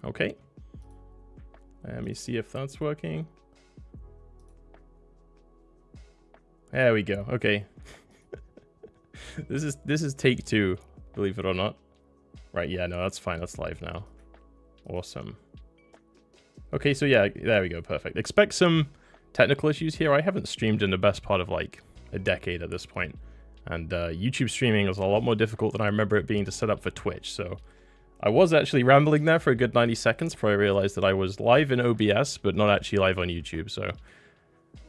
Okay. Let me see if that's working. There we go. Okay. This is take 2, believe it or not. Right, yeah, no, that's fine. That's live now. Awesome. Okay, so yeah, there we go. Perfect. Expect some technical issues here. I haven't streamed in the best part of like a decade at this point. And YouTube streaming is a lot more difficult than I remember it being to set up for Twitch. So I was actually rambling there for a good 90 seconds before I realized that I was live in OBS, but not actually live on YouTube. So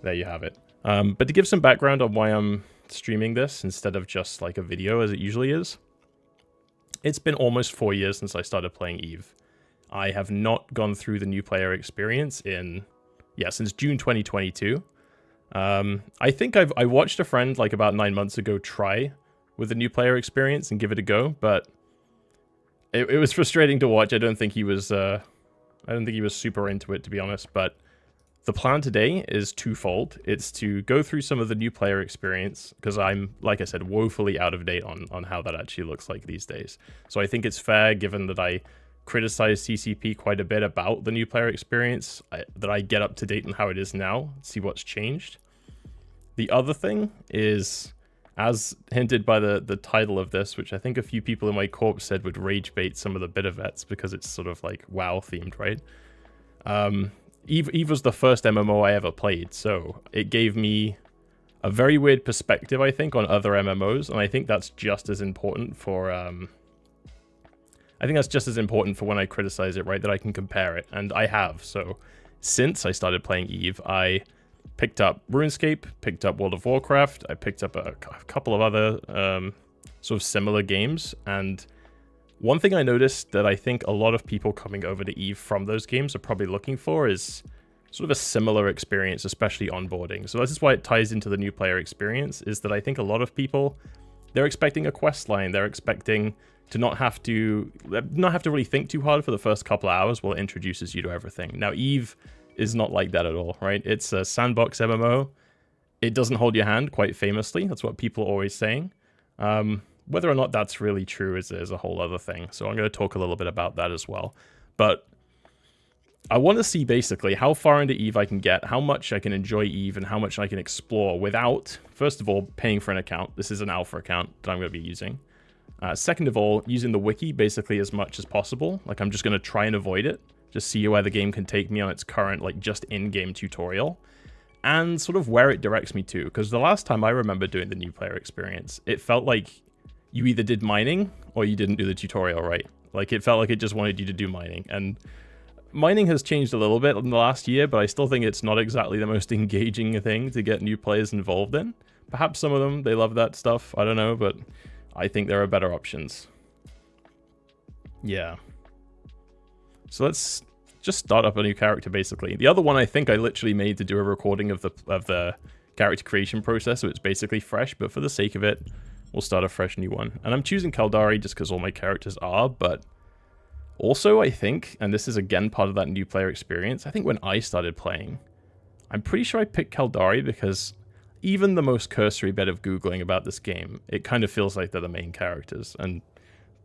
there you have it. But to give some background on why I'm streaming this instead of just like a video as it usually is, it's been almost 4 years since I started playing EVE. I have not gone through the new player experience since June 2022. I think I watched a friend like about 9 months ago try with the new player experience and give it a go, but it was frustrating to watch. I don't think he was super into it, to be honest, but the plan today is twofold. It's to go through some of the new player experience, because I'm, like I said, woefully out of date on how that actually looks like these days. So I think it's fair, given that I criticize CCP quite a bit about the new player experience, that I get up to date on how it is now, see what's changed. The other thing is, as hinted by the title of this, which I think a few people in my corp said would rage bait some of the beta vets because it's sort of like WoW themed, right? EVE was the first MMO I ever played, so it gave me a very weird perspective, I think, on other MMOs, and I think that's just as important for when I criticize it, right? That I can compare it, and I have. So since I started playing EVE, I picked up RuneScape, picked up World of Warcraft, I picked up a couple of other sort of similar games, and one thing I noticed that I think a lot of people coming over to EVE from those games are probably looking for is sort of a similar experience, especially onboarding. So this is why it ties into the new player experience, is that I think a lot of people, they're expecting a quest line, they're expecting to not have to really think too hard for the first couple of hours while it introduces you to everything. Now, EVE is not like that at all, right? It's a sandbox MMO. It doesn't hold your hand, quite famously. That's what people are always saying. Whether or not that's really true is a whole other thing. So I'm going to talk a little bit about that as well. But I want to see basically how far into EVE I can get, how much I can enjoy EVE, and how much I can explore without, first of all, paying for an account. This is an alpha account that I'm going to be using. Second of all, using the wiki basically as much as possible. Like, I'm just going to try and avoid it. Just see where the game can take me on its current, like, just in-game tutorial. And sort of where it directs me to. Because the last time I remember doing the new player experience, it felt like you either did mining or you didn't do the tutorial right. Like, it felt like it just wanted you to do mining. And mining has changed a little bit in the last year, but I still think it's not exactly the most engaging thing to get new players involved in. Perhaps some of them, they love that stuff. I don't know, but I think there are better options. Yeah. So let's just start up a new character, basically. The other one I think I literally made to do a recording of the character creation process, so it's basically fresh, but for the sake of it, we'll start a fresh new one. And I'm choosing Caldari just because all my characters are, but also I think, and this is again part of that new player experience, I think when I started playing, I'm pretty sure I picked Caldari because even the most cursory bit of Googling about this game, it kind of feels like they're the main characters, and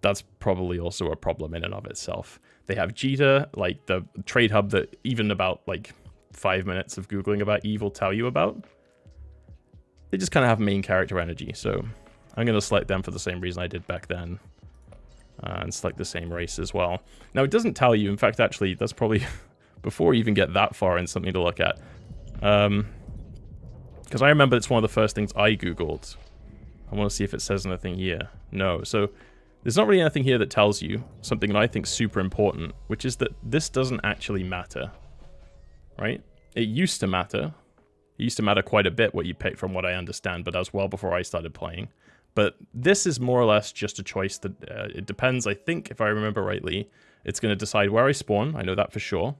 that's probably also a problem in and of itself. They have Jita, like the trade hub that even about like 5 minutes of Googling about EVE will tell you about. They just kind of have main character energy, so I'm going to select them for the same reason I did back then. And select the same race as well. Now, it doesn't tell you, in fact, actually, that's probably, before we even get that far in, something to look at. Because I remember it's one of the first things I Googled. I want to see if it says anything here. No, so there's not really anything here that tells you something that I think is super important, which is that this doesn't actually matter, right? It used to matter. It used to matter quite a bit what you picked, from what I understand, but that was well before I started playing. But this is more or less just a choice that it depends. I think, if I remember rightly, it's going to decide where I spawn. I know that for sure.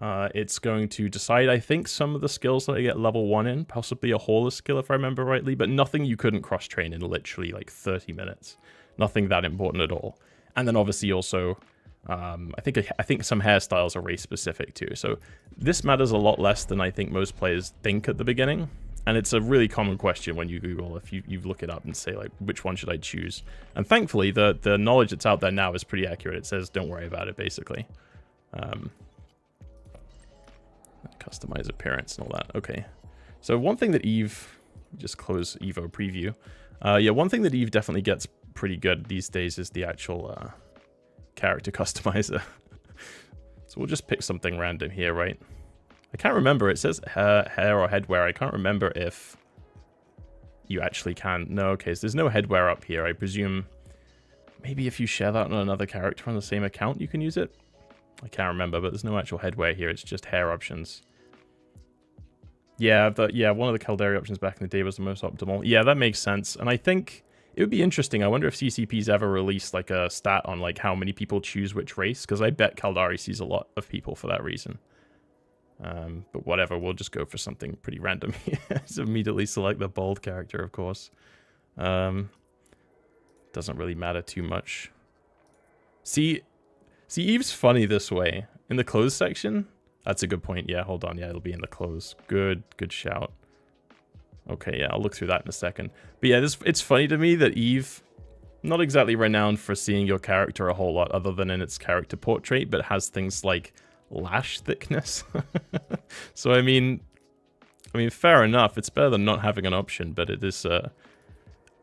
It's going to decide, I think, some of the skills that I get level 1 in, possibly a Hauler skill if I remember rightly, but nothing you couldn't cross-train in literally like 30 minutes. Nothing that important at all. And then obviously also, I think some hairstyles are race-specific too. So this matters a lot less than I think most players think at the beginning. And it's a really common question when you Google, if you look it up and say, like, which one should I choose? And thankfully, the knowledge that's out there now is pretty accurate. It says, don't worry about it, basically. Customize appearance and all that. Okay. So one thing that Eve, just close Evo preview. Yeah, one thing that Eve definitely gets pretty good these days is the actual character customizer. So we'll just pick something random here, right? I can't remember. It says hair or headwear. I can't remember if you actually can. No, okay, so there's no headwear up here. I presume maybe if you share that on another character on the same account, you can use it. I can't remember, but there's no actual headwear here. It's just hair options. Yeah, one of the Caldari options back in the day was the most optimal. Yeah, that makes sense. And I think it would be interesting. I wonder if CCP's ever released like a stat on like how many people choose which race, because I bet Caldari sees a lot of people for that reason. But whatever, we'll just go for something pretty random here. So immediately select the bold character, of course. Doesn't really matter too much. See, Eve's funny this way. In the clothes section, that's a good point. Yeah, hold on. Yeah, it'll be in the clothes. Good shout. Okay, yeah, I'll look through that in a second. But yeah, it's funny to me that Eve, not exactly renowned for seeing your character a whole lot other than in its character portrait, but has things like lash thickness. So I mean, fair enough. It's better than not having an option, but it is.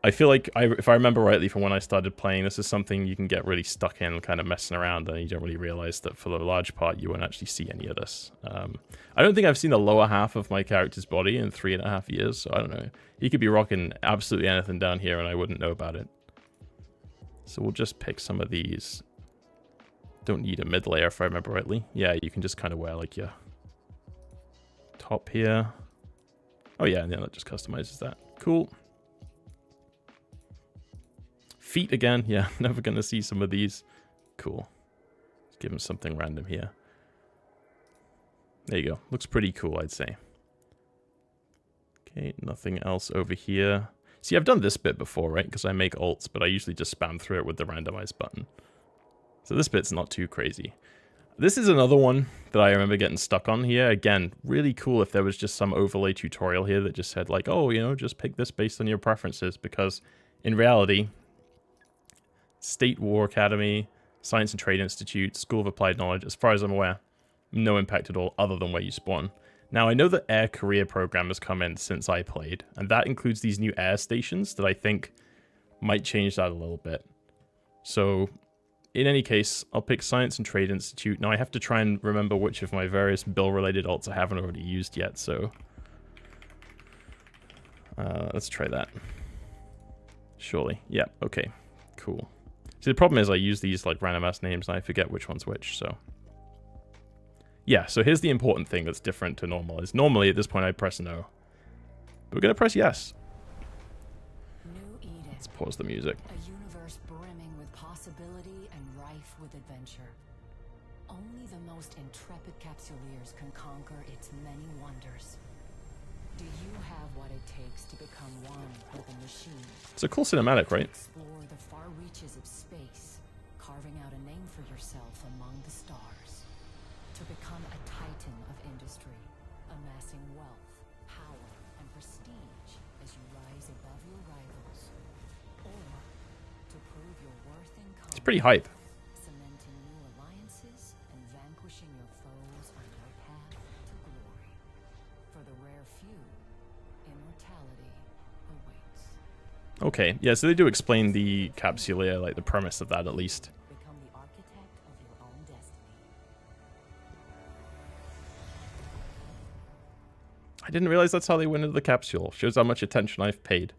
I feel like if I remember rightly from when I started playing, this is something you can get really stuck in, kind of messing around, and you don't really realize that for the large part you won't actually see any of this. I don't think I've seen the lower half of my character's body in 3.5 years, so I don't know. He could be rocking absolutely anything down here, and I wouldn't know about it. So we'll just pick some of these. Don't need a mid layer if I remember rightly. Yeah, you can just kind of wear like your top here. Oh yeah, that just customizes that. Cool. Feet again. Yeah, never gonna see some of these. Cool. Let's give him something random here. There you go. Looks pretty cool, I'd say. Okay, nothing else over here. See, I've done this bit before, right? Because I make alts, but I usually just spam through it with the randomize button. So this bit's not too crazy. This is another one that I remember getting stuck on here. Again, really cool if there was just some overlay tutorial here that just said like, oh, you know, just pick this based on your preferences. Because in reality, State War Academy, Science and Trade Institute, School of Applied Knowledge, as far as I'm aware, no impact at all other than where you spawn. Now, I know that Air Career Program has come in since I played, and that includes these new air stations that I think might change that a little bit. So, in any case, I'll pick Science and Trade Institute. Now, I have to try and remember which of my various bill-related alts I haven't already used yet, so let's try that. Surely. Yeah, okay. Cool. See, the problem is I use these like random ass names and I forget which one's which, so. Yeah, so here's the important thing that's different to normal. Is normally at this point I press no. But we're gonna press yes. New Eden. Let's pause the music. A universe brimming with possibility and rife with adventure. Only the most intrepid capsuleers can conquer its many wonders. Do you have what it takes to become one with the machine? It's a cool cinematic, right? Explore the far reaches of space, carving out a name for yourself among the stars. To become a titan of industry, amassing wealth, power, and prestige as you rise above your rivals. Or to prove your worth in combat. It's pretty hype. Cementing new alliances and vanquishing your foes on your path to glory. For the rare few, immortality awaits. Okay, yeah, so they do explain the capsulae, like the premise of that at least. Become the architect of your own destiny. I didn't realize that's how they went into the capsule. Shows how much attention I've paid.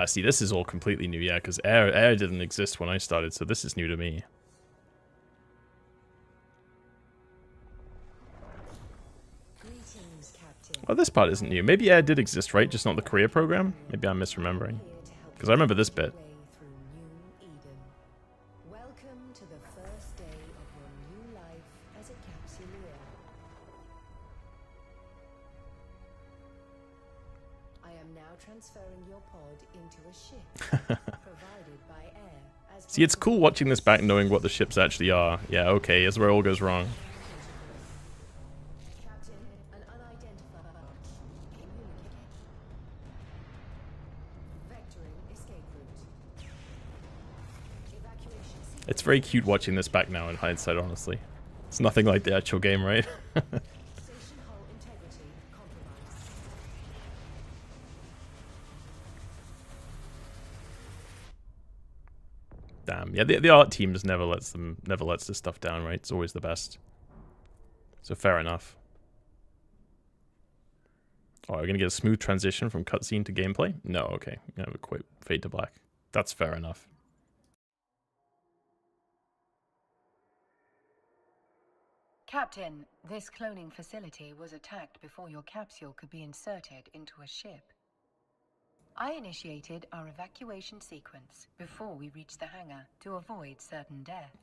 See, this is all completely new, yeah, because Air didn't exist when I started, so this is new to me. Greetings, Captain. Oh, this part isn't new. Maybe Air did exist, right? Just not the career program? Maybe I'm misremembering. Because I remember this bit. Way through New Eden. Welcome to the first day of your new life as a capsuleer. I am now transferring your pod into a ship provided by Air. As See, it's cool watching this back knowing what the ships actually are. Yeah, okay, here's where it all goes wrong. Captain, an unidentified communicator. It's very cute watching this back now in hindsight, honestly. It's nothing like the actual game, right? Station hull integrity compromised. Damn. Yeah, the art team just never lets this stuff down, right? It's always the best. So fair enough. Oh, we're gonna get a smooth transition from cutscene to gameplay? No, okay. We're gonna have a quick fade to black. That's fair enough. Captain, this cloning facility was attacked before your capsule could be inserted into a ship. I initiated our evacuation sequence before we reached the hangar to avoid certain death.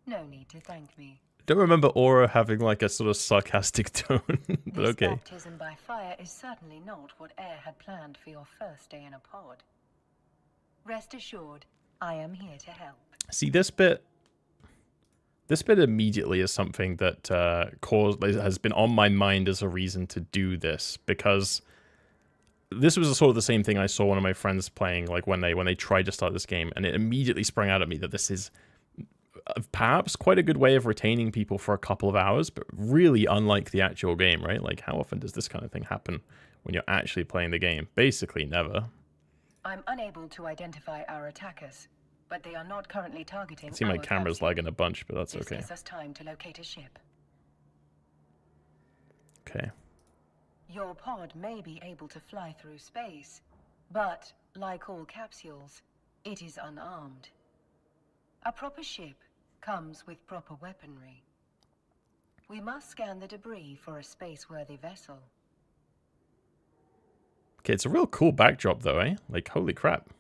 No need to thank me. Don't remember Aura having like a sort of sarcastic tone, but This okay. baptism by fire is certainly not what Air had planned for your first day in a pod. Rest assured, I am here to help. See, this bit immediately is something that has been on my mind as a reason to do this, because this was sort of the same thing I saw one of my friends playing, like when they tried to start this game, and it immediately sprang out at me that this is perhaps quite a good way of retaining people for a couple of hours, but really unlike the actual game, right? Like, how often does this kind of thing happen when you're actually playing the game? Basically, never. I'm unable to identify our attackers, but they are not currently targeting. I see my our camera's capsule. lagging a bunch, but that's This okay. gives us time to locate a ship. Okay. Your pod may be able to fly through space, but like all capsules, it is unarmed. A proper ship comes with proper weaponry. We must scan the debris for a space-worthy vessel. Okay, it's a real cool backdrop though, eh? Like, holy crap.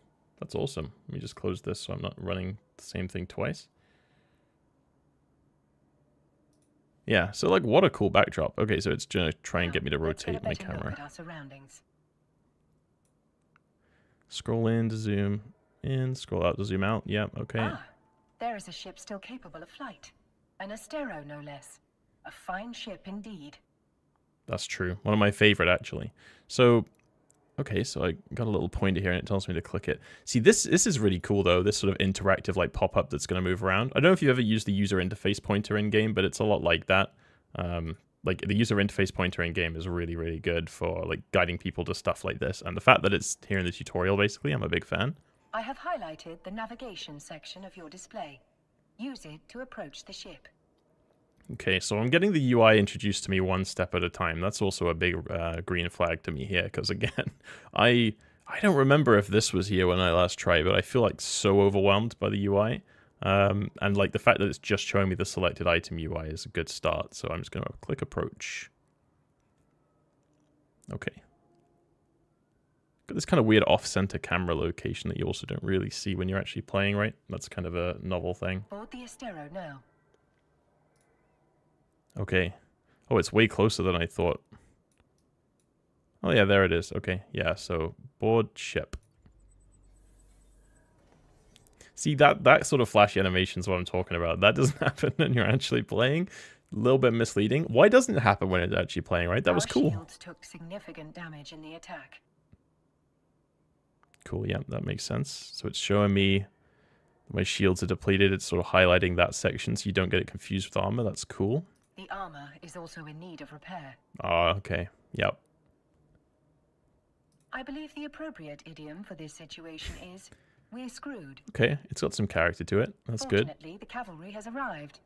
That's awesome. Let me just close this so I'm not running the same thing twice. Yeah, so like, what a cool backdrop. Okay, so it's gonna try and get me to Let's get a rotate my better look camera. at our surroundings. Scroll in to zoom in, scroll out to zoom out. Yep, okay. Ah, there is a ship still capable of flight. An Astero, no less. A fine ship indeed. That's true. One of my favorite, actually. So, okay, so I got a little pointer here and it tells me to click it. See, this is really cool, though, this sort of interactive like pop-up that's going to move around. I don't know if you've ever used the user interface pointer in-game, but it's a lot like that. Like, the user interface pointer in-game is really, really good for like guiding people to stuff like this. And the fact that it's here in the tutorial, basically, I'm a big fan. I have highlighted the navigation section of your display. Use it to approach the ship. Okay, so I'm getting the UI introduced to me one step at a time. That's also a big green flag to me here, because again, I don't remember if this was here when I last tried, but I feel like so overwhelmed by the UI. And like the fact that it's just showing me the selected item UI is a good start. So I'm just going to click approach. Okay. Got this kind of weird off-center camera location that you also don't really see when you're actually playing, right? That's kind of a novel thing. Board the Astero now. Okay. Oh, it's way closer than I thought. Oh yeah, there it is. Okay, yeah, so board ship. See, that sort of flashy animation is what I'm talking about. That doesn't happen when you're actually playing. A little bit misleading. Why doesn't it happen when it's actually playing, right? That was cool. Our shields took significant damage in the attack. Cool, yeah, that makes sense. So it's showing me my shields are depleted. It's sort of highlighting that section so you don't get it confused with armor. That's cool. The armor is also in need of repair. Oh, okay. Yep. I believe the appropriate idiom for this situation is, we're screwed. Okay, it's got some character to it. That's good. Fortunately, the cavalry has arrived.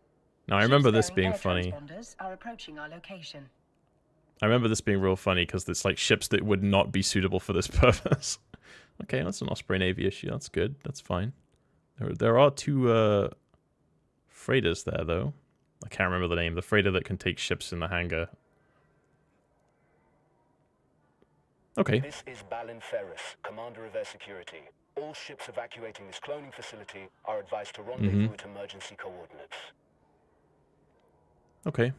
Now, I remember this Ships being bearing air funny. transponders are approaching our location. I remember this being real funny because it's like ships that would not be suitable for this purpose. Okay, that's an Osprey Navy issue. That's good. That's fine. There are two freighters there, though. I can't remember the name. The freighter that can take ships in the hangar. Okay. This is Balin Ferris, Commander of Air Security. All ships evacuating this cloning facility are advised to rendezvous at emergency coordinates. Okay.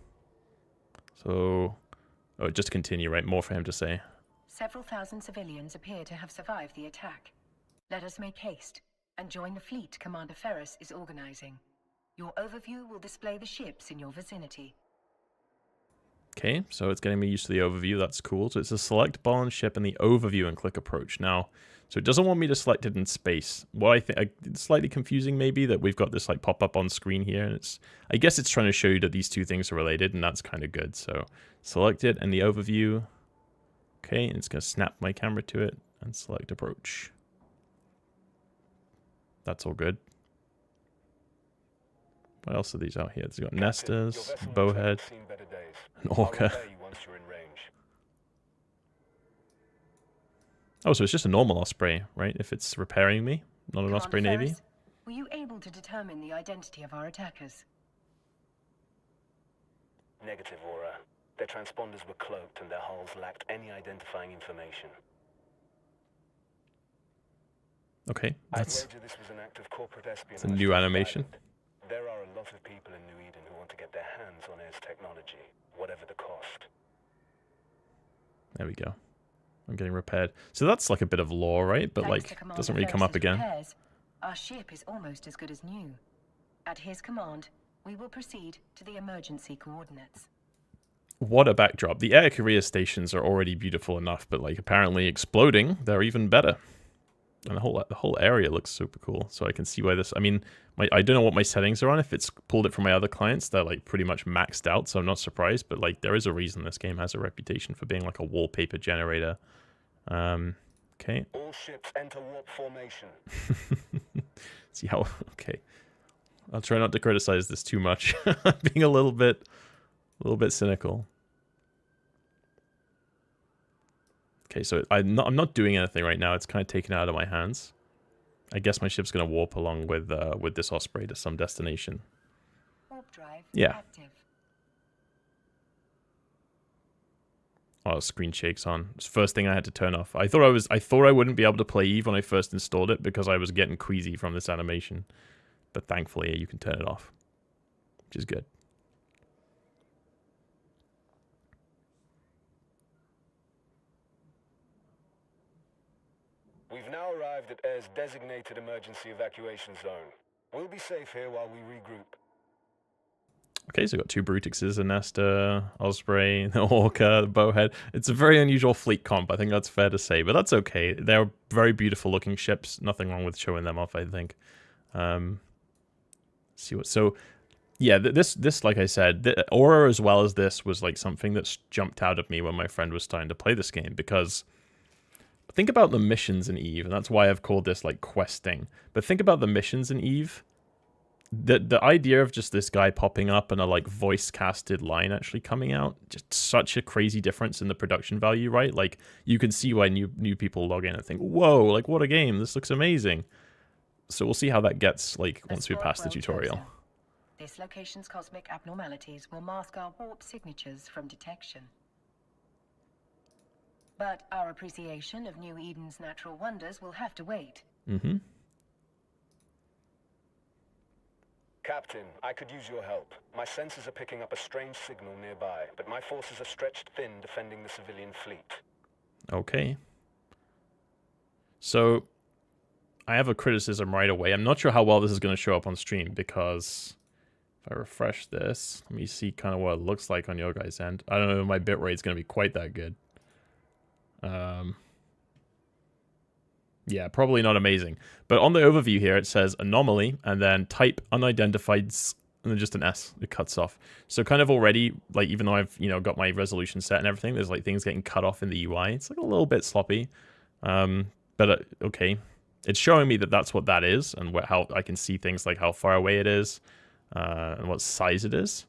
So, oh, just continue, right? More for him to say. Several thousand civilians appear to have survived the attack. Let us make haste and join the fleet Commander Ferris is organizing. Your overview will display the ships in your vicinity. Okay, so it's getting me used to the overview. That's cool. So it's a select Balin ship in the overview and click approach. Now, So it doesn't want me to select it in space. What I think, it's slightly confusing maybe that we've got this like pop up on screen here, and I guess it's trying to show you that these two things are related, and that's kind of good. So select it and the overview. Okay, and it's going to snap my camera to it and select approach. That's all good. What else are these out here? It's got Nesters, Bowhead, an Orca. Oh, so it's just a normal Osprey, right? If it's repairing me, not an Osprey Navy. Were you able to determine the identity of our attackers? Negative, Aura. Their transponders were cloaked and their hulls lacked any identifying information. Okay, that's this was an act of corporate espionage. a new animation. There are a lot of people in New Eden who want to get their hands on Air's technology, whatever the cost. There we go. I'm getting repaired. So that's like a bit of lore, right? But Thanks like, to doesn't Commander really come up Ferris's again. repairs, our ship is almost as good as new. At his command, we will proceed to the emergency coordinates. What a backdrop. The Air Korea stations are already beautiful enough, but like apparently exploding, they're even better. And the whole area looks super cool. So I can see why this, I mean, I don't know what my settings are on. If it's pulled it from my other clients, they're like pretty much maxed out, so I'm not surprised. But like there is a reason this game has a reputation for being like a wallpaper generator. Okay. All ships enter warp formation. See how, okay. I'll try not to criticize this too much. Being a little bit cynical. Okay, so I'm not doing anything right now. It's kind of taken out of my hands. I guess my ship's going to warp along with this Osprey to some destination. Warp drive active. Oh, screen shake's on. It's the first thing I had to turn off. I thought I wouldn't be able to play Eve when I first installed it because I was getting queasy from this animation. But thankfully, you can turn it off, which is good. We've now arrived at Air's designated emergency evacuation zone. We'll be safe here while we regroup. Okay, so we've got two Brutixes, a Nesta, Osprey, the Orca, the Bowhead. It's a very unusual fleet comp, I think that's fair to say, but that's okay. They're very beautiful looking ships. Nothing wrong with showing them off, I think. See what, so yeah, this like I said, the Aura as well as this was like something that's jumped out at me when my friend was starting to play this game, because think about the missions in Eve, and that's why I've called this like questing. But think about the missions in Eve. The idea of just this guy popping up and a like voice casted line actually coming out, just such a crazy difference in the production value, right? Like you can see why new people log in and think, whoa, like what a game, this looks amazing. So we'll see how that gets like once we pass the tutorial. This location's cosmic abnormalities will mask our warp signatures from detection. But our appreciation of New Eden's natural wonders will have to wait. Mm-hmm. Captain, I could use your help. My sensors are picking up a strange signal nearby, but my forces are stretched thin defending the civilian fleet. Okay. So, I have a criticism right away. I'm not sure how well this is going to show up on stream, because if I refresh this, let me see kind of what it looks like on your guys' end. I don't know if my bitrate's going to be quite that good. Yeah, probably not amazing. But on the overview here, it says anomaly, and then type unidentified, and then just an S. It cuts off. So kind of already, like, even though I've, got my resolution set and everything, there's, like, things getting cut off in the UI. It's, like, a little bit sloppy. But, okay. It's showing me that that's what that is, and how I can see things like how far away it is, and what size it is.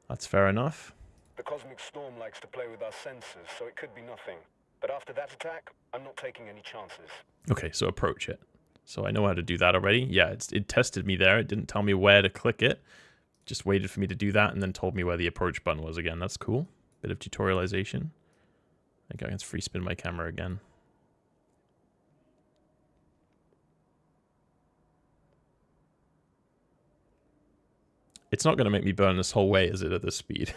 That's fair enough. The cosmic storm likes to play with our sensors, so it could be nothing. But after that attack, I'm not taking any chances. Okay, so approach it. So I know how to do that already. Yeah, it tested me there. It didn't tell me where to click it. Just waited for me to do that and then told me where the approach button was again. That's cool. Bit of tutorialization. I think I can free spin my camera again. It's not going to make me burn this whole way, is it, at this speed?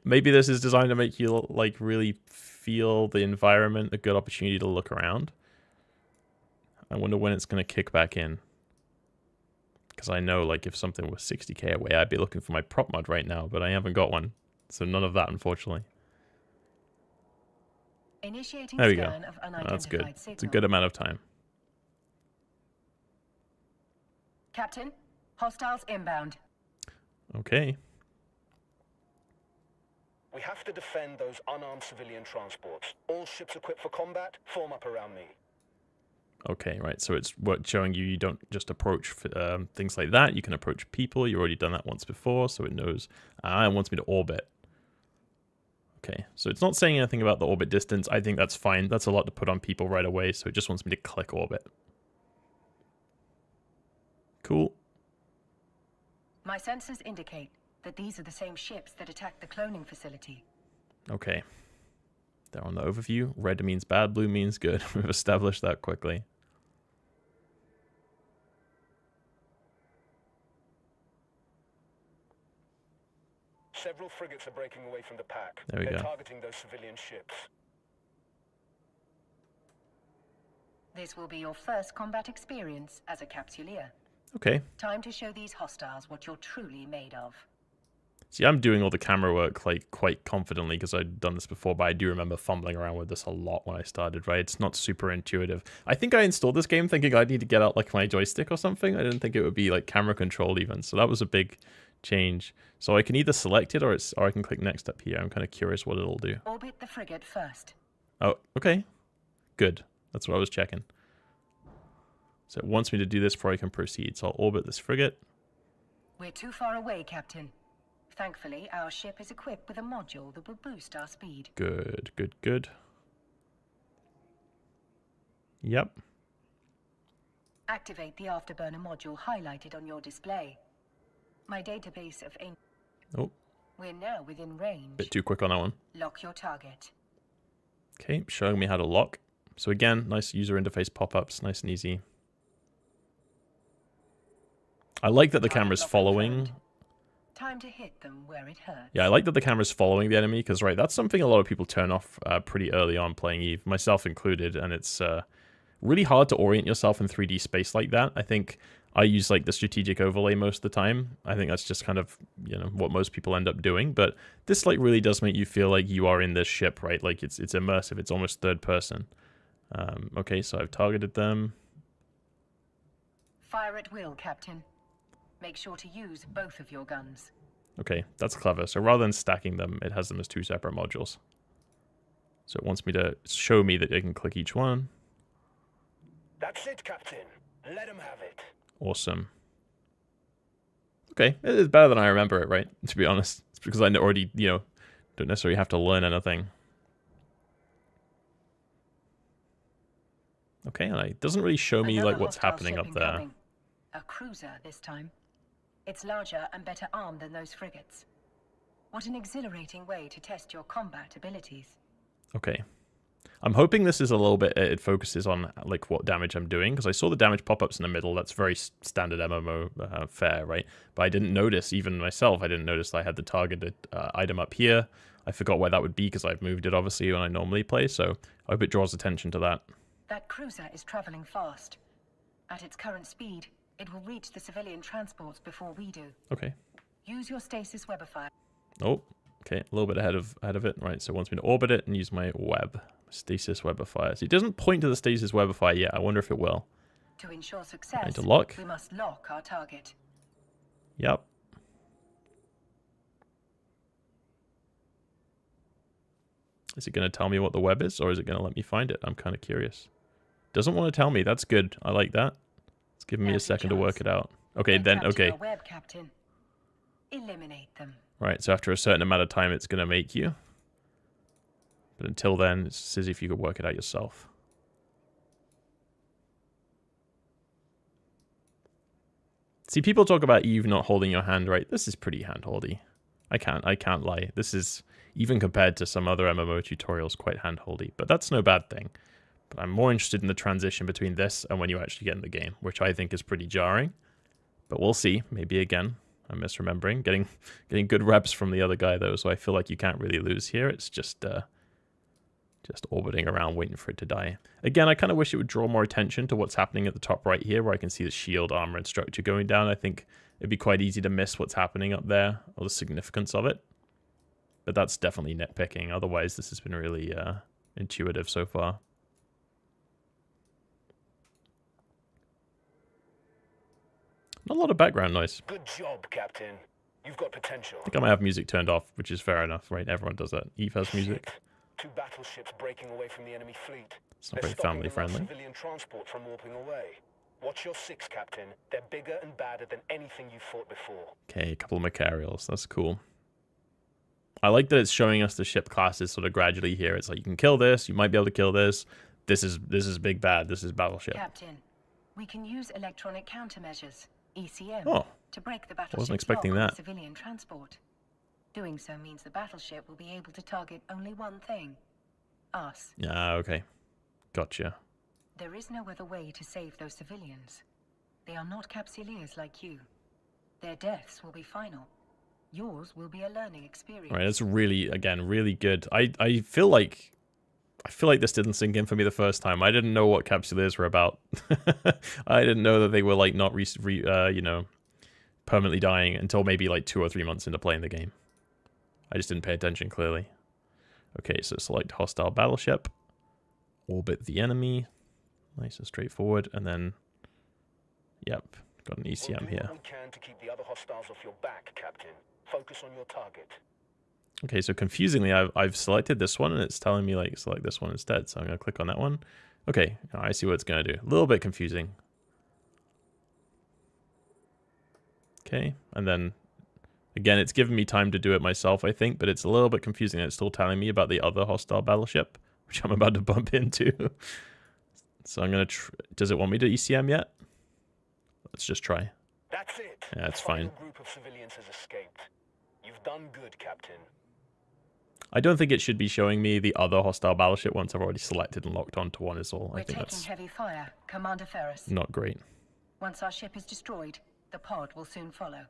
Maybe this is designed to make you like really feel the environment, a good opportunity to look around. I wonder when it's going to kick back in. Because I know, like, if something was 60k away, I'd be looking for my prop mod right now, but I haven't got one. So none of that, unfortunately. Initiating There we go. scan of unidentified That's good. signal. It's a good amount of time. Captain, hostiles inbound. Okay. We have to defend those unarmed civilian transports. All ships equipped for combat, form up around me. Okay, right. So it's showing you don't just approach things like that. You can approach people. You've already done that once before, so it knows. It wants me to orbit. Okay, so it's not saying anything about the orbit distance. I think that's fine. That's a lot to put on people right away, so it just wants me to click orbit. Cool. My sensors indicate that these are the same ships that attacked the cloning facility. Okay. They're on the overview. Red means bad, blue means good. We've established that quickly. Several frigates are breaking away from the pack. There we They're go. targeting those civilian ships. This will be your first combat experience as a capsuleer. Okay. Time to show these hostiles what you're truly made of. See, I'm doing all the camera work like quite confidently because I'd done this before, but I do remember fumbling around with this a lot when I started, right? It's not super intuitive. I think I installed this game thinking I'd need to get out like my joystick or something. I didn't think it would be like camera controlled even. So that was a big change. So I can either select it or I can click next up here. I'm kind of curious what it'll do. Orbit the frigate first. Oh, okay. Good. That's what I was checking. So it wants me to do this before I can proceed. So I'll orbit this frigate. We're too far away, Captain. Thankfully, our ship is equipped with a module that will boost our speed. Good, good, good. Yep. Activate the afterburner module highlighted on your display. My database of ancient... Oh, We're now within range. bit too quick on that one. Lock your target. Okay, showing me how to lock. So again, nice user interface pop-ups, nice and easy. I like that the camera's Lock following. confirmed. Time to hit them where it hurts. Yeah, I like that the camera's following the enemy because, right, that's something a lot of people turn off pretty early on playing EVE, myself included, and it's really hard to orient yourself in 3D space like that. I think I use like the strategic overlay most of the time. I think that's just kind of, you know, what most people end up doing, but this like really does make you feel like you are in this ship, right? Like it's immersive. It's almost third person. Okay, so I've targeted them. Fire at will, Captain. Make sure to use both of your guns. Okay, that's clever. So rather than stacking them, it has them as two separate modules. So it wants me to show me that I can click each one. That's it, Captain. Let him have it. Awesome. Okay, it's better than I remember it, right? To be honest. It's because I already, you know, don't necessarily have to learn anything. Okay, and it doesn't really show me Another like what's hostile happening ship up there. incoming. A cruiser this time. It's larger and better armed than those frigates. What an exhilarating way to test your combat abilities. Okay. I'm hoping this is a little bit, it focuses on like what damage I'm doing, because I saw the damage pop-ups in the middle. That's very standard MMO fare, right? But I didn't notice, even myself, I didn't notice that I had the targeted item up here. I forgot where that would be because I've moved it obviously when I normally play, so I hope it draws attention to that. That cruiser is traveling fast. At its current speed, it will reach the civilian transports before we do. Okay. Use your stasis webifier. Oh, okay, a little bit ahead of it. Right, so it wants me to orbit it and use my web. Stasis webifier. So it doesn't point to the stasis webifier yet. I wonder if it will. To ensure success, to lock. we must lock our target. Yep. Is it going to tell me what the web is, or is it going to let me find it? I'm kind of curious. Doesn't want to tell me. That's good. I like that. It's giving me a Now's your second to work chance. it out. Okay, then, Capture okay. your web, Captain. Eliminate them. Right, so after a certain amount of time, it's going to make you. But until then, it's as if you could work it out yourself. See, people talk about Eve not holding your hand, right? This is pretty hand-holdy. I can't lie. This is, even compared to some other MMO tutorials, quite hand-holdy. But that's no bad thing. But I'm more interested in the transition between this and when you actually get in the game, which I think is pretty jarring. But we'll see. Maybe again, I'm misremembering. Getting good reps from the other guy, though, so I feel like you can't really lose here. It's just orbiting around waiting for it to die. Again, I kind of wish it would draw more attention to what's happening at the top right here, where I can see the shield, armor, and structure going down. I think it'd be quite easy to miss what's happening up there, or the significance of it. But that's definitely nitpicking. Otherwise, this has been really intuitive so far. Not a lot of background noise. Good job, Captain. You've got potential. I think I might have music turned off, which is fair enough, right? Everyone does that. Eve has music. Shit. 2 battleships breaking away from the enemy fleet. It's not They're very stopping family the friendly. civilian transport from warping away. Watch your 6, Captain. They're bigger and badder than anything you've fought before. Okay, a couple of Macarials. That's cool. I like that it's showing us the ship classes sort of gradually here. It's like you can kill this, you might be able to kill this. This is big bad. This is battleship. Captain, we can use electronic countermeasures, ECM, Oh, to break the battleship's expecting lock on that. civilian transport. Doing so means the battleship will be able to target only one thing: us. yeah, okay. Gotcha. There is no other way to save those civilians. They are not Capsuleers like you. Their deaths will be final. Yours will be a learning experience. All right, that's really, again, really good. I feel like this didn't sink in for me the first time. I didn't know what Capsuleers were about. I didn't know that they were like not you know, permanently dying until maybe like 2 or 3 months into playing the game. I just didn't pay attention clearly. Okay, so select hostile battleship, orbit the enemy, nice and straightforward, and then, yep, got an We'll ECM do here. what we can to keep the other hostiles off your back, Captain. Focus on your target. Okay, so confusingly, I've selected this one, and it's telling me, like, select this one instead, so I'm going to click on that one. Okay, I see what it's going to do. A little bit confusing. Okay, and then, again, it's given me time to do it myself, I think, but it's a little bit confusing. It's still telling me about the other hostile battleship, which I'm about to bump into. So I'm going to... Does it want me to ECM yet? Let's just try. That's it. Yeah, that's The final fine. group of civilians has escaped. You've done good, Captain. I don't think it should be showing me the other hostile battleship once I've already selected and locked onto one is all. I We're think taking that's heavy fire, Commander Ferris. not great. Once our ship is destroyed, the pod will soon follow.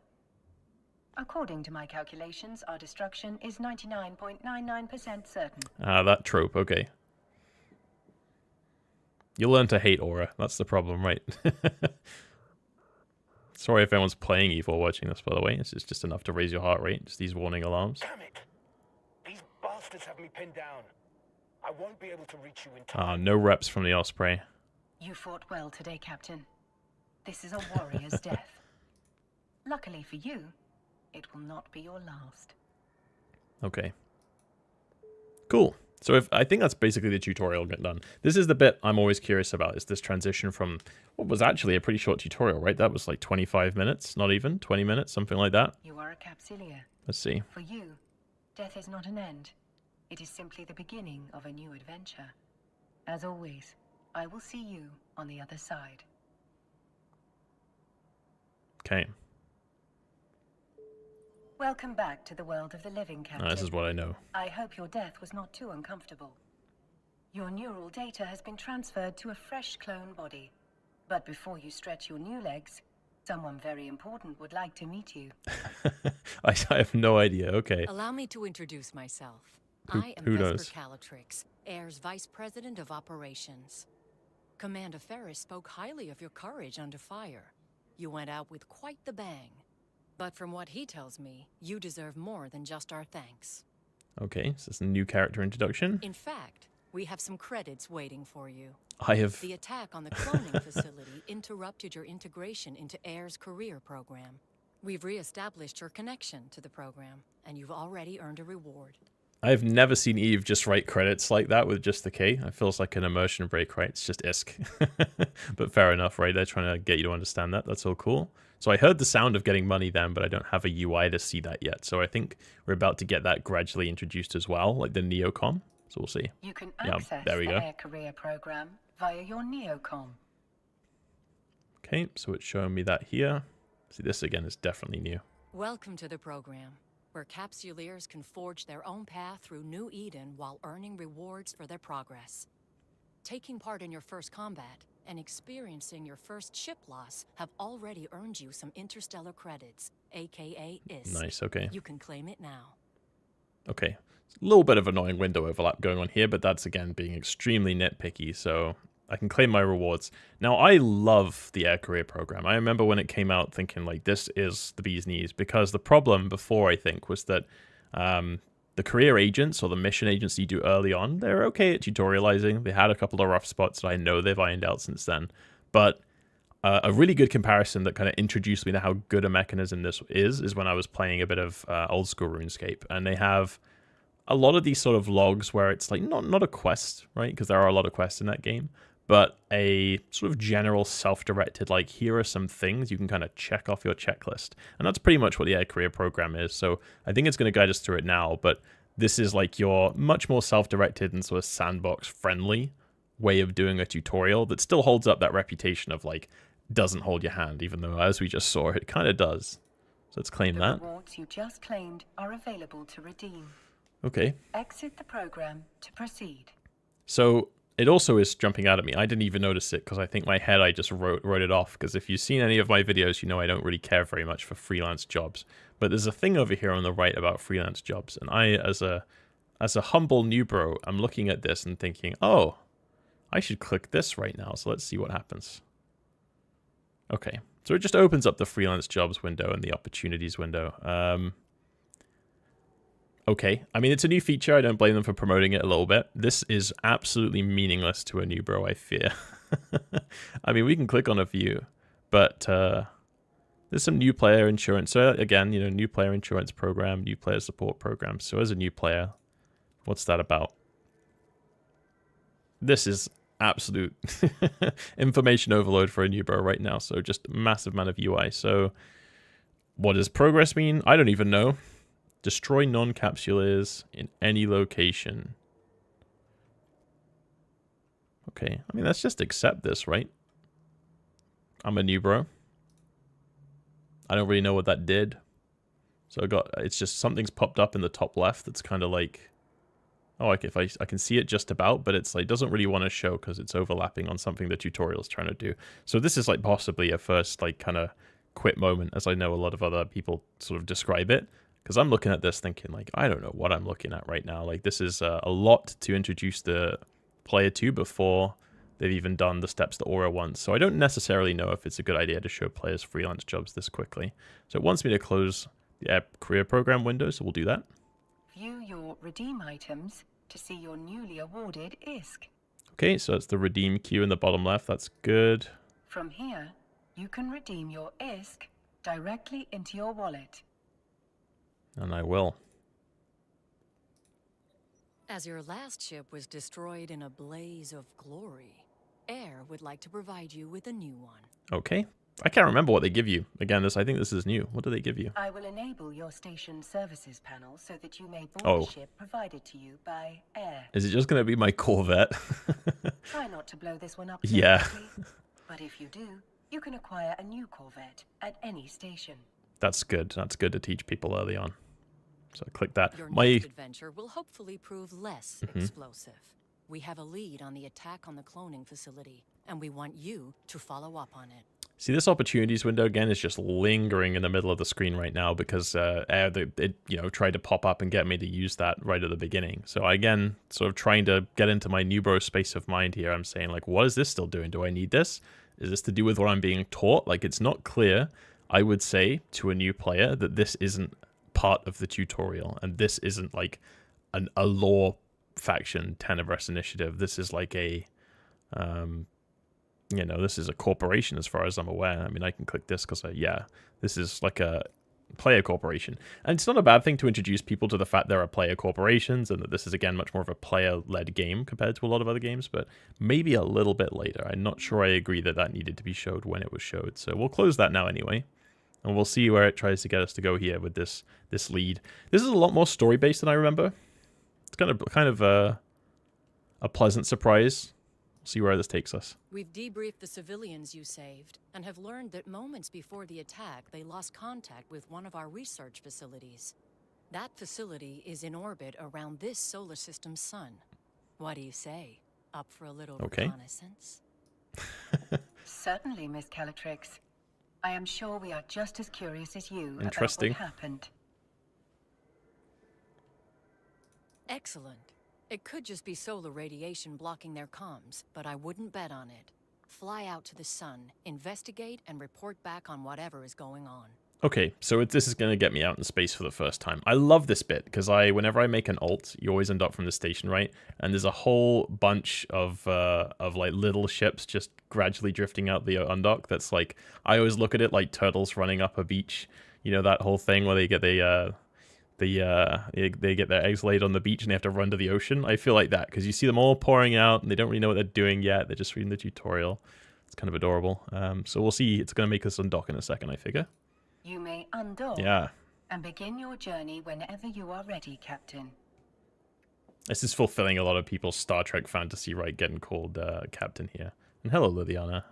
According to my calculations, our destruction is 99.99% certain. Ah, that trope, okay. You'll learn to hate Aura. That's the problem, right? Sorry if anyone's playing Eve or watching this, by the way. This is just enough to raise your heart rate. Just these warning alarms. Damn it! These bastards have me pinned down. I won't be able to reach you in Ah, time. no reps from the Osprey. You fought well today, Captain. This is a warrior's death. Luckily for you, it will not be your last. Okay. Cool. So if I think that's basically the tutorial done. This is the bit I'm always curious about, is this transition from what was actually a pretty short tutorial, right? That was like 25 minutes, not even 20 minutes, something like that. You are a Capsuleer. Let's see. For you, death is not an end. It is simply the beginning of a new adventure. As always, I will see you on the other side. Okay. Welcome back to the world of the living, Captain. This is what I know. I hope your death was not too uncomfortable. Your neural data has been transferred to a fresh clone body. But before you stretch your new legs, someone very important would like to meet you. I have no idea. Okay. Allow me to introduce myself. Who- I am who Vesper knows? Calatrix, Air's Vice President of Operations. Commander Ferris spoke highly of your courage under fire. You went out with quite the bang. But from what he tells me, you deserve more than just our thanks. Okay, so it's a new character introduction. In fact, we have some credits waiting for you. I have... The attack on the cloning facility interrupted your integration into Air's career program. We've re-established your connection to the program, and you've already earned a reward. I've never seen Eve just write credits like that with just the K. It feels like an immersion break, right? It's just ISK. But fair enough, right? They're trying to get you to understand that. That's all cool. So I heard the sound of getting money then, but I don't have a UI to see that yet. So I think we're about to get that gradually introduced as well, like the Neocom. So we'll see. You can Yeah, access there we the go. Air Career program via your Neocom. Okay, so it's showing me that here. See, this again is definitely new. Welcome to the program, where Capsuleers can forge their own path through New Eden while earning rewards for their progress. Taking part in your first combat and experiencing your first ship loss have already earned you some interstellar credits, aka IS. Nice, okay. You can claim it now. Okay. A little bit of annoying window overlap going on here, but that's again being extremely nitpicky, so I can claim my rewards. Now, I love the Air Career program. I remember when it came out thinking, like, this is the bee's knees, because the problem before, I think, was that the career agents or the mission agents you do early on, they're okay at tutorializing. They had a couple of rough spots that I know they've ironed out since then. But a really good comparison that kind of introduced me to how good a mechanism this is when I was playing a bit of old school RuneScape. And they have a lot of these sort of logs where it's like not a quest, right? Because there are a lot of quests in that game, but a sort of general self-directed, like, here are some things you can kind of check off your checklist. And that's pretty much what the Air Career Program is. So I think it's going to guide us through it now, but this is like your much more self-directed and sort of sandbox-friendly way of doing a tutorial that still holds up that reputation of, like, doesn't hold your hand, even though, as we just saw, it kind of does. So let's claim that. The rewards you just claimed are available to redeem. Okay. Exit the program to proceed. So it also is jumping out at me. I didn't even notice it because I think my head, I just wrote it off. Because if you've seen any of my videos, you know I don't really care very much for freelance jobs. But there's a thing over here on the right about freelance jobs. And I, as a humble new bro, I'm looking at this and thinking, oh, I should click this right now. So let's see what happens. Okay. So it just opens up the freelance jobs window and the opportunities window. Okay, I mean, it's a new feature. I don't blame them for promoting it a little bit. This is absolutely meaningless to a new bro, I fear. I mean, we can click on a view, but there's some new player insurance. So again, you know, new player insurance program, new player support program. So as a new player, what's that about? This is absolute information overload for a new bro right now. So just massive amount of UI. So what does progress mean? I don't even know. Destroy non-capsuleers in any location. Okay, I mean, let's just accept this, right? I'm a new bro. I don't really know what that did. So it's just something's popped up in the top left that's kind of like, oh, if I can see it just about, but it's like, doesn't really want to show because it's overlapping on something the tutorial's trying to do. So this is like possibly a first like kind of quit moment, as I know a lot of other people sort of describe it. Because I'm looking at this thinking, like, I don't know what I'm looking at right now. Like, this is a lot to introduce the player to before they've even done the steps that Aura wants. So I don't necessarily know if it's a good idea to show players freelance jobs this quickly. So it wants me to close the career program window, so we'll do that. View your redeem items to see your newly awarded ISK. Okay, so that's the redeem queue in the bottom left. That's good. From here, you can redeem your ISK directly into your wallet. And I will. As your last ship was destroyed in a blaze of glory, Air would like to provide you with a new one. Okay. I can't remember what they give you. Again, I think this is new. What do they give you? I will enable your station services panel so that you may board the ship provided to you by Air. Is it just going to be my Corvette? Try not to blow this one up. Yeah. But if you do, you can acquire a new Corvette at any station. That's good. That's good to teach people early on. So click that. Your next adventure will hopefully prove less explosive. We have a lead on the attack on the cloning facility, and we want you to follow up on it. See, this opportunities window again is just lingering in the middle of the screen right now because it tried to pop up and get me to use that right at the beginning. So again, sort of trying to get into my new bro space of mind here. I'm saying, like, what is this still doing? Do I need this? Is this to do with what I'm being taught? Like, it's not clear, I would say, to a new player that this isn't part of the tutorial, and this isn't like a lore faction Tenebrous initiative. This is like a this is a corporation as far as I'm aware. I mean, I can click this because this is like a player corporation, and it's not a bad thing to introduce people to the fact there are player corporations and that this is again much more of a player-led game compared to a lot of other games, but maybe a little bit later. I'm not sure I agree that needed to be showed when it was showed, so we'll close that now anyway. And we'll see where it tries to get us to go here with this lead. This is a lot more story-based than I remember. It's kind of a pleasant surprise. We'll see where this takes us. We've debriefed the civilians you saved, and have learned that moments before the attack, they lost contact with one of our research facilities. That facility is in orbit around this solar system's sun. What do you say? Up for a little reconnaissance? Certainly, Miss Calatrix. I am sure we are just as curious as you about what happened. Excellent. It could just be solar radiation blocking their comms, but I wouldn't bet on it. Fly out to the sun, investigate, and report back on whatever is going on. Okay, so this is going to get me out in space for the first time. I love this bit because whenever I make an alt, you always end up from the station, right? And there's a whole bunch of like little ships just gradually drifting out the undock. That's like, I always look at it like turtles running up a beach. You know, that whole thing where they get they get their eggs laid on the beach and they have to run to the ocean. I feel like that because you see them all pouring out and they don't really know what they're doing yet. They're just reading the tutorial. It's kind of adorable. So we'll see. It's going to make us undock in a second, I figure. You may undock Yeah. and begin your journey whenever you are ready, Captain. This is fulfilling a lot of people's Star Trek fantasy, right? Getting called Captain here. And hello, Liliana.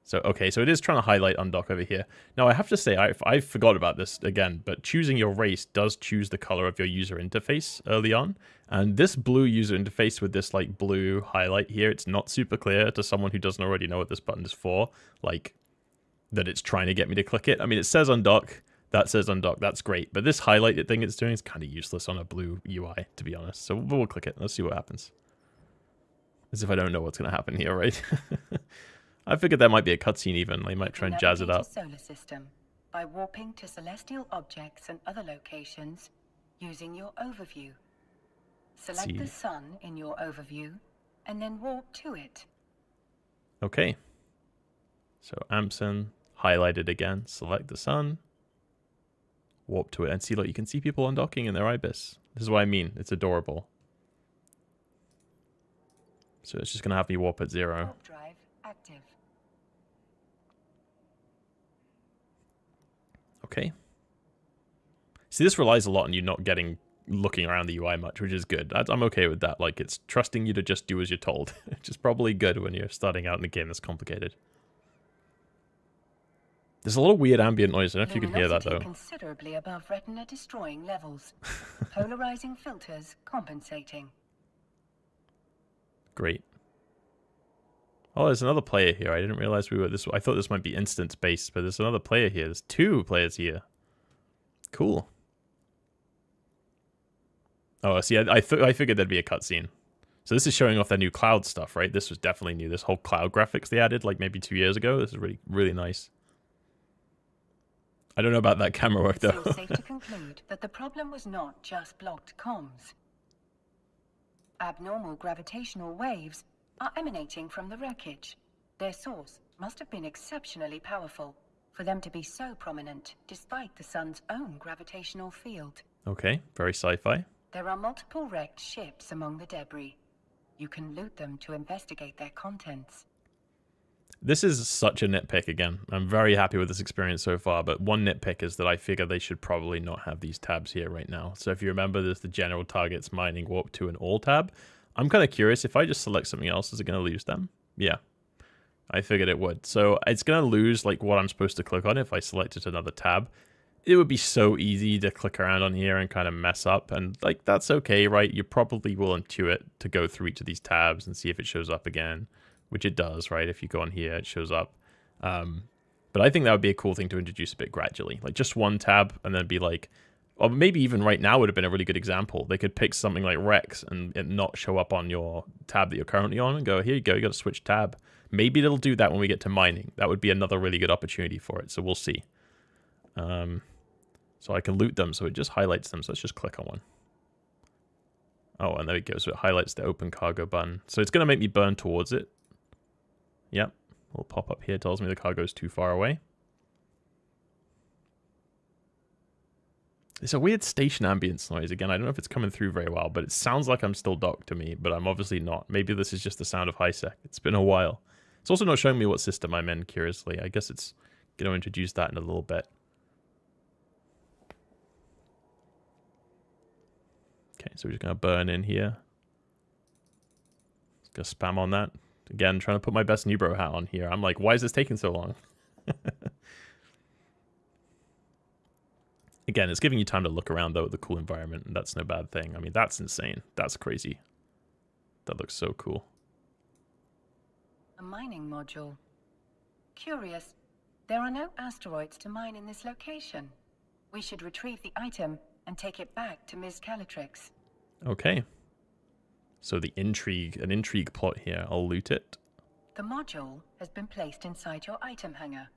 So, okay, so it is trying to highlight undock over here. Now, I have to say, I forgot about this again, but choosing your race does choose the color of your user interface early on. And this blue user interface with this, like, blue highlight here, it's not super clear to someone who doesn't already know what this button is for. Like, that it's trying to get me to click it. I mean, it says undock. That says undock. That's great. But this highlighted thing it's doing is kind of useless on a blue UI, to be honest. So we'll click it. Let's see what happens. As if I don't know what's going to happen here, right? I figured that might be a cutscene even. They might try and jazz it up. Solar system by warping to celestial objects and other locations using your overview. Select the sun in your overview and then warp to it. Okay. So Amson, highlighted again, select the sun, warp to it, and see, look, you can see people undocking in their Ibis. This is what I mean, it's adorable. So it's just going to have me warp at 0. Warp drive active. Okay. See, this relies a lot on you not looking around the UI much, which is good. I'm okay with that. Like, it's trusting you to just do as you're told, which is probably good when you're starting out in a game that's complicated. There's a lot of weird ambient noise. I don't know if you can hear that, though. Considerably above retina destroying levels. Polarizing filters compensating. Great. Oh, there's another player here. I didn't realize we were this. I thought this might be instance-based, but there's another player here. There's 2 players here. Cool. Oh, see, I figured there'd be a cutscene. So this is showing off their new cloud stuff, right? This was definitely new. This whole cloud graphics they added, like maybe 2 years ago. This is really, really nice. I don't know about that camera work, though. It's safe to conclude that the problem was not just blocked comms. Abnormal gravitational waves are emanating from the wreckage. Their source must have been exceptionally powerful for them to be so prominent, despite the sun's own gravitational field. Okay, very sci-fi. There are multiple wrecked ships among the debris. You can loot them to investigate their contents. This is such a nitpick again. I'm very happy with this experience so far, but one nitpick is that I figure they should probably not have these tabs here right now. So if you remember, there's the general targets, mining, warp to, and all tab. I'm kind of curious, if I just select something else, is it going to lose them? Yeah, I figured it would. So it's going to lose like what I'm supposed to click on if I selected another tab. It would be so easy to click around on here and kind of mess up, and like that's okay, right? You probably will intuit to go through each of these tabs and see if it shows up again. Which it does, right? If you go on here, it shows up. But I think that would be a cool thing to introduce a bit gradually. Like just one tab and then be like, or maybe even right now would have been a really good example. They could pick something like Rex and it not show up on your tab that you're currently on and go, here you go, you got to switch tab. Maybe it'll do that when we get to mining. That would be another really good opportunity for it. So we'll see. So I can loot them. So it just highlights them. So let's just click on one. Oh, and there we go. So it highlights the open cargo button. So it's going to make me burn towards it. Yep, little pop-up here tells me the cargo's too far away. It's a weird station ambience noise. Again, I don't know if it's coming through very well, but it sounds like I'm still docked to me, but I'm obviously not. Maybe this is just the sound of HiSec. It's been a while. It's also not showing me what system I'm in, curiously. I guess it's going to introduce that in a little bit. Okay, so we're just going to burn in here. Just going to spam on that. Again, trying to put my best Nubro hat on here. I'm like, why is this taking so long? Again, it's giving you time to look around, though, at the cool environment, and that's no bad thing. I mean, that's insane. That's crazy. That looks so cool. A mining module. Curious. There are no asteroids to mine in this location. We should retrieve the item and take it back to Ms. Calatrix. Okay. So an intrigue plot here. I'll loot it. The module has been placed inside your item hanger.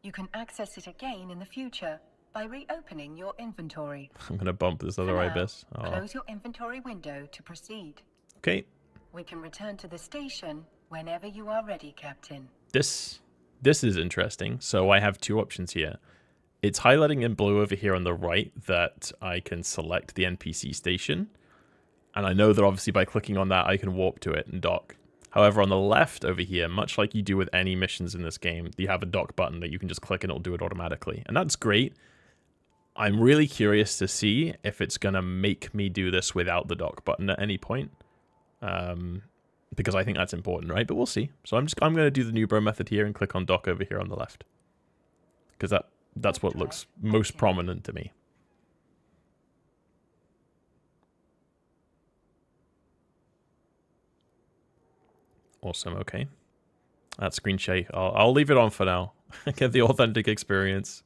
You can access it again in the future by reopening your inventory. I'm going to bump this other For now, ibis. Oh. close your inventory window to proceed. Okay. We can return to the station whenever you are ready, Captain. This is interesting. So I have two options here. It's highlighting in blue over here on the right that I can select the NPC station. And I know that obviously by clicking on that, I can warp to it and dock. However, on the left over here, much like you do with any missions in this game, you have a dock button that you can just click and it'll do it automatically. And that's great. I'm really curious to see if it's going to make me do this without the dock button at any point. Because I think that's important, right? But we'll see. So I'm going to do the new bro method here and click on dock over here on the left. Because that's what looks most prominent to me. Awesome, okay. That screen shake, I'll leave it on for now. Get the authentic experience.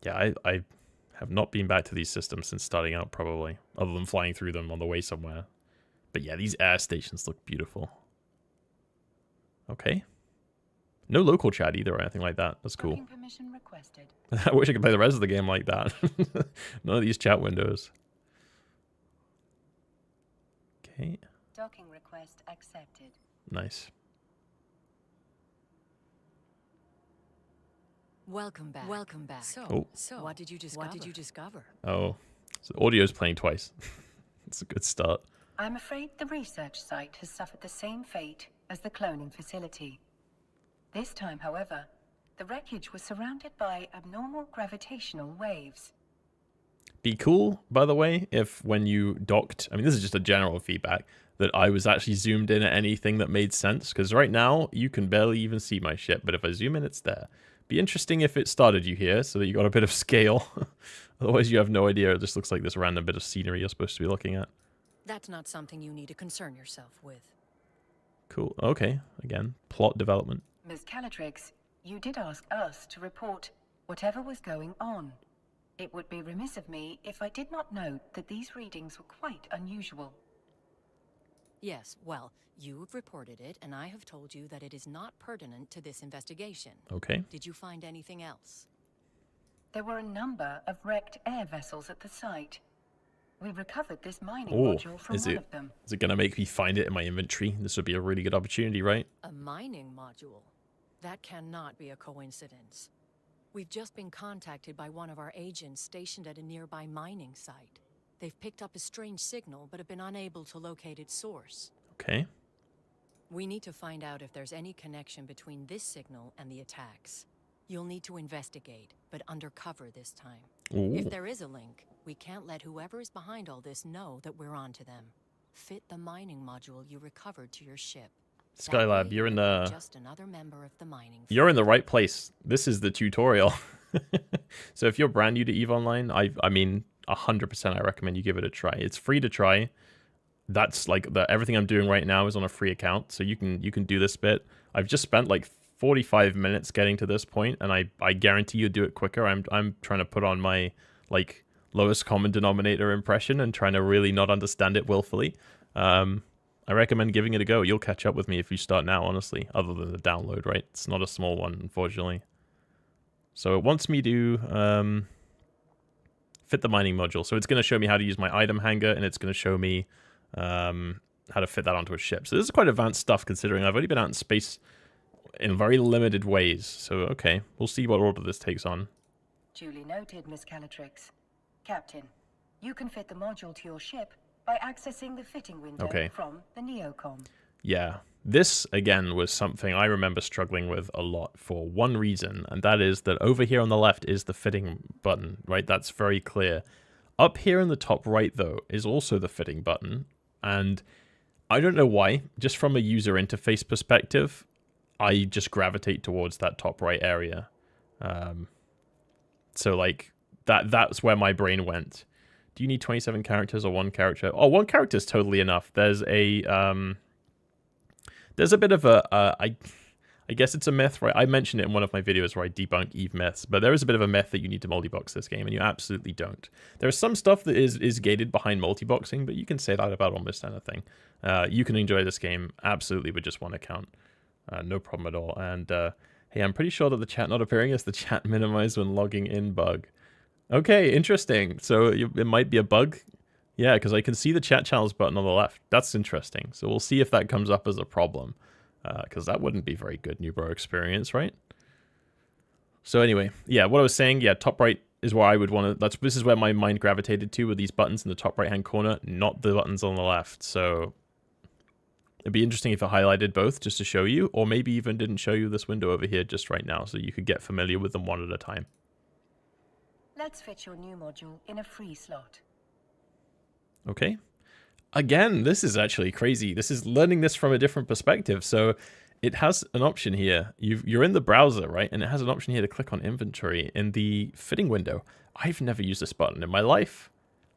Yeah, I have not been back to these systems since starting out, probably. Other than flying through them on the way somewhere. But yeah, these air stations look beautiful. Okay. No local chat either or anything like that. That's cool. Docking permission requested. I wish I could play the rest of the game like that. None of these chat windows. Okay. Docking request accepted. Nice. Welcome back. Welcome back. Oh. So what did you discover? Oh. So the audio's playing twice. It's a good start. I'm afraid the research site has suffered the same fate as the cloning facility. This time, however, the wreckage was surrounded by abnormal gravitational waves. Be cool, by the way, if when you docked, I mean, this is just a general feedback, that I was actually zoomed in at anything that made sense, because right now, you can barely even see my ship, but if I zoom in, it's there. Be interesting if it started you here, so that you got a bit of scale. Otherwise, you have no idea. It just looks like this random bit of scenery you're supposed to be looking at. That's not something you need to concern yourself with. Cool. Okay. Again, plot development. Ms. Calatrix, you did ask us to report whatever was going on. It would be remiss of me if I did not note that these readings were quite unusual. Yes, well, you've reported it, and I have told you that it is not pertinent to this investigation. Okay. Did you find anything else? There were a number of wrecked air vessels at the site. We recovered this mining Oh, module from one of them. Is it going to make me find it in my inventory? This would be a really good opportunity, right? A mining module? That cannot be a coincidence. We've just been contacted by one of our agents stationed at a nearby mining site. They've picked up a strange signal, but have been unable to locate its source. Okay. We need to find out if there's any connection between this signal and the attacks. You'll need to investigate, but undercover this time. Ooh. If there is a link, we can't let whoever is behind all this know that we're onto them. Fit the mining module you recovered to your ship. Skylab, you're in the... Just another member of the mining. You're in the right place. This is the tutorial. So if you're brand new to EVE Online, I mean, 100% I recommend you give it a try. It's free to try. That's like everything I'm doing right now is on a free account, so you can do this bit. I've just spent like 45 minutes getting to this point, and I guarantee you'll do it quicker. I'm trying to put on my like lowest common denominator impression and trying to really not understand it willfully. I recommend giving it a go. You'll catch up with me if you start now, honestly, other than the download, right? It's not a small one, unfortunately. So it wants me to fit the mining module. So it's going to show me how to use my item hanger, and it's going to show me how to fit that onto a ship. So this is quite advanced stuff, considering I've only been out in space in very limited ways. So, okay, we'll see what order this takes on. Duly noted, Miss Calatrix. Captain, you can fit the module to your ship by accessing the fitting window from the Neocom. Yeah, this, again, was something I remember struggling with a lot for one reason, and that is that over here on the left is the fitting button, right? That's very clear. Up here in the top right, though, is also the fitting button, and I don't know why, just from a user interface perspective, I just gravitate towards that top right area. So, like, that's where my brain went. Do you need 27 characters or one character? Oh, one character is totally enough. There's a bit of a I I guess it's a myth, right? I mentioned it in one of my videos where I debunk Eve myths, but there is a bit of a myth that you need to multi-box this game, and you absolutely don't. There's some stuff that is gated behind multi-boxing, but you can say that about almost anything. You can enjoy this game absolutely with just one account. No problem at all. And hey, I'm pretty sure that the chat not appearing is the chat minimized when logging in bug. Okay, interesting. So it might be a bug. Yeah, because I can see the chat channels button on the left. That's interesting. So we'll see if that comes up as a problem. Because that wouldn't be very good new bro experience, right? So anyway, yeah, what I was saying, yeah, top right is where I would want to, this is where my mind gravitated to, with these buttons in the top right hand corner, not the buttons on the left. So it'd be interesting if I highlighted both just to show you, or maybe even didn't show you this window over here just right now so you could get familiar with them one at a time. Let's fit your new module in a free slot. Okay. Again, this is actually crazy. This is learning this from a different perspective. So it has an option here. You're in the browser, right? And it has an option here to click on inventory in the fitting window. I've never used this button in my life.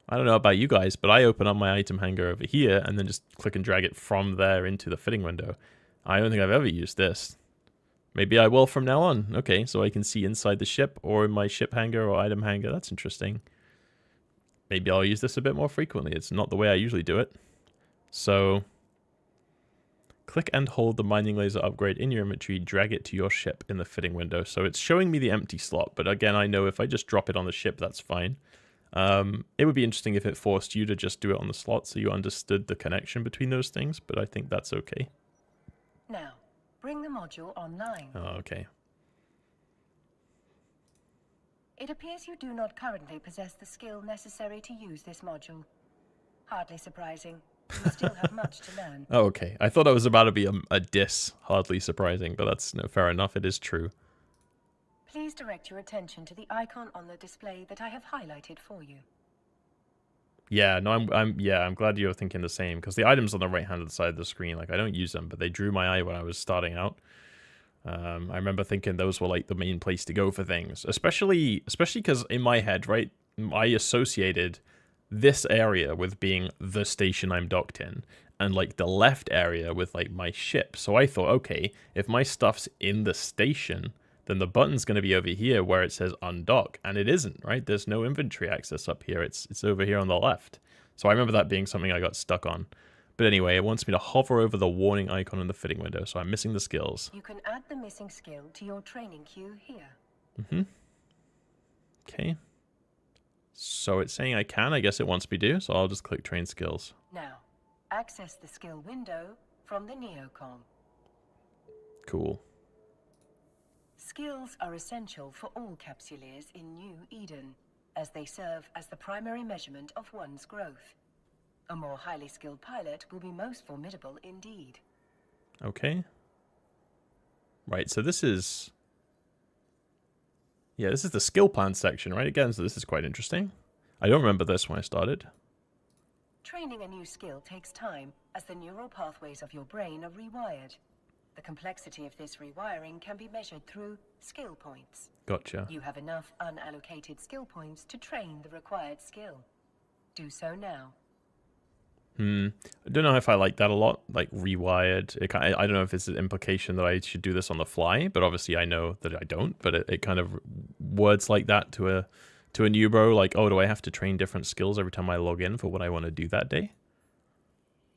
I don't know about you guys, but I open up my item hanger over here and then just click and drag it from there into the fitting window. I don't think I've ever used this. Maybe I will from now on. Okay, so I can see inside the ship or in my ship hanger or item hanger. That's interesting. Maybe I'll use this a bit more frequently. It's not the way I usually do it. So click and hold the mining laser upgrade in your inventory, drag it to your ship in the fitting window. So it's showing me the empty slot, but again, I know if I just drop it on the ship, that's fine. It would be interesting if it forced you to just do it on the slot so you understood the connection between those things, but I think that's okay. Now, bring the module online. Oh, okay. It appears you do not currently possess the skill necessary to use this module. Hardly surprising. You still have much to learn. Oh, okay. I thought it was about to be a diss. Hardly surprising, but that's no, fair enough. It is true. Please direct your attention to the icon on the display that I have highlighted for you. Yeah, no, I'm glad you're thinking the same, because the items on the right-hand side of the screen, like, I don't use them, but they drew my eye when I was starting out. I remember thinking those were like the main place to go for things, especially because in my head, right, I associated this area with being the station I'm docked in, and like the left area with like my ship. So I thought, okay, if my stuff's in the station, then the button's going to be over here where it says undock, and it isn't, right? There's no inventory access up here. It's over here on the left. So I remember that being something I got stuck on. But anyway, it wants me to hover over the warning icon in the fitting window, so I'm missing the skills. You can add the missing skill to your training queue here. Mm-hmm. Okay. So it's saying I can. I guess it wants me to, so I'll just click train skills. Now, access the skill window from the neocon. Cool. Skills are essential for all capsuleers in New Eden, as they serve as the primary measurement of one's growth. A more highly skilled pilot will be most formidable indeed. Okay. Right, so this is... Yeah, this is the skill plan section, right? Again, so this is quite interesting. I don't remember this when I started. Training a new skill takes time, as the neural pathways of your brain are rewired. The complexity of this rewiring can be measured through skill points. Gotcha. You have enough unallocated skill points to train the required skill. Do so now. I don't know if I like that a lot, like rewired. I don't know if it's an implication that I should do this on the fly, but obviously I know that I don't. But it kind of words like that to a new bro, like, oh, do I have to train different skills every time I log in for what I want to do that day?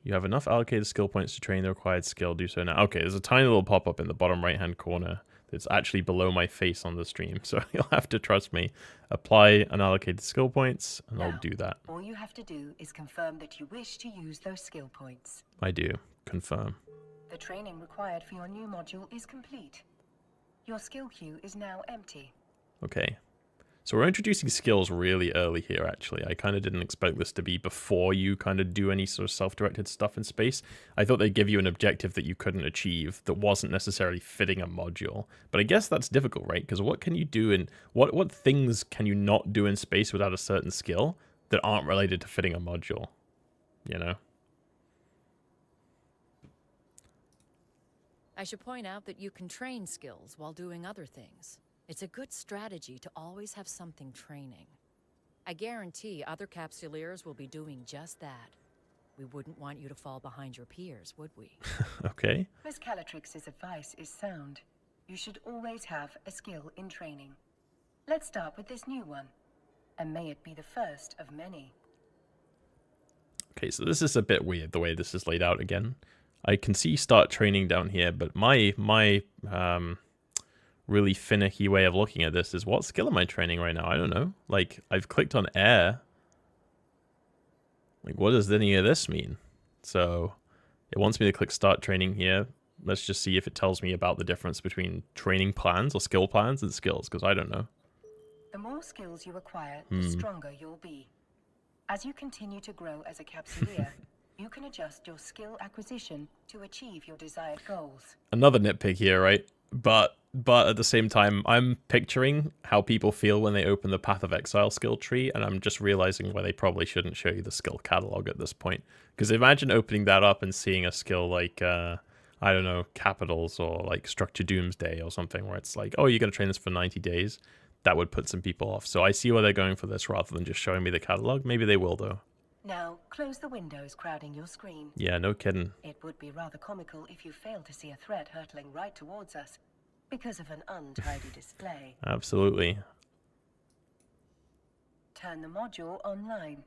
You have enough allocated skill points to train the required skill. Do so now. Okay, there's a tiny little pop-up in the bottom right-hand corner that's actually below my face on the stream, so you'll have to trust me. Apply unallocated skill points, and I'll do that. All you have to do is confirm that you wish to use those skill points. I do. Confirm. The training required for your new module is complete. Your skill queue is now empty. Okay. So we're introducing skills really early here, actually. I kind of didn't expect this to be before you kind of do any sort of self-directed stuff in space. I thought they'd give you an objective that you couldn't achieve that wasn't necessarily fitting a module. But I guess that's difficult, right? Because what can you do and what things can you not do in space without a certain skill that aren't related to fitting a module? You know? I should point out that you can train skills while doing other things. It's a good strategy to always have something training. I guarantee other capsuleers will be doing just that. We wouldn't want you to fall behind your peers, would we? Okay. Miss Calatrix's advice is sound. You should always have a skill in training. Let's start with this new one, and may it be the first of many. Okay, so this is a bit weird the way this is laid out again. I can see start training down here, but my really finicky way of looking at this is what skill am I training right now? I don't know. Like, I've clicked on air. Like, what does any of this mean? So it wants me to click start training here. Let's just see if it tells me about the difference between training plans or skill plans and skills, because I don't know. The more skills you acquire, the stronger you'll be. As you continue to grow as a Capsuleer, you can adjust your skill acquisition to achieve your desired goals. Another nitpick here, right? But at the same time, I'm picturing how people feel when they open the Path of Exile skill tree, and I'm just realizing why they probably shouldn't show you the skill catalog at this point. Because imagine opening that up and seeing a skill like, I don't know, Capitals or like Structure Doomsday or something, where it's like, oh, you're going to train this for 90 days. That would put some people off. So I see why they're going for this rather than just showing me the catalog. Maybe they will, though. Now, close the windows crowding your screen. Yeah, no kidding. It would be rather comical if you failed to see a threat hurtling right towards us because of an untidy display. Absolutely. Turn the module online.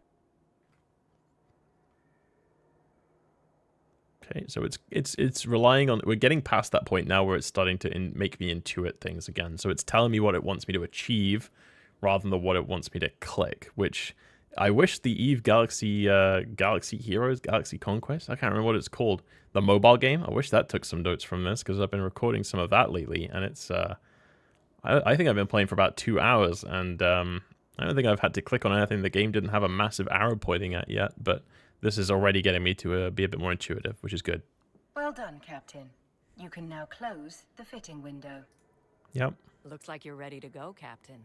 Okay, so it's relying on, we're getting past that point now where it's starting to make me intuit things again. So it's telling me what it wants me to achieve rather than what it wants me to click, which I wish the Eve Galaxy Heroes, Galaxy Conquest, I can't remember what it's called, the mobile game. I wish that took some notes from this because I've been recording some of that lately, and it's I think I've been playing for about 2 hours, and I don't think I've had to click on anything the game didn't have a massive arrow pointing at yet, but this is already getting me to be a bit more intuitive, which is good. Well done, Captain. You can now close the fitting window. Yep. Looks like you're ready to go, Captain.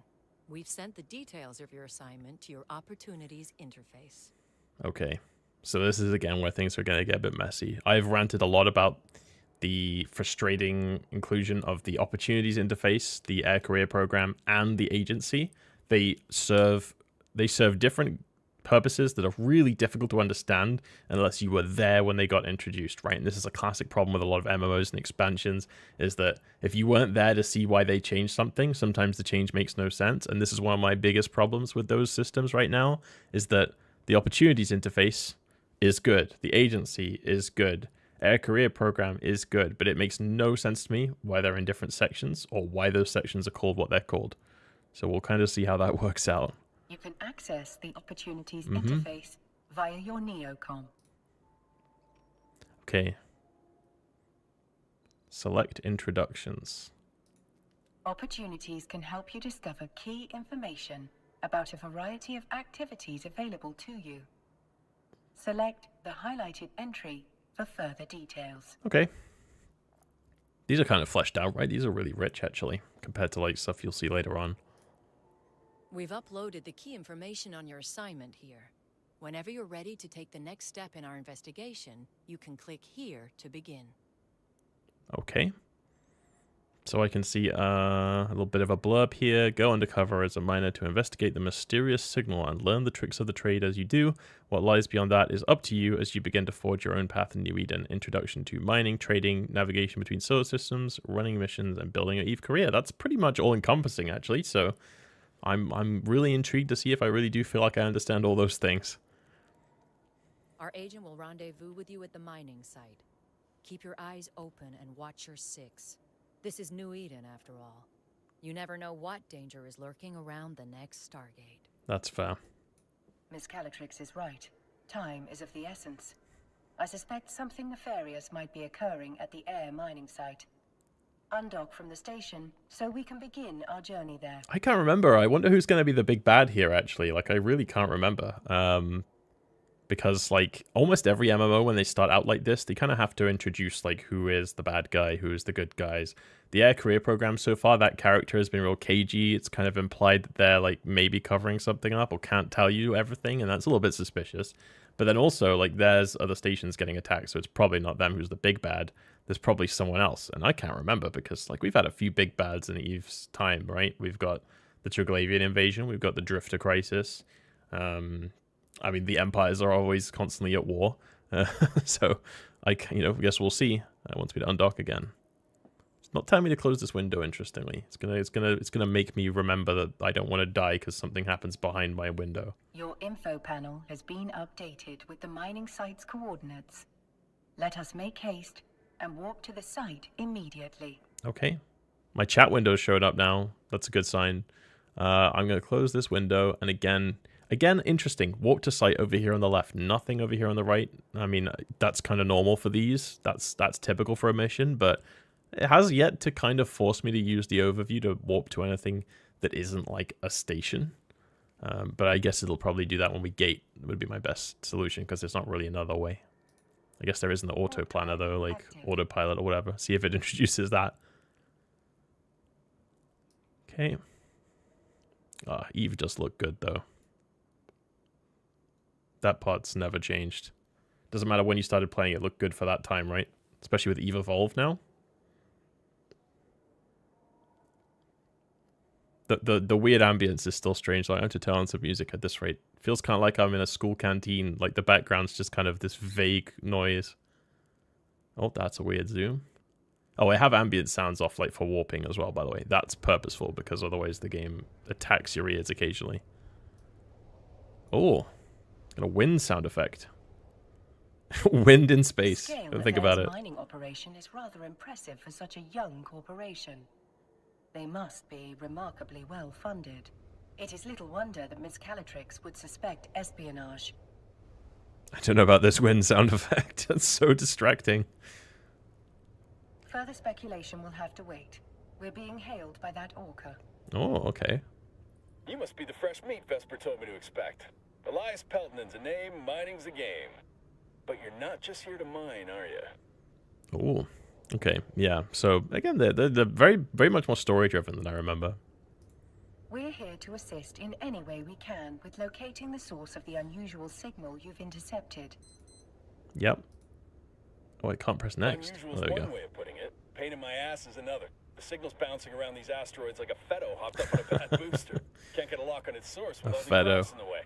We've sent the details of your assignment to your Opportunities interface. Okay. So this is, again, where things are going to get a bit messy. I've ranted a lot about the frustrating inclusion of the Opportunities interface, the Air Career Program, and the agency. They serve different purposes that are really difficult to understand unless you were there when they got introduced, right? And this is a classic problem with a lot of MMOs and expansions, is that if you weren't there to see why they changed something, sometimes the change makes no sense. And this is one of my biggest problems with those systems right now, is that the Opportunities interface is good, the agency is good, Air Career Program is good, but it makes no sense to me why they're in different sections or why those sections are called what they're called. So we'll kind of see how that works out. You can access the Opportunities interface via your Neocom. Okay. Select introductions. Opportunities can help you discover key information about a variety of activities available to you. Select the highlighted entry for further details. Okay. These are kind of fleshed out, right? These are really rich, actually, compared to like stuff you'll see later on. We've uploaded the key information on your assignment here. Whenever you're ready to take the next step in our investigation, you can click here to begin. Okay. So I can see a little bit of a blurb here. Go undercover as a miner to investigate the mysterious signal and learn the tricks of the trade as you do. What lies beyond that is up to you as you begin to forge your own path in New Eden. Introduction to mining, trading, navigation between solar systems, running missions, and building an Eve career. That's pretty much all-encompassing, actually. So I'm really intrigued to see if I really do feel like I understand all those things. Our agent will rendezvous with you at the mining site. Keep your eyes open and watch your six. This is New Eden, after all. You never know what danger is lurking around the next Stargate. That's fair. Miss Calatrix is right. Time is of the essence. I suspect something nefarious might be occurring at the air mining site. Undock from the station so we can begin our journey there. I can't remember. I wonder who's going to be the big bad here, actually. Like, I really can't remember. Because, like, almost every MMO, when they start out like this, they kind of have to introduce, like, who is the bad guy, who is the good guys. The Air Career Program, so far, that character has been real cagey. It's kind of implied that they're, like, maybe covering something up or can't tell you everything, and that's a little bit suspicious. But then also, like, there's other stations getting attacked, so it's probably not them who's the big bad. There's probably someone else, and I can't remember because, like, we've had a few big bads in Eve's time, right? We've got the Triglavian invasion, we've got the Drifter crisis, I mean, the empires are always constantly at war. So I guess we'll see once we undock again. It's not telling me to close this window. Interestingly, it's gonna make me remember that I don't want to die because something happens behind my window. Your info panel has been updated with the mining site's coordinates. Let us make haste and walk to the site immediately. Okay. My chat window showed up now. That's a good sign. I'm going to close this window. And again, interesting. Walk to site over here on the left. Nothing over here on the right. I mean, that's kind of normal for these. That's typical for a mission. But it has yet to kind of force me to use the overview to warp to anything that isn't like a station. But I guess it'll probably do that when we gate. It would be my best solution because there's not really another way. I guess there isn't the auto planner though, like autopilot or whatever. See if it introduces that. Okay. Eve does look good though. That part's never changed. Doesn't matter when you started playing, it looked good for that time, right? Especially with Eve Evolved now. The weird ambience is still strange. Like, I have to turn on some music at this rate. Feels kind of like I'm in a school canteen. Like the background's just kind of this vague noise. Oh, that's a weird zoom. Oh, I have ambient sounds off, like for warping as well, by the way. That's purposeful because otherwise the game attacks your ears occasionally. Oh, got a wind sound effect. Wind in space. Think about it. Mining operation is rather impressive for such a young corporation. They must be remarkably well funded. It is little wonder that Miss Calatrix would suspect espionage. I don't know about this wind sound effect. It's so distracting. Further speculation will have to wait. We're being hailed by that orca. Oh, okay. You must be the fresh meat Vesper told me to expect. Elias Peltonen's a name, mining's a game. But you're not just here to mine, are you? Oh, okay. Yeah. So again, they're very, very much more story driven than I remember. We're here to assist in any way we can with locating the source of the unusual signal you've intercepted. Yep. Oh, I can't press next. Unusual Oh, is there we one go. way of putting it. Pain in my ass is another. The signal's bouncing around these asteroids like a Feddo hopped up on a bad booster. Can't get a lock on its source with all these Feddo. rocks in the way.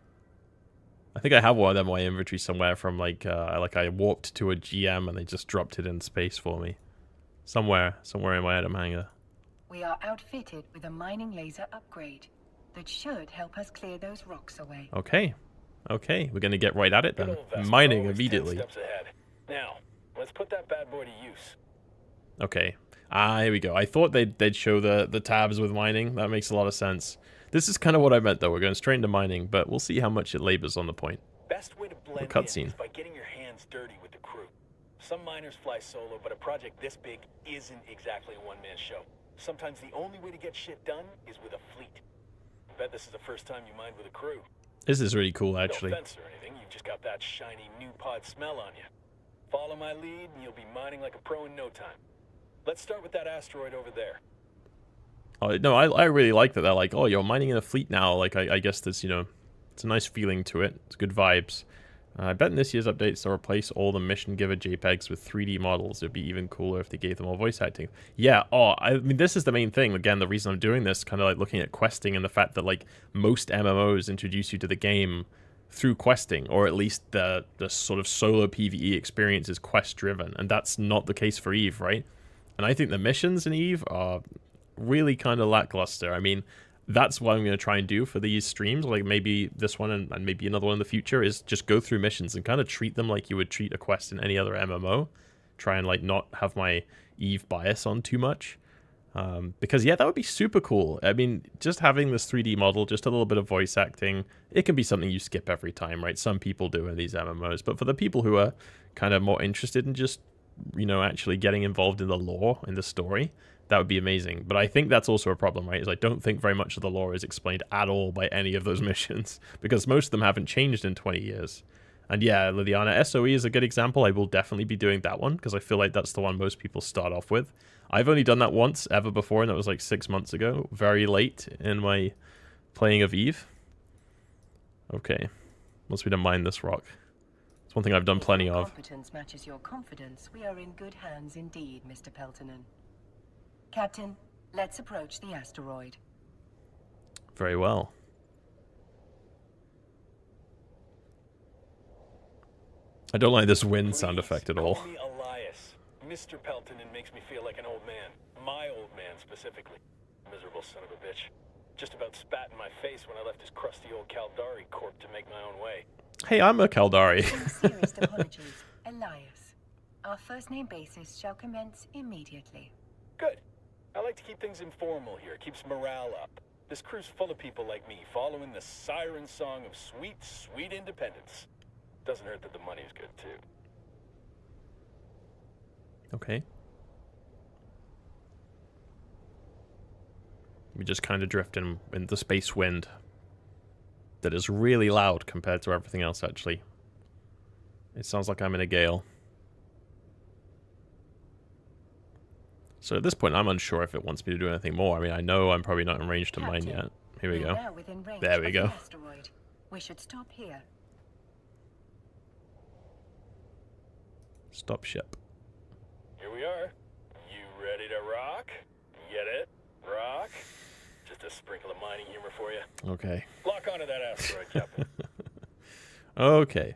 I think I have one of them in my inventory somewhere from like I warped to a GM and they just dropped it in space for me. Somewhere in my item hangar. We are outfitted with a mining laser upgrade that should help us clear those rocks away. Okay. Okay, we're going to get right at it Good then. old Vesper, Mining always 10 immediately. steps ahead. Now, let's put that bad boy to use. Okay. Here we go. I thought they'd show the tabs with mining. That makes a lot of sense. This is kind of what I meant though. We're going straight into mining, but we'll see how much it labors on the point. Best way to blend in cutscene. is by getting your hands dirty with the crew. Some miners fly solo, but a project this big isn't exactly a one-man show. Sometimes the only way to get shit done is with a fleet. I bet this is the first time you mine with a crew. This is really cool, actually. No offense or anything, you've just got that shiny new pod smell on you. Follow my lead and you'll be mining like a pro in no time. Let's start with that asteroid over there. Oh, no, I really like that. They're like, oh, you're mining in a fleet now. Like, I guess there's, it's a nice feeling to it. It's good vibes. I bet in this year's updates they'll replace all the Mission Giver JPEGs with 3D models. It'd be even cooler if they gave them all voice acting. Yeah, I mean, this is the main thing. Again, the reason I'm doing this, kind of like looking at questing and the fact that, like, most MMOs introduce you to the game through questing, or at least the sort of solo PvE experience is quest-driven, and that's not the case for EVE, right? And I think the missions in EVE are really kind of lackluster. I mean, that's what I'm going to try and do for these streams, like maybe this one and maybe another one in the future, is just go through missions and kind of treat them like you would treat a quest in any other MMO. Try and like not have my EVE bias on too much. Because yeah, that would be super cool. I mean, just having this 3D model, just a little bit of voice acting, it can be something you skip every time, right? Some people do in these MMOs, but for the people who are kind of more interested in just, actually getting involved in the lore, in the story, that would be amazing. But I think that's also a problem, right? Is I don't think very much of the lore is explained at all by any of those missions, because most of them haven't changed in 20 years. And yeah, Liliana, SOE is a good example. I will definitely be doing that one, because I feel like that's the one most people start off with. I've only done that once ever before, and that was like 6 months ago, very late in my playing of EVE. Okay, wants me to mine this rock. It's one thing I've done plenty If your of. competence matches your confidence, we are in good hands indeed, Mr. Peltonen. Captain, let's approach the asteroid. Very well. I don't like this wind sound effect at all. Call me Elias. Mr. Pelton makes me feel like an old man. My old man, specifically. Miserable son of a bitch. Just about spat in my face when I left his crusty old Caldari corp to make my own way. Hey, I'm a Caldari. Sincerest apologies, Elias. Our first name basis shall commence immediately. Good. I like to keep things informal here. Keeps morale up. This crew's full of people like me, following the siren song of sweet, sweet independence. Doesn't hurt that the money's good, too. Okay. We just kind of drift in the space wind that is really loud compared to everything else, actually. It sounds like I'm in a gale. So at this point, I'm unsure if it wants me to do anything more. I mean, I know I'm probably not in range to mine yet. Here we You're go. now within range There we of go. the asteroid. We should stop here. Stop ship. Here we are. You ready to rock? Get it? Rock? Just a sprinkle of mining humor for you. Okay. Lock onto that asteroid, Captain. Okay.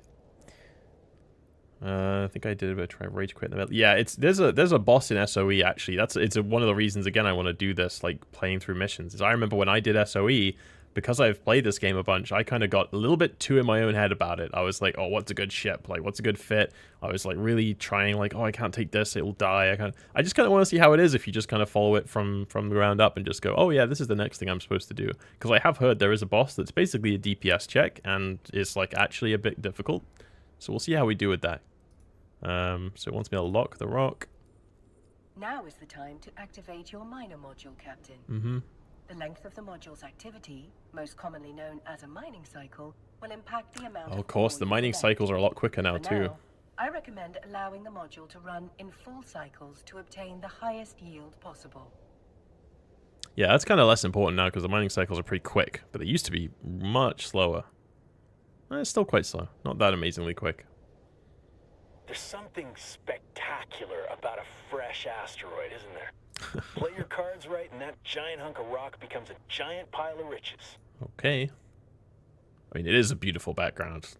I think I did a bit of try rage quit in the middle. Yeah, there's a boss in SOE actually. It's one of the reasons again I want to do this, like playing through missions. Is I remember when I did SOE, because I've played this game a bunch, I kind of got a little bit too in my own head about it. I was like, oh, what's a good ship? Like, what's a good fit? I was like really trying, like, oh, I can't take this, it'll die. I just kind of want to see how it is if you just kind of follow it from the ground up and just go, oh yeah, this is the next thing I'm supposed to do. Because I have heard there is a boss that's basically a DPS check and is like actually a bit difficult. So we'll see how we do with that. So it wants me to lock the rock. Now is the time to activate your miner module, Captain. Mm-hmm. The length of the module's activity, most commonly known as a mining cycle, will impact the amount Oh, of course, ore the you mining collect. cycles are a lot quicker now For too. now, I recommend allowing the module to run in full cycles to obtain the highest yield possible. Yeah, that's kind of less important now because the mining cycles are pretty quick, but they used to be much slower. It's still quite slow, not that amazingly quick. There's something spectacular about a fresh asteroid, isn't there? Play your cards right and that giant hunk of rock becomes a giant pile of riches. Okay. I mean, it is a beautiful background.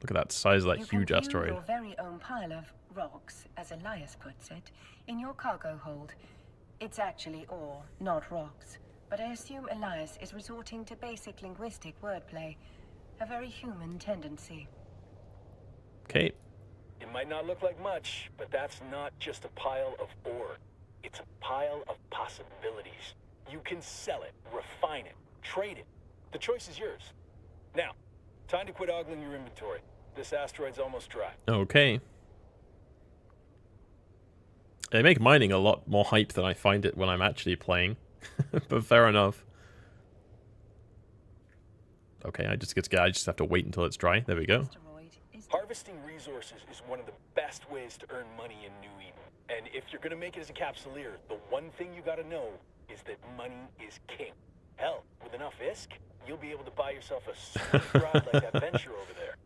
Look at that size of that You huge can view asteroid. your very own pile of rocks, as Elias puts it, in your cargo hold. It's actually ore, not rocks. But I assume Elias is resorting to basic linguistic wordplay, a very human tendency. Okay. It might not look like much, but that's not just a pile of ore. It's a pile of possibilities. You can sell it, refine it, trade it. The choice is yours. Now, time to quit ogling your inventory. This asteroid's almost dry. Okay. They make mining a lot more hype than I find it when I'm actually playing. But fair enough. Okay, I just have to wait until it's dry. There we go. Asteroid is Harvesting resources is one of the best ways to earn money in New Eden. And if you're gonna make it as a capsuleer, the one thing you gotta know is that money is king. Hell, with enough ISK, you'll be able to buy yourself a sweet ride like that venture over there.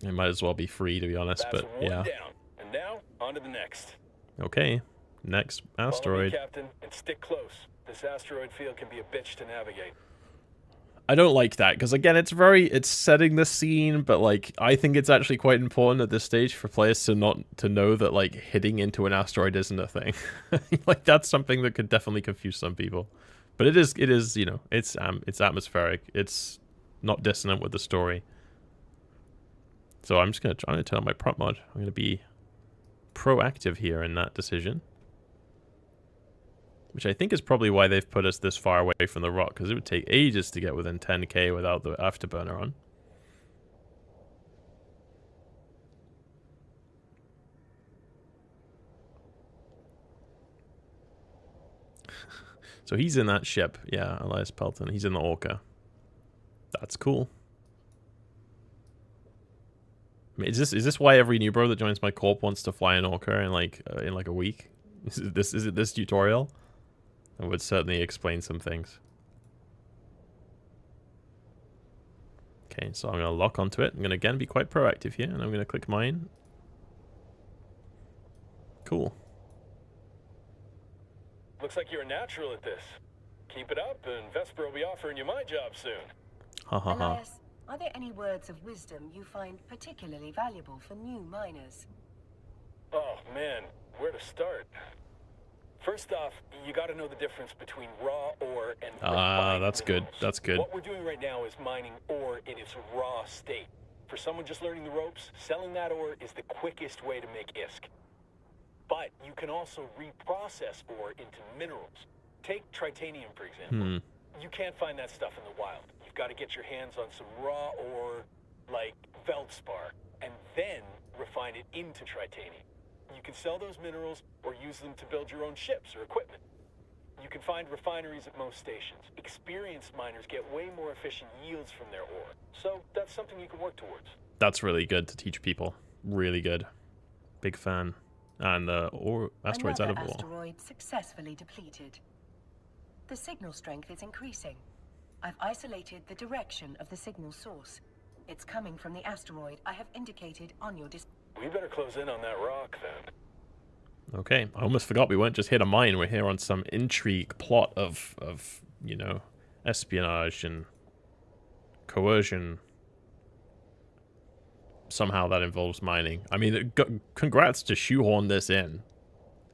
It might as well be free, to be honest, That's but one yeah. down. And now, on to the next. Okay. Next Follow me, asteroid. Captain, and stick close. This asteroid field can be a bitch to navigate. I don't like that because again, it's setting the scene, but like I think it's actually quite important at this stage for players to know that like hitting into an asteroid isn't a thing. Like that's something that could definitely confuse some people. But it is you know it's atmospheric. It's not dissonant with the story. So I'm gonna turn on my prop mod. I'm gonna be proactive here in that decision. Which I think is probably why they've put us this far away from the rock, because it would take ages to get within 10k without the afterburner on. So he's in that ship. Yeah, Elias Pelton. He's in the Orca. That's cool. I mean, is this why every new bro that joins my corp wants to fly an Orca in like a week? Is it this tutorial? That would certainly explain some things. Okay, so I'm going to lock onto it. I'm going to again be quite proactive here, and I'm going to click mine. Cool. Looks like you're a natural at this. Keep it up, and Vesper will be offering you my job soon. Ha ha ha. Elias, Are there any words of wisdom you find particularly valuable for new miners? Oh man, where to start? First off, you gotta know the difference between raw ore and refined that's good. minerals. That's good. What we're doing right now is mining ore in its raw state. For someone just learning the ropes, selling that ore is the quickest way to make ISK. But you can also reprocess ore into minerals. Take tritanium, for example. You can't find that stuff in the wild. You've got to get your hands on some raw ore, like Veldspar, and then refine it into tritanium. You can sell those minerals or use them to build your own ships or equipment. You can find refineries at most stations. Experienced miners get way more efficient yields from their ore. So that's something you can work towards. That's really good to teach people. Really good. Big fan. And or asteroids out of Another war. asteroid successfully depleted. The signal strength is increasing. I've isolated the direction of the signal source. It's coming from the asteroid I have indicated on your We better close in on that rock, then. Okay, I almost forgot we weren't just here to mine. We're here on some intrigue plot of you know, espionage and coercion. Somehow that involves mining. I mean, congrats to shoehorn this in.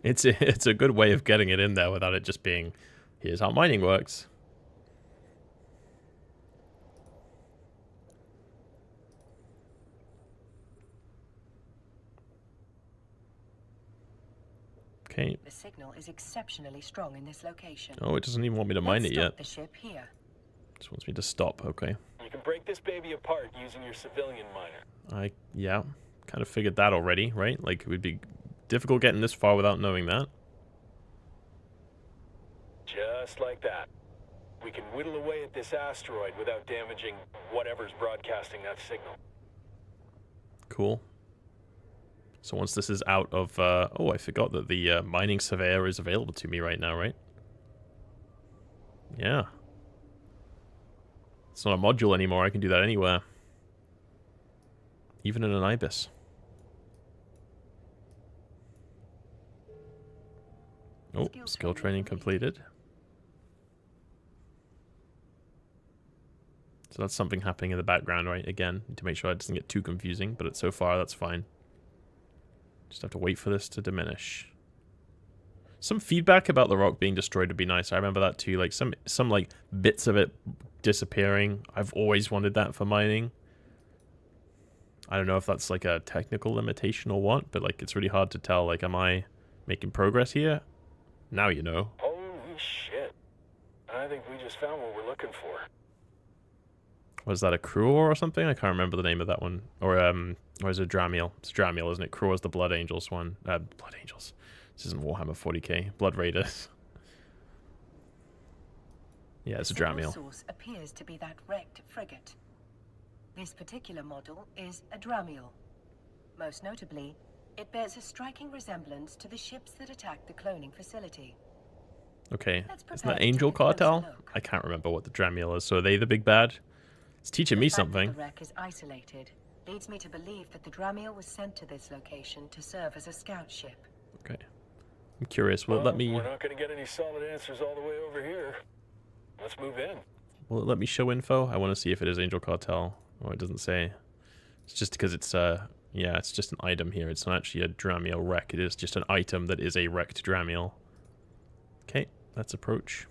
It's a good way of getting it in there without it just being, here's how mining works. Okay. The signal is exceptionally strong in this location. Oh, it doesn't even want me to mine Let's it stop yet. the ship here. Just wants me to stop. Okay. You can break this baby apart using your civilian miner. Yeah, kind of figured that already, right? Like, it would be difficult getting this far without knowing that. Just like that. We can whittle away at this asteroid without damaging whatever's broadcasting that signal. Cool. So once this is out of... oh, I forgot that the mining surveyor is available to me right now, right? Yeah. It's not a module anymore. I can do that anywhere. Even in an IBIS. Oh, skill training completed. So that's something happening in the background, right? Again, need to make sure it doesn't get too confusing, but so far that's fine. Just have to wait for this to diminish. Some feedback about the rock being destroyed would be nice. I remember that too. Like some like bits of it disappearing. I've always wanted that for mining. I don't know if that's like a technical limitation or what, but like it's really hard to tell. Like, am I making progress here? Now you know. Holy shit. I think we just found what we're looking for. Was that a Cruor or something? I can't remember the name of that one. Or is it Dramiel? It's Dramiel, isn't it? Cruor's the Blood Angels one. Blood Angels. This isn't Warhammer 40k. Blood Raiders. Yeah, it's a The signal Dramiel. source appears to be that wrecked frigate. This particular model is a Dramiel. Most notably, it bears a striking resemblance to the ships that attacked the cloning facility. Okay. Let's Isn't prepare that to Angel take a closer Cartel? look. I can't remember what the Dramiel is. So are they the big bad? It's teaching me The fact that something. The wreck is isolated leads me to believe that the Dramiel was sent to this location to serve as a scout ship. Okay. I'm curious. Will it Well, let me... We're not going to get any solid answers all the way over here. Let's move in. Will it let me show info? I want to see if it is Angel Cartel. Oh, it doesn't say. It's just because it's yeah, it's just an item here. It's not actually a Dramiel wreck. It is just an item that is a wrecked Dramiel. Okay, let's approach.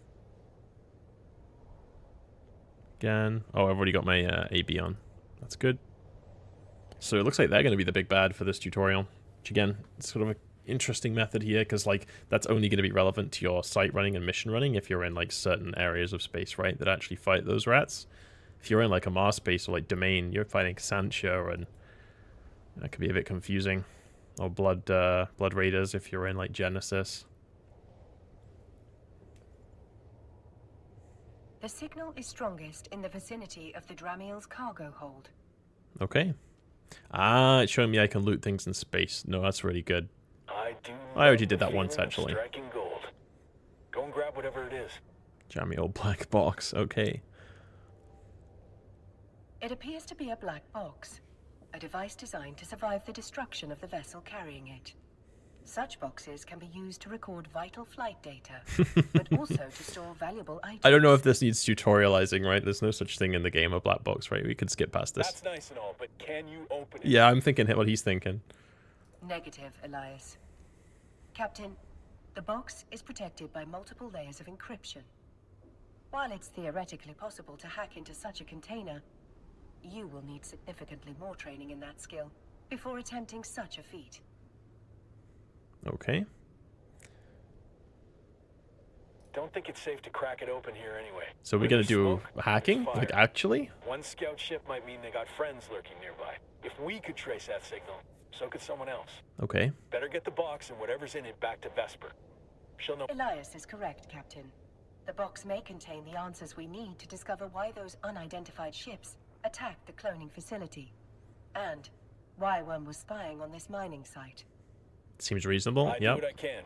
Again. Oh, I've already got my AB on. That's good. So it looks like they're going to be the big bad for this tutorial. Which again, it's sort of an interesting method here, because like that's only going to be relevant to your site running and mission running if you're in like certain areas of space, right, that actually fight those rats. If you're in like a Mars space or like Domain, you're fighting Santia, and that could be a bit confusing. Or Blood Raiders if you're in like Genesis. The signal is strongest in the vicinity of the Dramiel's cargo hold. Okay. Ah, it's showing me I can loot things in space. No, that's really good. I already love did the that once, feeling of actually. Striking gold. Go and grab whatever it is. Jammy old black box. Okay. It appears to be a black box, a device designed to survive the destruction of the vessel carrying it. Such boxes can be used to record vital flight data, but also to store valuable items. I don't know if this needs tutorializing, right? There's no such thing in the game, a black box, right? We can skip past this. That's nice and all, but can you open it? Yeah, I'm thinking what he's thinking. Negative, Elias. Captain, the box is protected by multiple layers of encryption. While it's theoretically possible to hack into such a container, you will need significantly more training in that skill before attempting such a feat. Okay. Don't think it's safe to crack it open here anyway. So we're Where gonna there's do smoke, hacking? there's Like, fire. actually? One scout ship might mean they got friends lurking nearby. If we could trace that signal, so could someone else. Okay. Better get the box and whatever's in it back to Vesper. She'll know. Elias is correct, Captain. The box may contain the answers we need to discover why those unidentified ships attacked the cloning facility, and why one was spying on this mining site. Seems reasonable. I do Yep. what I can.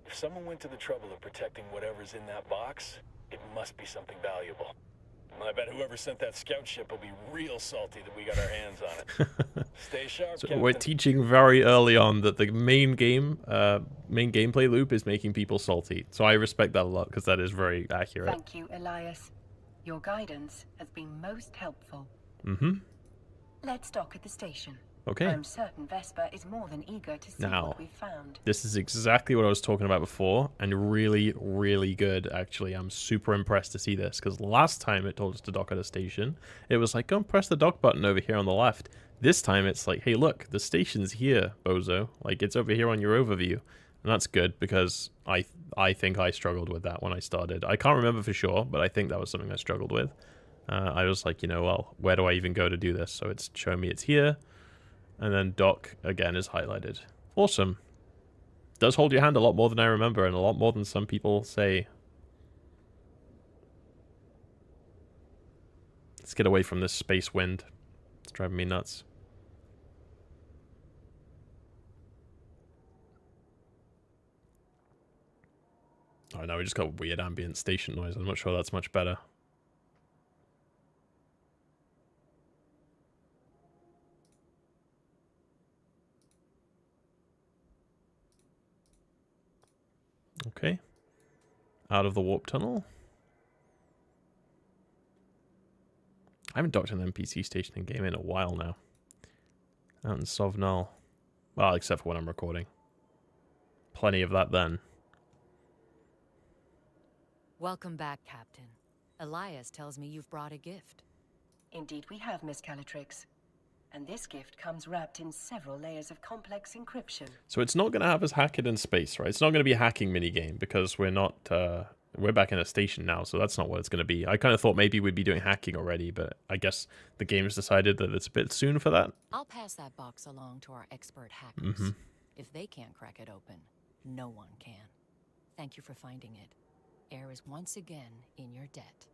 If someone went to the trouble of protecting whatever's in that box, it must be something valuable. I bet whoever sent that scout ship will be real salty that we got our hands on it. Stay sharp, So Captain. we're teaching very early on that the main gameplay loop is making people salty. So I respect that a lot because that is very accurate. Thank you, Elias. Your guidance has been most helpful. Mm-hmm. Let's dock at the station. Okay. I'm certain Vesper is more than eager to see Now, what we've found. This is exactly what I was talking about before, and really, really good, actually. I'm super impressed to see this, because last time it told us to dock at a station, it was like, go and press the dock button over here on the left. This time it's like, hey, look, the station's here, bozo. Like, it's over here on your overview. And that's good, because I think I struggled with that when I started. I can't remember for sure, but I think that was something I struggled with. I was like, you know, well, where do I even go to do this? So it's showing me it's here. And then dock, again, is highlighted. Awesome. Does hold your hand a lot more than I remember, and a lot more than some people say. Let's get away from this space wind. It's driving me nuts. Oh, no, we just got weird ambient station noise. I'm not sure that's much better. Okay. Out of the warp tunnel. I haven't docked an NPC station in game in a while now. Out in Sovnal. Well, except for when I'm recording. Plenty of that then. Welcome back, Captain. Elias tells me you've brought a gift. Indeed we have, Miss Calatrix. And this gift comes wrapped in several layers of complex encryption. So it's not going to have us hack it in space, right? It's not going to be a hacking minigame because we're not... we're back in a station now, so that's not what it's going to be. I kind of thought maybe we'd be doing hacking already, but I guess the game's decided that it's a bit soon for that. I'll pass that box along to our expert hackers. If they can't crack it open, no one can. Thank you for finding it. Air is once again in your debt.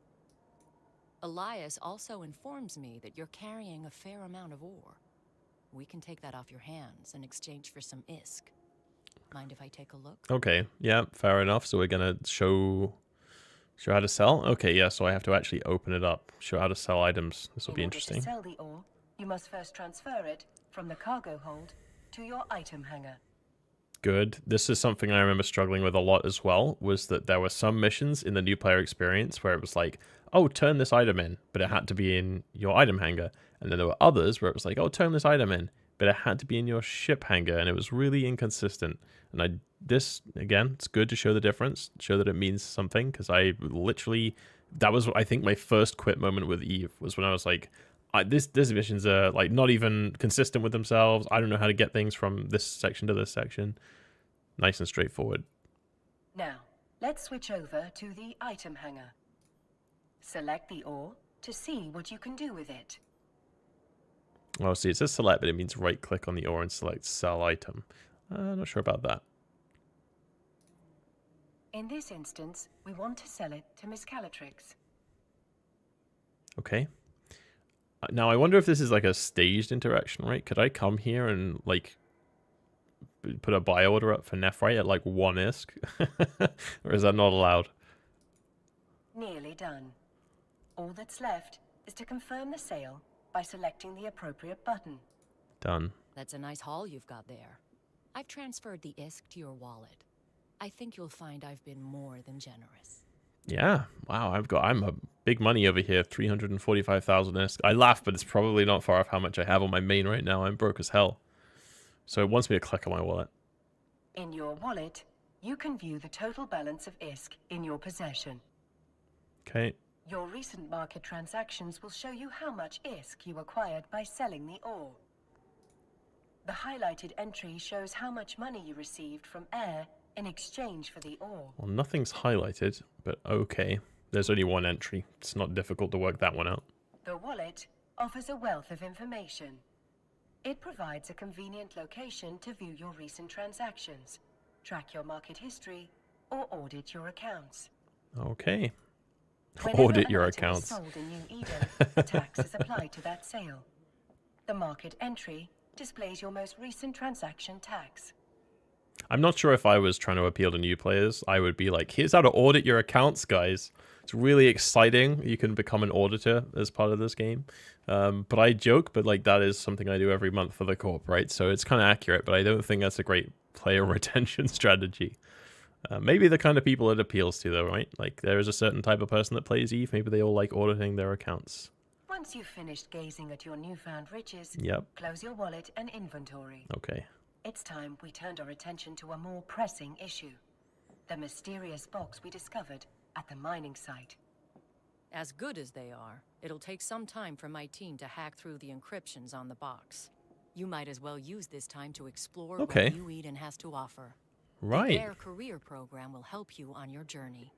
Elias also informs me that you're carrying a fair amount of ore. We can take that off your hands in exchange for some ISK. Mind if I take a look? Okay, yeah, fair enough. So we're going to show how to sell? Okay, yeah, so I have to actually open it up. Show how to sell items. This will be interesting. In order to sell the ore, you must first transfer it from the cargo hold to your item hanger. Good. This is something I remember struggling with a lot as well, was that there were some missions in the new player experience where it was like, oh, turn this item in, but it had to be in your item hanger. And then there were others where it was like, oh, turn this item in, but it had to be in your ship hanger, and it was really inconsistent. And this, again, it's good to show the difference, show that it means something, because I literally, that was, I think, my first quit moment with Eve, was when I was like, these missions are like not even consistent with themselves. I don't know how to get things from this section to this section. Nice and straightforward. Now, let's switch over to the item hanger. Select the ore to see what you can do with it. Oh, see, it says select, but it means right-click on the ore and select sell item. Not sure about that. In this instance, we want to sell it to Miss Calatrix. Okay. Now, I wonder if this is like a staged interaction, right? Could I come here and, like, put a buy order up for Nephrite at, like, 1 ISK? Or is that not allowed? Nearly done. All that's left is to confirm the sale by selecting the appropriate button. Done. That's a nice haul you've got there. I've transferred the ISK to your wallet. I think you'll find I've been more than generous. Yeah. Wow. I'm a big money over here. 345,000 ISK. I laugh, but it's probably not far off how much I have on my main right now. I'm broke as hell. So it wants me to click on my wallet. In your wallet, you can view the total balance of ISK in your possession. Okay. Your recent market transactions will show you how much ISK you acquired by selling the ore. The highlighted entry shows how much money you received from Air in exchange for the ore. Well, nothing's highlighted, but okay. There's only one entry. It's not difficult to work that one out. The wallet offers a wealth of information. It provides a convenient location to view your recent transactions, track your market history, or audit your accounts. Okay. Whenever Audit an your item is accounts. sold in New Eden, a tax is applied to that sale. The market entry displays your most recent transaction tax. I'm not sure if I was trying to appeal to new players. I would be like, here's how to audit your accounts, guys. It's really exciting. You can become an auditor as part of this game. But I joke, but like that is something I do every month for the corp, right? So it's kind of accurate, but I don't think that's a great player retention strategy. Maybe the kind of people it appeals to, though, right? Like there is a certain type of person that plays EVE. Maybe they all like auditing their accounts. Once you've finished gazing at your newfound riches, Yep. close your wallet and inventory. Okay. It's time we turned our attention to a more pressing issue. The mysterious box we discovered at the mining site. As good as they are, it'll take some time for my team to hack through the encryptions on the box. You might as well use this time to explore Okay. what New Eden has to offer. The Right. Air Career Program will help you on your journey.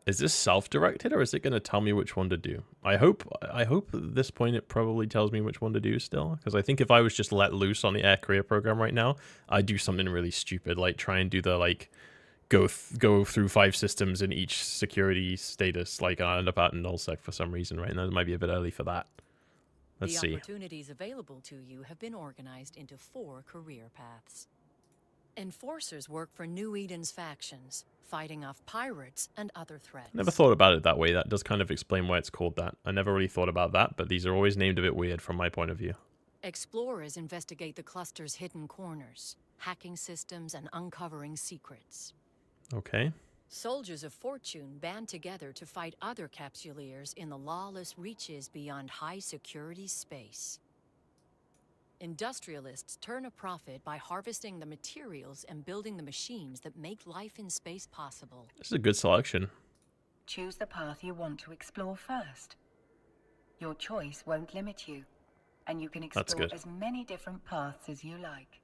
Is this self-directed, or is it going to tell me which one to do? I hope at this point it probably tells me which one to do still, because I think if I was just let loose on the Air Career Program right now, I'd do something really stupid, like try and do the like go through 5 systems in each security status, like I end up out in nullsec for some reason, right? And that might be a bit early for that. Let's The see. opportunities available to you have been organized into 4 career paths. Enforcers work for New Eden's factions, fighting off pirates and other threats. Never thought about it that way. That does kind of explain why it's called that. I never really thought about that, but these are always named a bit weird from my point of view. Explorers investigate the cluster's hidden corners, hacking systems and uncovering secrets. Okay. Soldiers of Fortune band together to fight other capsuleers in the lawless reaches beyond high-security space. Industrialists turn a profit by harvesting the materials and building the machines that make life in space possible. This is a good selection. Choose the path you want to explore first. Your choice won't limit you, and you can That's explore good. as many different paths as you like.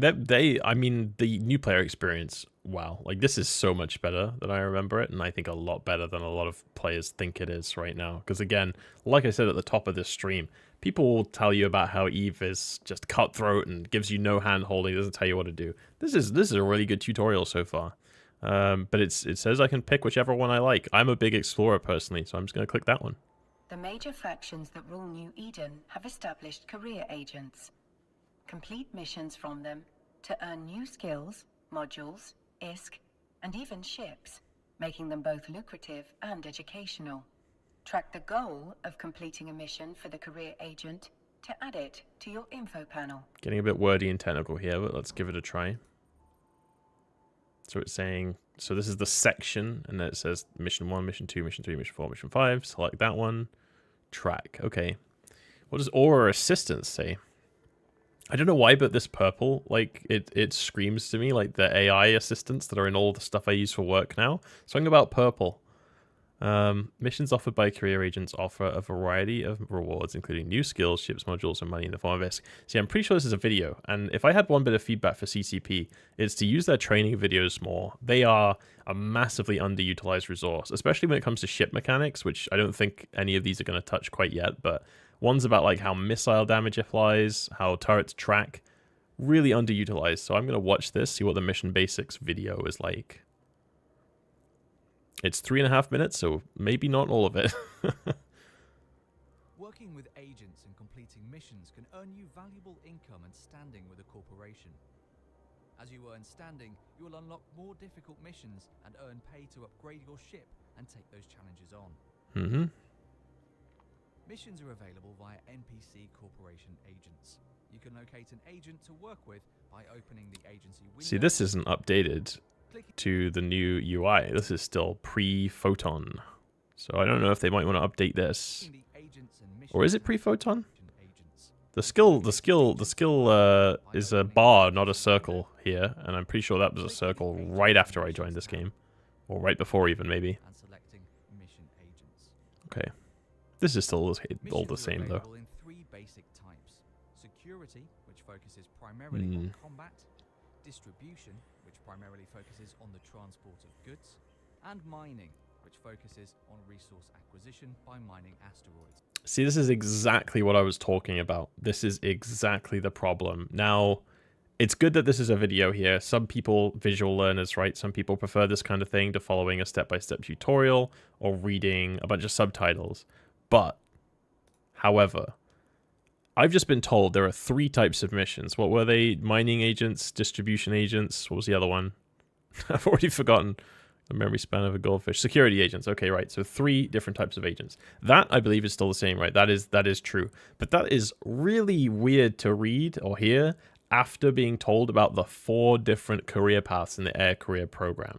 I mean, the new player experience, wow. Like, this is so much better than I remember it, and I think a lot better than a lot of players think it is right now. Because, again, like I said at the top of this stream, people will tell you about how EVE is just cutthroat and gives you no hand-holding, doesn't tell you what to do. This is a really good tutorial so far. But it says I can pick whichever one I like. I'm a big explorer, personally, so I'm just going to click that one. The major factions that rule New Eden have established career agents. Complete missions from them to earn new skills, modules, ISK, and even ships, making them both lucrative and educational. Track the goal of completing a mission for the career agent to add it to your info panel. Getting a bit wordy and technical here, but let's give it a try. So it's saying, so this is the section, and then it says mission 1, mission 2, mission 3, mission 4, mission 5. Select that one. Track. Okay. What does Aura Assistance say? I don't know why, but this purple, like, it screams to me like the AI assistants that are in all the stuff I use for work now. Something about purple. Missions offered by career agents offer a variety of rewards, including new skills, ships, modules, and money in the form of ISK. See, I'm pretty sure this is a video, and if I had one bit of feedback for CCP, it's to use their training videos more. They are a massively underutilized resource, especially when it comes to ship mechanics, which I don't think any of these are going to touch quite yet, but one's about like how missile damage applies, how turrets track, really underutilized. So I'm going to watch this, see what the mission basics video is like. It's 3.5 minutes, so maybe not all of it. Working with agents and completing missions can earn you valuable income and standing with a corporation. As you earn standing, you will unlock more difficult missions and earn pay to upgrade your ship and take those challenges on. Missions are available via NPC corporation agents. You can locate an agent to work with by opening the agency window. See, this isn't updated to the new UI. This is still pre-Photon. So I don't know if they might want to update this. Or is it pre-Photon? The skill is a bar, not a circle here, and I'm pretty sure that was a circle right after I joined this game, or right before even maybe. Okay, this is still all the same though. In 3 basic types: security, which focuses primarily on combat; distribution, which primarily focuses on the transport of goods; and mining, which focuses on resource acquisition by mining asteroids. See, this is exactly what I was talking about. This is exactly the problem. Now, it's good that this is a video here. Some people, visual learners, right? Some people prefer this kind of thing to following a step-by-step tutorial or reading a bunch of subtitles. But, however, I've just been told there are 3 types of missions. What were they? Mining agents, distribution agents. What was the other one? I've already forgotten. The memory span of a goldfish. Security agents. Okay, right. So 3 different types of agents. That, I believe, is still the same, right? That is true. But that is really weird to read or hear after being told about the 4 different career paths in the air career program.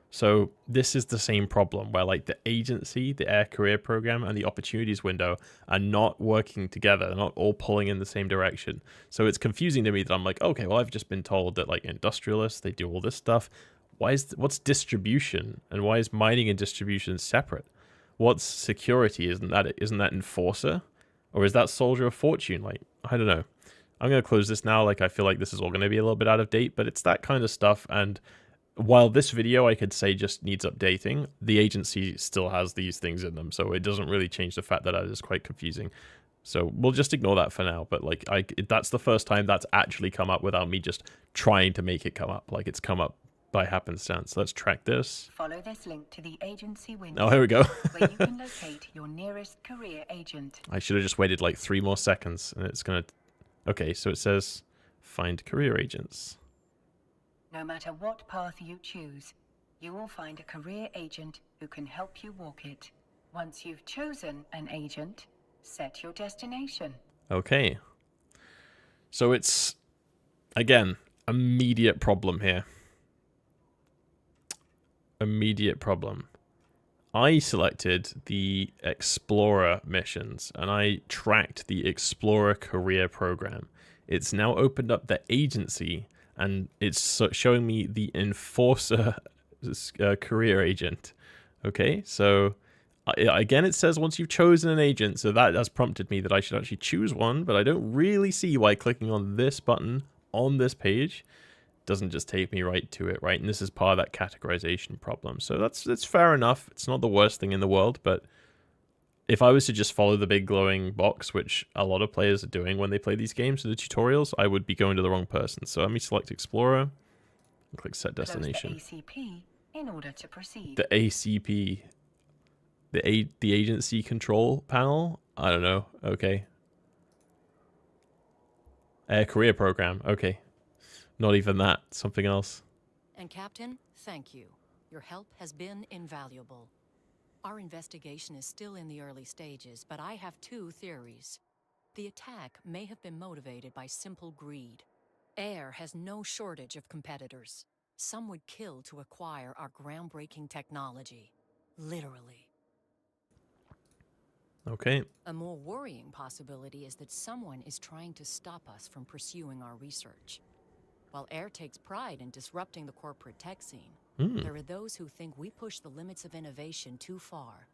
So this is the same problem where like the agency, the air career program, and the opportunities window are not working together. They're not all pulling in the same direction. So it's confusing to me that I'm like, okay, well, I've just been told that like industrialists, they do all this stuff. What's distribution, and why is mining and distribution separate? What's security? Isn't that enforcer, or is that soldier of fortune? Like, I don't know. I'm gonna close this now. Like, I feel like this is all gonna be a little bit out of date, but it's that kind of stuff. And while this video I could say just needs updating, the agency still has these things in them, so it doesn't really change the fact that it is quite confusing. So we'll just ignore that for now. But like, that's the first time that's actually come up without me just trying to make it come up. Like, it's come up by happenstance. Let's track this. Follow this link to the agency window. Oh, here we go. where you can locate your nearest career agent. I should have just waited like 3 more seconds, and it's gonna... Okay, so it says find career agents. No matter what path you choose, you will find a career agent who can help you walk it. Once you've chosen an agent, set your destination. Okay. So it's, again, immediate problem here. Immediate problem. I selected the Explorer missions, and I tracked the Explorer career program. It's now opened up the agency, and it's showing me the Enforcer career agent. Okay, so again, it says once you've chosen an agent, so that has prompted me that I should actually choose one, but I don't really see why clicking on this button on this page doesn't just take me right to it, right? And this is part of that categorization problem. So that's fair enough. It's not the worst thing in the world, but if I was to just follow the big glowing box, which a lot of players are doing when they play these games or the tutorials, I would be going to the wrong person. So let me select Explorer and click Set Destination. Close the ACP in order to proceed. The ACP, the agency control panel? I don't know. Okay. Air career program. Okay. Not even that. Something else. And Captain, thank you. Your help has been invaluable. Our investigation is still in the early stages, but I have 2 theories. The attack may have been motivated by simple greed. Air has no shortage of competitors. Some would kill to acquire our groundbreaking technology. Literally. Okay. A more worrying possibility is that someone is trying to stop us from pursuing our research. While Air takes pride in disrupting the corporate tech scene, there are those who think we push the limits of innovation too far.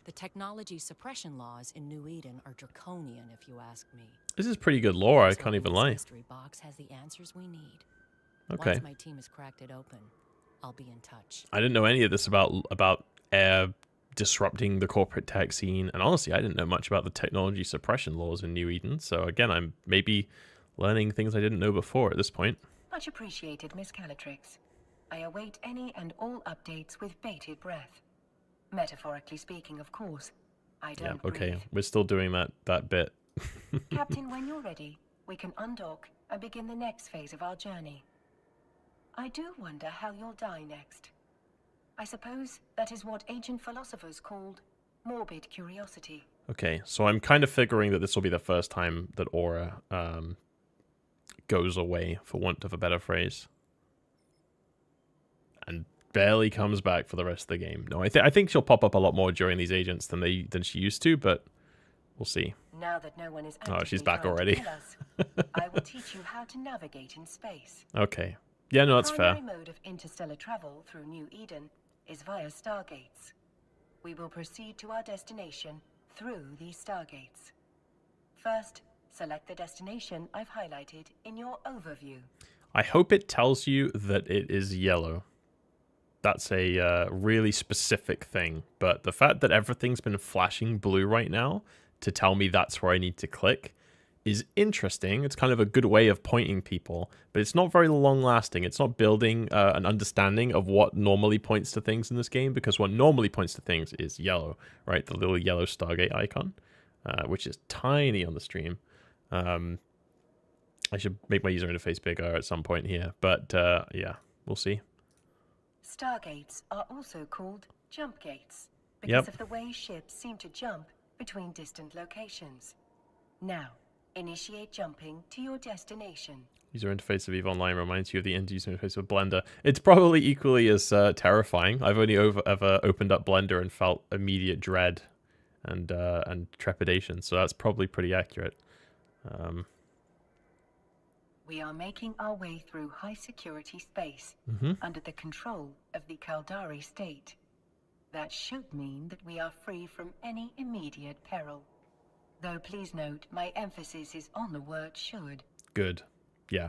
The technology suppression laws in New Eden are draconian, if you ask me. This is pretty good lore, I So can't even this lie. mystery box has the answers we need. Okay. Once my team has cracked it open, I'll be in touch. I didn't know any of this about Air disrupting the corporate tech scene, and honestly, I didn't know much about the technology suppression laws in New Eden, so again, I'm maybe learning things I didn't know before at this point. Much appreciated, Miss Calatrix. I await any and all updates with bated breath. Metaphorically speaking, of course. I don't Yeah, okay, breathe. we're still doing that bit. Captain, when you're ready, we can undock and begin the next phase of our journey. I do wonder how you'll die next. I suppose that is what ancient philosophers called morbid curiosity. Okay, so I'm kind of figuring that this will be the first time that Aura goes away, for want of a better phrase. And barely comes back for the rest of the game. No, I think she'll pop up a lot more during these agents than she used to, but we'll see. Now that no one is Oh, she's actively back trying to already. kill us, I will teach you how to navigate in space. Okay. Yeah, no, that's fair. Primary mode of interstellar travel through New Eden is via stargates. We will proceed to our destination through these stargates. First, select the destination I've highlighted in your overview. I hope it tells you that it is yellow. That's a really specific thing. But the fact that everything's been flashing blue right now to tell me that's where I need to click is interesting. It's kind of a good way of pointing people, but it's not very long lasting. It's not building an understanding of what normally points to things in this game, because what normally points to things is yellow, right? The little yellow Stargate icon, which is tiny on the stream. I should make my user interface bigger at some point here, but yeah, we'll see. Stargates are also called jump gates because Yep. of the way ships seem to jump between distant locations. Now, initiate jumping to your destination. User interface of EVE Online reminds you of the end user interface of Blender. It's probably equally as terrifying. I've only ever opened up Blender and felt immediate dread and trepidation, so that's probably pretty accurate. We are making our way through high security space under the control of the Caldari state. That should mean that we are free from any immediate peril. Though please note, my emphasis is on the word should. Good. Yeah.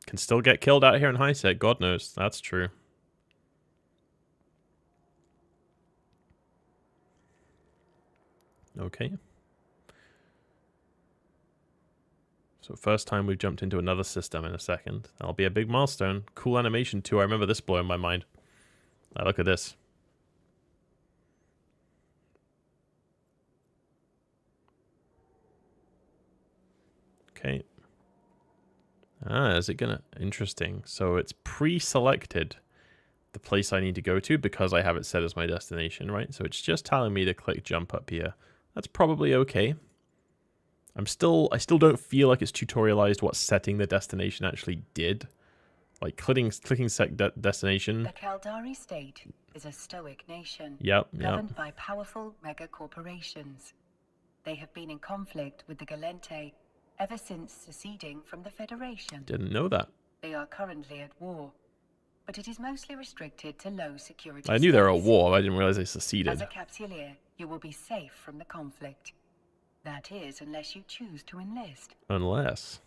Can still get killed out here in high-sec, God knows. That's true. Okay. So first time we've jumped into another system in a second. That'll be a big milestone. Cool animation too. I remember this blowing my mind. Now look at this. Okay. Is it gonna... Interesting. So it's pre-selected the place I need to go to because I have it set as my destination, right? So it's just telling me to click jump up here. That's probably okay. I still don't feel like it's tutorialized what setting the destination actually did. Like clicking set destination. The Caldari state is a stoic nation Yep. governed by powerful mega corporations. They have been in conflict with the Gallente ever since seceding from the Federation. Didn't know that. They are currently at war, but it is mostly restricted to low security I knew they were at states. war. I didn't realize they As seceded. a capsuleer, you will be safe from the conflict. That is, unless you choose to enlist. Unless.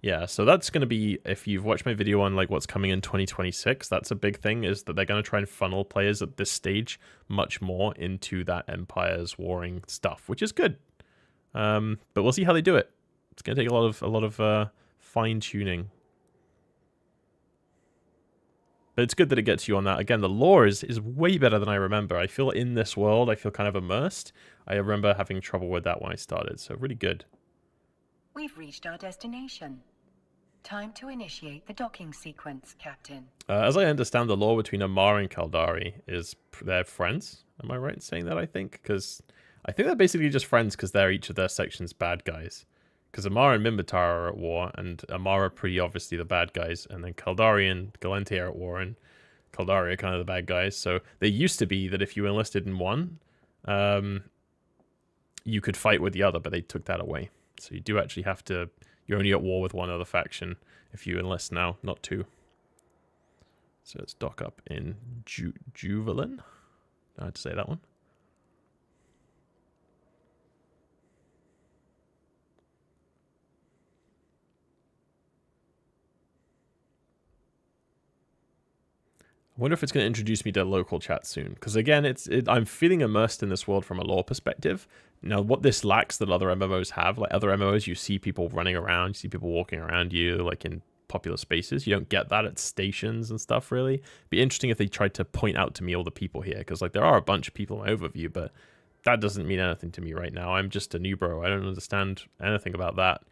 Yeah, so that's going to be, if you've watched my video on like what's coming in 2026, that's a big thing, is that they're going to try and funnel players at this stage much more into that Empire's warring stuff, which is good. But we'll see how they do it. It's going to take a lot of fine tuning. But it's good that it gets you on that. Again, the lore is way better than I remember. I feel in this world, I feel kind of immersed. I remember having trouble with that when I started, so really good. We've reached our destination. Time to initiate the docking sequence, Captain. As I understand, the lore between Amar and Caldari is they're friends. Am I right in saying that, I think? Because I think they're basically just friends because they're each of their section's bad guys. Because Amar and Minmatar are at war, and Amar are pretty obviously the bad guys, and then Caldari and Gallente are at war, and Caldari are kind of the bad guys. So they used to be that if you enlisted in one, you could fight with the other, but they took that away. So you do actually have to... You're only at war with one other faction if you enlist now, not two. So let's dock up in Juvelin. I had to say that one. I wonder if it's going to introduce me to local chat soon. Because again, I'm feeling immersed in this world from a lore perspective. Now, what this lacks that other MMOs have, like other MMOs, you see people running around, you see people walking around you, like in popular spaces. You don't get that at stations and stuff, really. It'd be interesting if they tried to point out to me all the people here. Because like there are a bunch of people in my overview, but that doesn't mean anything to me right now. I'm just a new bro. I don't understand anything about that.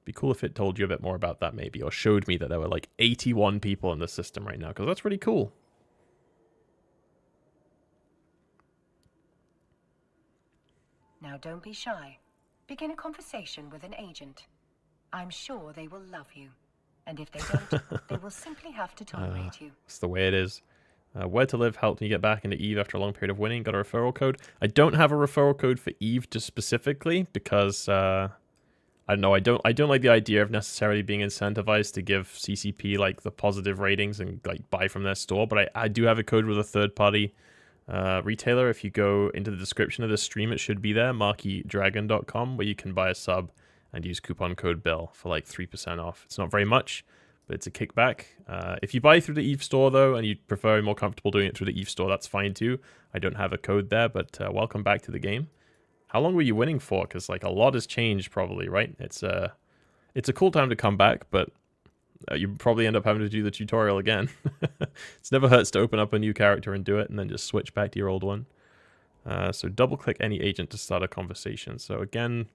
Be cool if it told you a bit more about that maybe, or showed me that there were like 81 people in the system right now, because that's really cool. Now don't be shy. begin a conversation with an agent. I'm sure they will love you. And if they don't, they will simply have to tolerate you. That's the way it is. Where to Live helped me get back into EVE after a long period of winning. Got a referral code. I don't have a referral code for EVE just specifically because I don't know. I don't like the idea of necessarily being incentivized to give CCP like the positive ratings and like buy from their store. But I do have a code with a third-party retailer. If you go into the description of this stream, it should be there. MarkyDragon.com, where you can buy a sub and use coupon code BILL for like 3% off. It's not very much, but it's a kickback. If you buy through the EVE store, though, and you prefer more comfortable doing it through the EVE store, that's fine too. I don't have a code there, but welcome back to the game. How long were you winning for? Because like a lot has changed probably, right? It's a cool time to come back, but you probably end up having to do the tutorial again. It's never hurts to open up a new character and do it, and then just switch back to your old one. So double-click any agent to start a conversation. So again,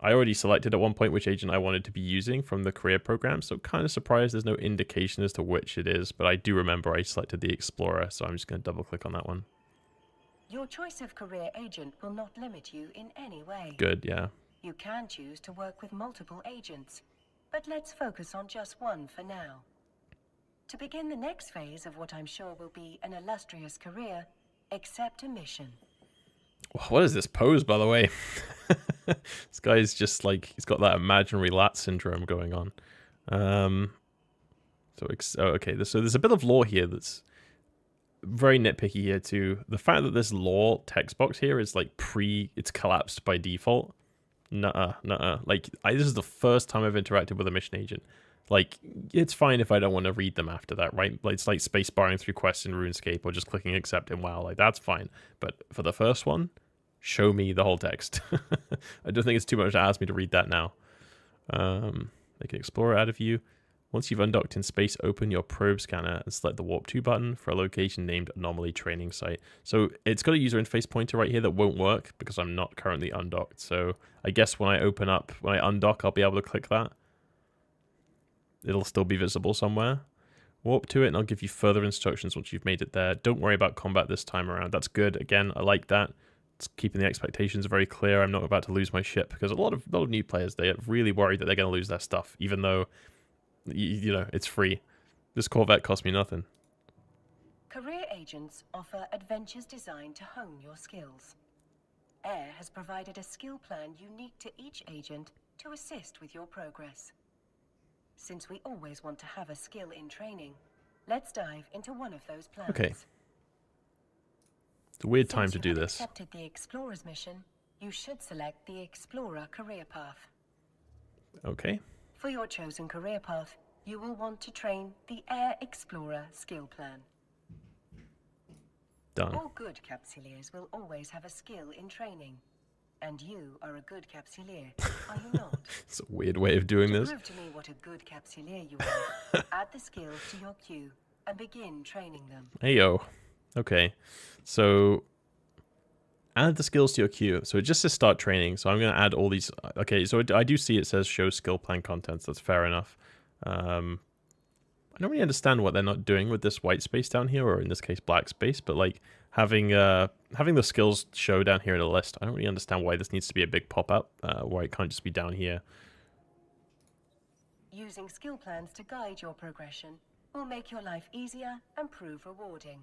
I already selected at one point which agent I wanted to be using from the career program, so kind of surprised there's no indication as to which it is, but I do remember I selected the Explorer, so I'm just going to double-click on that one. Your choice of career agent will not limit you in any way. Good, yeah. You can choose to work with multiple agents, but let's focus on just one for now. To begin the next phase of what I'm sure will be an illustrious career, accept a mission. What is this pose, by the way? This guy's just like, he's got that imaginary lat syndrome going on. Okay, so there's a bit of lore here that's very nitpicky here too. The fact that this lore text box here is like it's collapsed by default. Nuh-uh. Like, this is the first time I've interacted with a mission agent. Like, it's fine if I don't want to read them after that, right? Like, it's like space barring through quests in RuneScape or just clicking accept in WoW. Like, that's fine. But for the first one, show me the whole text. I don't think it's too much to ask me to read that now. Make an explorer out of you. Once you've undocked in space, open your probe scanner and select the Warp 2 button for a location named Anomaly Training Site. So it's got a user interface pointer right here that won't work because I'm not currently undocked. So I guess when I undock, I'll be able to click that. It'll still be visible somewhere. Warp to it and I'll give you further instructions once you've made it there. Don't worry about combat this time around. That's good. Again, I like that. It's keeping the expectations very clear. I'm not about to lose my ship because a lot of new players, they get really worried that they're going to lose their stuff, even though, you know, it's free. This Corvette cost me nothing. Career agents offer adventures designed to hone your skills. AIR has provided a skill plan unique to each agent to assist with your progress. Since we always want to have a skill in training, let's dive into one of those plans. Okay. It's a weird time to do this. Since you have accepted the Explorer's mission, you should select the Explorer career path. Okay. For your chosen career path, you will want to train the Air Explorer skill plan. Done. All good Capsuleers will always have a skill in training. And you are a good Capsuleer, are you not? It's a weird way of doing this. To prove to me what a good Capsuleer you are, add the skills to your queue and begin training them. Hey yo. Okay. So add the skills to your queue. So it just says start training. So I'm going to add all these. Okay, so I do see it says show skill plan contents. That's fair enough. I don't really understand what they're not doing with this white space down here, or in this case black space, but like having the skills show down here in a list. I don't really understand why this needs to be a big pop-up, why it can't just be down here. Using skill plans to guide your progression will make your life easier and prove rewarding.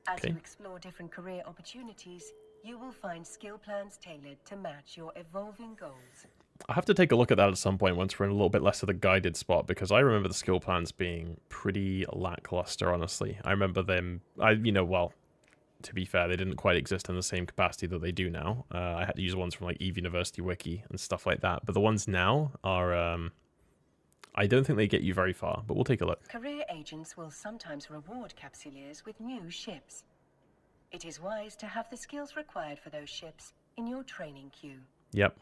As you explore different career opportunities, you will find skill plans tailored to match your evolving goals. I'll have to take a look at that at some point once we're in a little bit less of the guided spot, because I remember the skill plans being pretty lackluster, honestly. I remember them, well, to be fair, they didn't quite exist in the same capacity that they do now. I had to use ones from like EVE University Wiki and stuff like that, but the ones now are, I don't think they get you very far, but we'll take a look. Career agents will sometimes reward Capsuleers with new ships. It is wise to have the skills required for those ships in your training queue. Yep.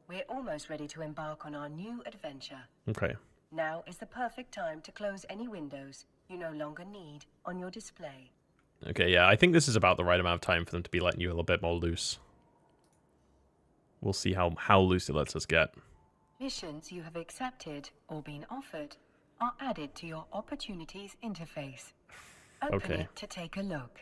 We're almost ready to embark on our new adventure. Okay. Now is the perfect time to close any windows you no longer need on your display. Okay, yeah, I think this is about the right amount of time for them to be letting you a little bit more loose. We'll see how loose it lets us get. Missions you have accepted or been offered are added to your opportunities interface. Open it to take a look.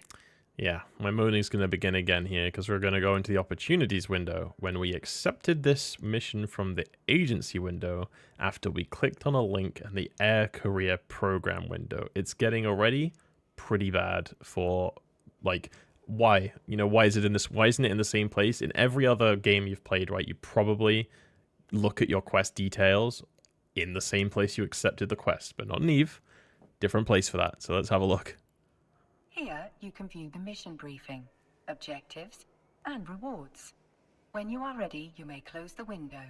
Yeah, my moaning's going to begin again here because we're going to go into the opportunities window when we accepted this mission from the agency window after we clicked on a link in the Air Career Program window. It's getting already pretty bad for, like, why? You know, why is it in this? Why isn't it in the same place? In every other game you've played, right, you probably look at your quest details in the same place you accepted the quest, but not in Eve. Different place for that. So let's have a look. Here, you can view the mission briefing, objectives, and rewards. When you are ready, you may close the window.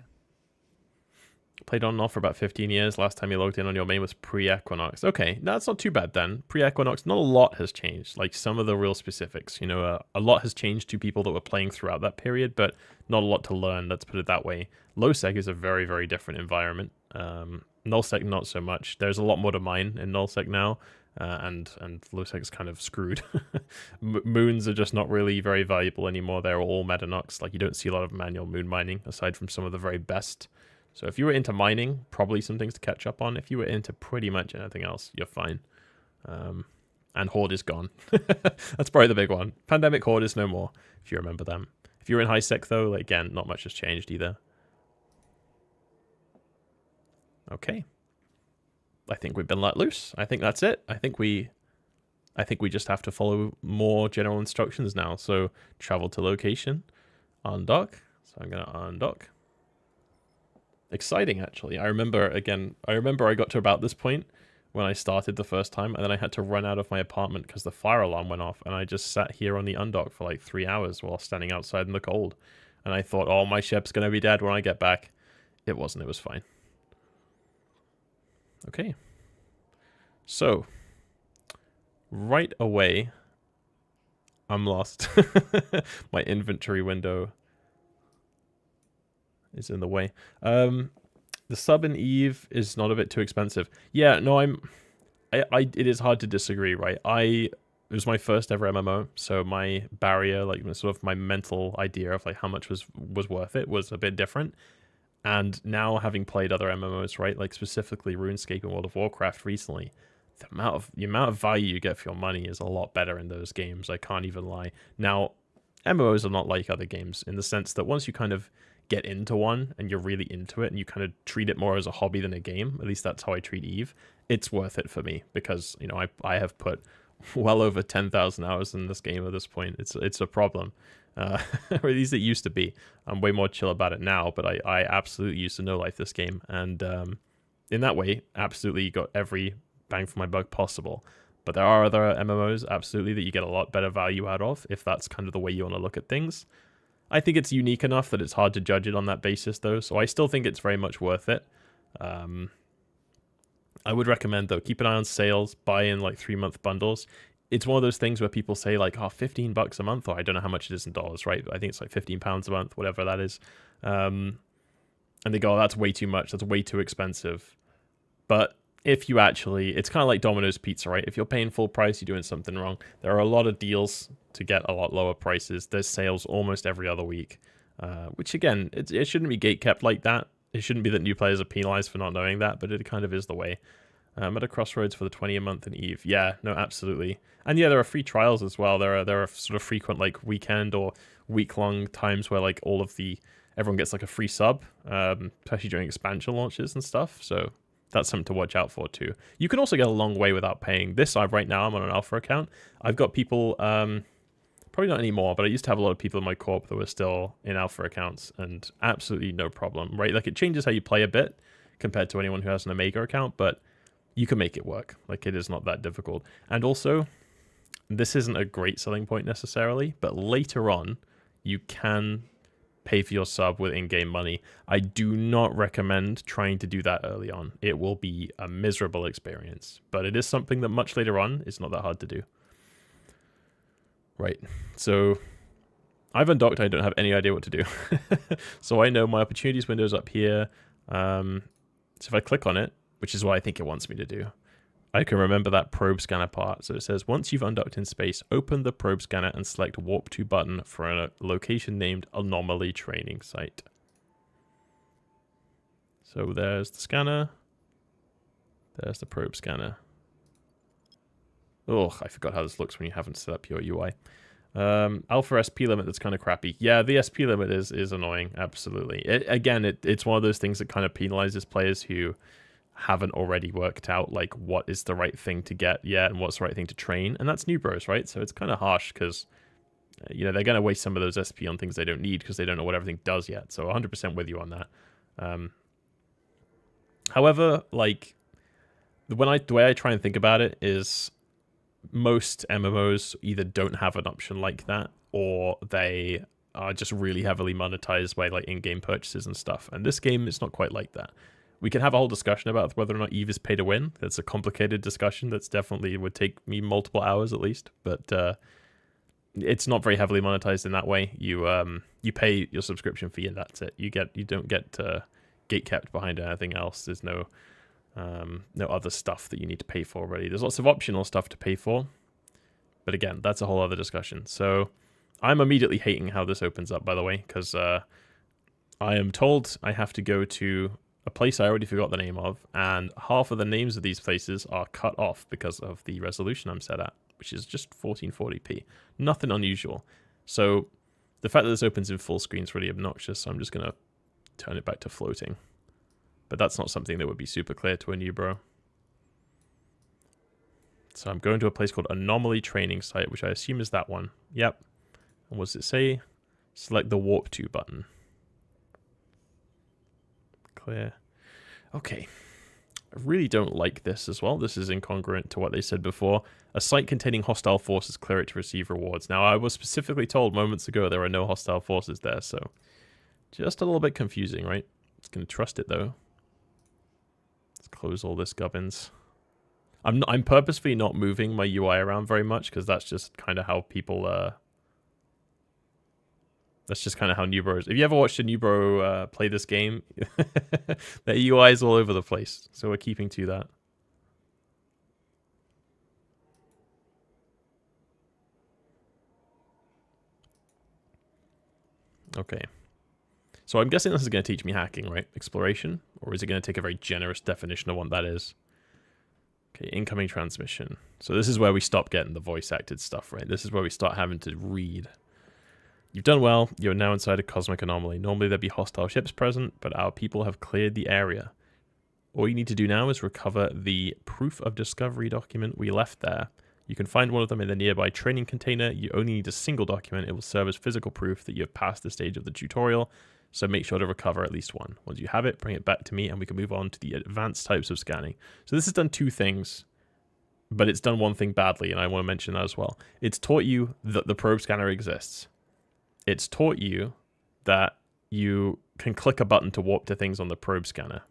Played on and off for about 15 years. Last time you logged in on your main was pre-Equinox. Okay, that's not too bad then. Pre-Equinox, not a lot has changed. Like some of the real specifics, you know, a lot has changed to people that were playing throughout that period, but not a lot to learn, let's put it that way. Low-Sec is a very, very different environment. Nullsec, not so much. There's a lot more to mine in Nullsec now. And Low-Sec is kind of screwed. Moons are just not really very valuable anymore. They're all Metanox. Like, you don't see a lot of manual moon mining, aside from some of the very best. So if you were into mining, probably some things to catch up on. If you were into pretty much anything else, you're fine. And Horde is gone. That's probably the big one. Pandemic Horde is no more, if you remember them. If you're in high sec, though, like, again, not much has changed either. Okay. I think we've been let loose. I think that's it. I think we just have to follow more general instructions now. So travel to location, undock. So I'm gonna undock. Exciting, actually. I remember I got to about this point when I started the first time, and then I had to run out of my apartment because the fire alarm went off, and I just sat here on the undock for like 3 hours while standing outside in the cold. And I thought, oh, my ship's gonna be dead when I get back. It wasn't. It was fine. Okay. So, right away, I'm lost. My inventory window is in the way. The sub in Eve is not a bit too expensive. Yeah, no, it is hard to disagree, right? It was my first ever MMO, so my barrier, like sort of my mental idea of like how much was worth it was a bit different. And now having played other MMOs, right, like specifically RuneScape and World of Warcraft recently, the amount of value you get for your money is a lot better in those games. I can't even lie. Now, MMOs are not like other games in the sense that once you kind of get into one and you're really into it and you kind of treat it more as a hobby than a game, at least that's how I treat Eve, it's worth it for me because, you know, I have put well over 10,000 hours in this game at this point. It's a problem. Or at least it used to be. I'm way more chill about it now, but I absolutely used to no-life this game. And in that way, absolutely got every bang for my buck possible. But there are other MMOs, absolutely, that you get a lot better value out of, if that's kind of the way you want to look at things. I think it's unique enough that it's hard to judge it on that basis, though, so I still think it's very much worth it. I would recommend, though, keep an eye on sales, buy in like 3-month bundles. It's one of those things where people say like, oh, $15 a month, or I don't know how much it is in dollars, right? I think it's like £15 a month, whatever that is. And they go, oh, that's way too much. That's way too expensive. But if you actually, it's kind of like Domino's Pizza, right? If you're paying full price, you're doing something wrong. There are a lot of deals to get a lot lower prices. There's sales almost every other week, which again, it shouldn't be gatekept like that. It shouldn't be that new players are penalized for not knowing that, but it kind of is the way. At a crossroads for the 20 a month in Eve. Yeah, no, absolutely. And yeah, there are free trials as well. There are sort of frequent like weekend or week-long times where like everyone gets like a free sub, especially during expansion launches and stuff. So that's something to watch out for too. You can also get a long way without paying. Right now I'm on an alpha account. I've got people, probably not anymore, but I used to have a lot of people in my corp that were still in alpha accounts, and absolutely no problem, right? Like it changes how you play a bit compared to anyone who has an Omega account, but you can make it work. Like it is not that difficult. And also, this isn't a great selling point necessarily, but later on, you can pay for your sub with in-game money. I do not recommend trying to do that early on. It will be a miserable experience, but it is something that much later on, it's not that hard to do. Right, so I've undocked. I don't have any idea what to do. So I know my opportunities window is up here. So if I click on it, which is what I think it wants me to do, I can remember that probe scanner part. So it says, once you've undocked in space, open the probe scanner and select warp to button for a location named Anomaly Training Site. So there's the scanner. There's the probe scanner. Oh, I forgot how this looks when you haven't set up your UI. Alpha SP limit, that's kind of crappy. Yeah, the SP limit is annoying, absolutely. It's one of those things that kind of penalizes players who haven't already worked out like what is the right thing to get yet and what's the right thing to train, and that's new bros, right? So it's kind of harsh because you know, they're going to waste some of those SP on things they don't need because they don't know what everything does yet. So 100% with you on that. However, like the way I try and think about it is most MMOs either don't have an option like that or they are just really heavily monetized by like in-game purchases and stuff. And this game is not quite like that. We can have a whole discussion about whether or not EVE is pay to win. That's a complicated discussion. That's definitely would take me multiple hours at least. But it's not very heavily monetized in that way. You pay your subscription fee and that's it. You don't get gate kept behind anything else. There's no other stuff that you need to pay for already. There's lots of optional stuff to pay for, but again, that's a whole other discussion. So I'm immediately hating how this opens up, by the way, because I am told I have to go to a place I already forgot the name of, and half of the names of these places are cut off because of the resolution I'm set at, which is just 1440p. Nothing unusual. So the fact that this opens in full screen is really obnoxious, so I'm just going to turn it back to floating. But that's not something that would be super clear to a new bro. So I'm going to a place called Anomaly Training Site, which I assume is that one. Yep. And what does it say? Select the Warp to button. Clear. Okay. I really don't like this as well. This is incongruent to what they said before. A site containing hostile forces, clear it to receive rewards. Now, I was specifically told moments ago there are no hostile forces there, so just a little bit confusing, right? Just going to trust it, though. Let's close all this gubbins. I'm purposefully not moving my UI around very much because that's just kind of how people that's just kind of how new bros. If you ever watched a new bro play this game, their UI is all over the place. So we're keeping to that. Okay. So I'm guessing this is going to teach me hacking, right? Exploration? Or is it going to take a very generous definition of what that is? Okay, incoming transmission. So this is where we stop getting the voice-acted stuff, right? This is where we start having to read. You've done well. You're now inside a cosmic anomaly. Normally there'd be hostile ships present, but our people have cleared the area. All you need to do now is recover the proof of discovery document we left there. You can find one of them in the nearby training container. You only need a single document. It will serve as physical proof that you have passed the stage of the tutorial, so make sure to recover at least one. Once you have it, bring it back to me and we can move on to the advanced types of scanning. So this has done two things, but it's done one thing badly, and I want to mention that as well. It's taught you that the probe scanner exists. It's taught you that you can click a button to warp to things on the probe scanner.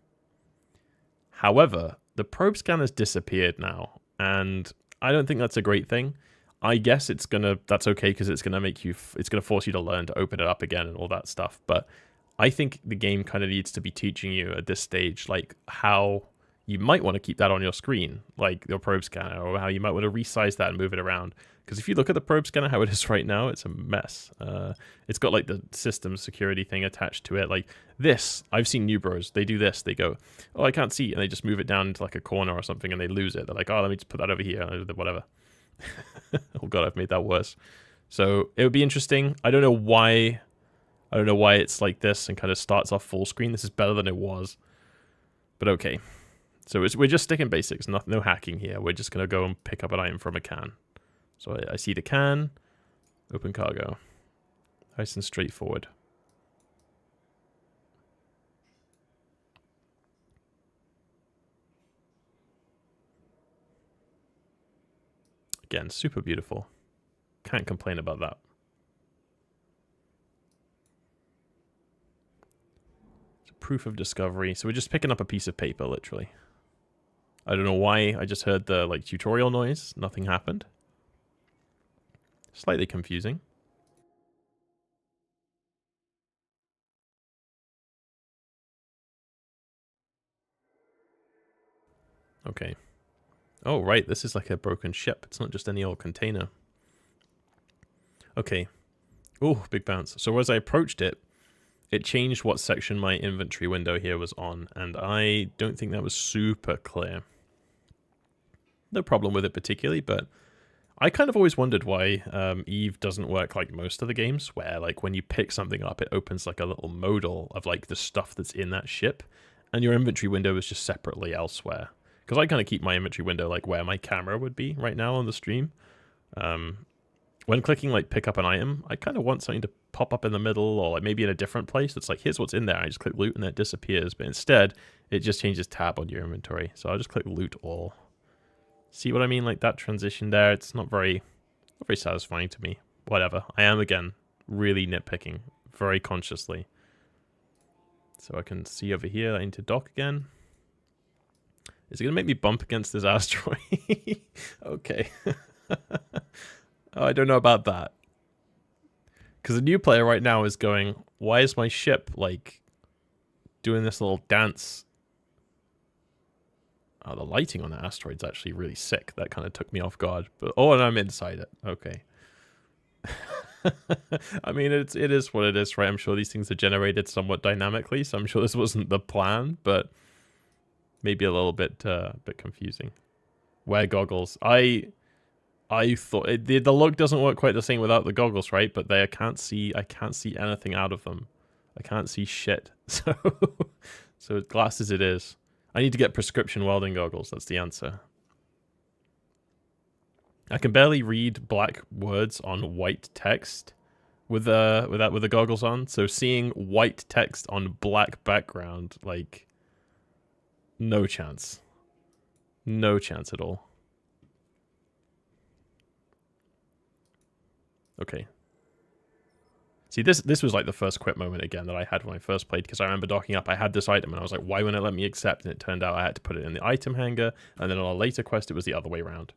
However, the probe scanner's disappeared now, and I don't think that's a great thing. I guess that's okay because it's gonna force you to learn to open it up again and all that stuff. But I think the game kind of needs to be teaching you at this stage, like how you might want to keep that on your screen, like your probe scanner, or how you might want to resize that and move it around. Because if you look at the probe scanner, how it is right now, it's a mess. It's got like the system security thing attached to it. Like this, I've seen new bros, they do this. They go, oh, I can't see. And they just move it down into like a corner or something and they lose it. They're like, oh, let me just put that over here, whatever. Oh God, I've made that worse. So it would be interesting. I don't know why it's like this and kind of starts off full screen. This is better than it was. But okay. So we're just sticking basics, no hacking here. We're just going to go and pick up an item from a can. So I see the can, open cargo. Nice and straightforward. Again, super beautiful. Can't complain about that. It's proof of discovery. So we're just picking up a piece of paper, literally. I don't know why. I just heard the tutorial noise. Nothing happened. Slightly confusing. Okay. Oh, right. This is like a broken ship. It's not just any old container. Okay. Oh, big bounce. So as I approached it, it changed what section my inventory window here was on, and I don't think that was super clear. no problem with it particularly, but I kind of always wondered why Eve doesn't work like most of the games, where like when you pick something up, it opens like a little modal of like the stuff that's in that ship, and your inventory window is just separately elsewhere. Because I kind of keep my inventory window like where my camera would be right now on the stream. When clicking like pick up an item, I kind of want something to pop up in the middle or like maybe in a different place. It's like, here's what's in there. I just click loot and it disappears. But instead, it just changes tab on your inventory. So I'll just click loot all. See what I mean? Like that transition there, it's not very satisfying to me. Whatever. I am, again, really nitpicking very consciously. So I can see over here, I need to dock again. Is it going to make me bump against this asteroid? Okay. Oh, I don't know about that. Because the new player right now is going, why is my ship, like, doing this little dance? Oh, the lighting on the asteroid's actually really sick. That kind of took me off guard. But oh, and I'm inside it. Okay. I mean, it is what it is, right? I'm sure these things are generated somewhat dynamically, so I'm sure this wasn't the plan, but maybe a little bit confusing. Wear goggles. I thought the look doesn't work quite the same without the goggles, right? But I can't see anything out of them. I can't see shit. So glasses it is. I need to get prescription welding goggles. That's the answer. I can barely read black words on white text with the goggles on. So seeing white text on black background, like, no chance. No chance at all. Okay. See, this was like the first quit moment again that I had when I first played, because I remember docking up, I had this item and I was like, why wouldn't it let me accept? And it turned out I had to put it in the item hanger, and then on a later quest it was the other way around.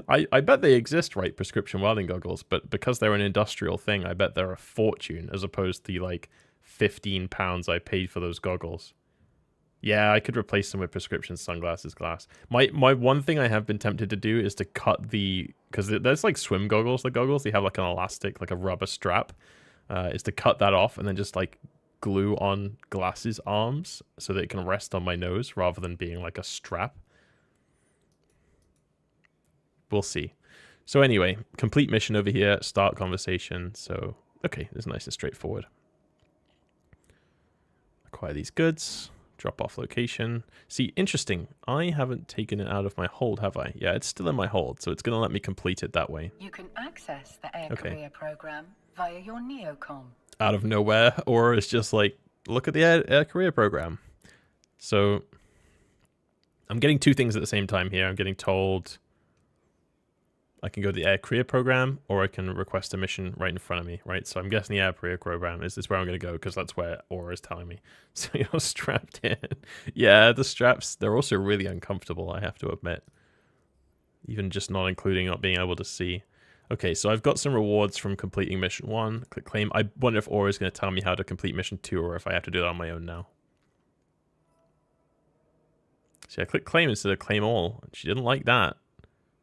I bet they exist, right, prescription welding goggles, but because they're an industrial thing, I bet they're a fortune as opposed to the like £15 I paid for those goggles. Yeah, I could replace them with prescription sunglasses glass. My one thing I have been tempted to do is to cut the, because there's like swim goggles, the goggles, they have like an elastic, like a rubber strap, is to cut that off and then just like glue on glasses arms so that it can rest on my nose rather than being like a strap. We'll see. So anyway, complete mission over here, start conversation. So, okay, this is nice and straightforward. Acquire these goods. Drop off location. See, interesting. I haven't taken it out of my hold, have I? Yeah, it's still in my hold, so it's going to let me complete it that way. You can access the Air Career program via your Neocom. Out of nowhere, or it's just like, look at the Air Career program. So, I'm getting two things at the same time here. I'm getting told I can go to the Air Career program, or I can request a mission right in front of me, right? So I'm guessing the Air Career program is where I'm going to go, because that's where Aura is telling me. So you're strapped in. Yeah, the straps, they're also really uncomfortable, I have to admit. Even just not including not being able to see. Okay, so I've got some rewards from completing mission 1. Click claim. I wonder if Aura is going to tell me how to complete mission 2, or if I have to do that on my own now. See, I clicked claim instead of claim all. She didn't like that.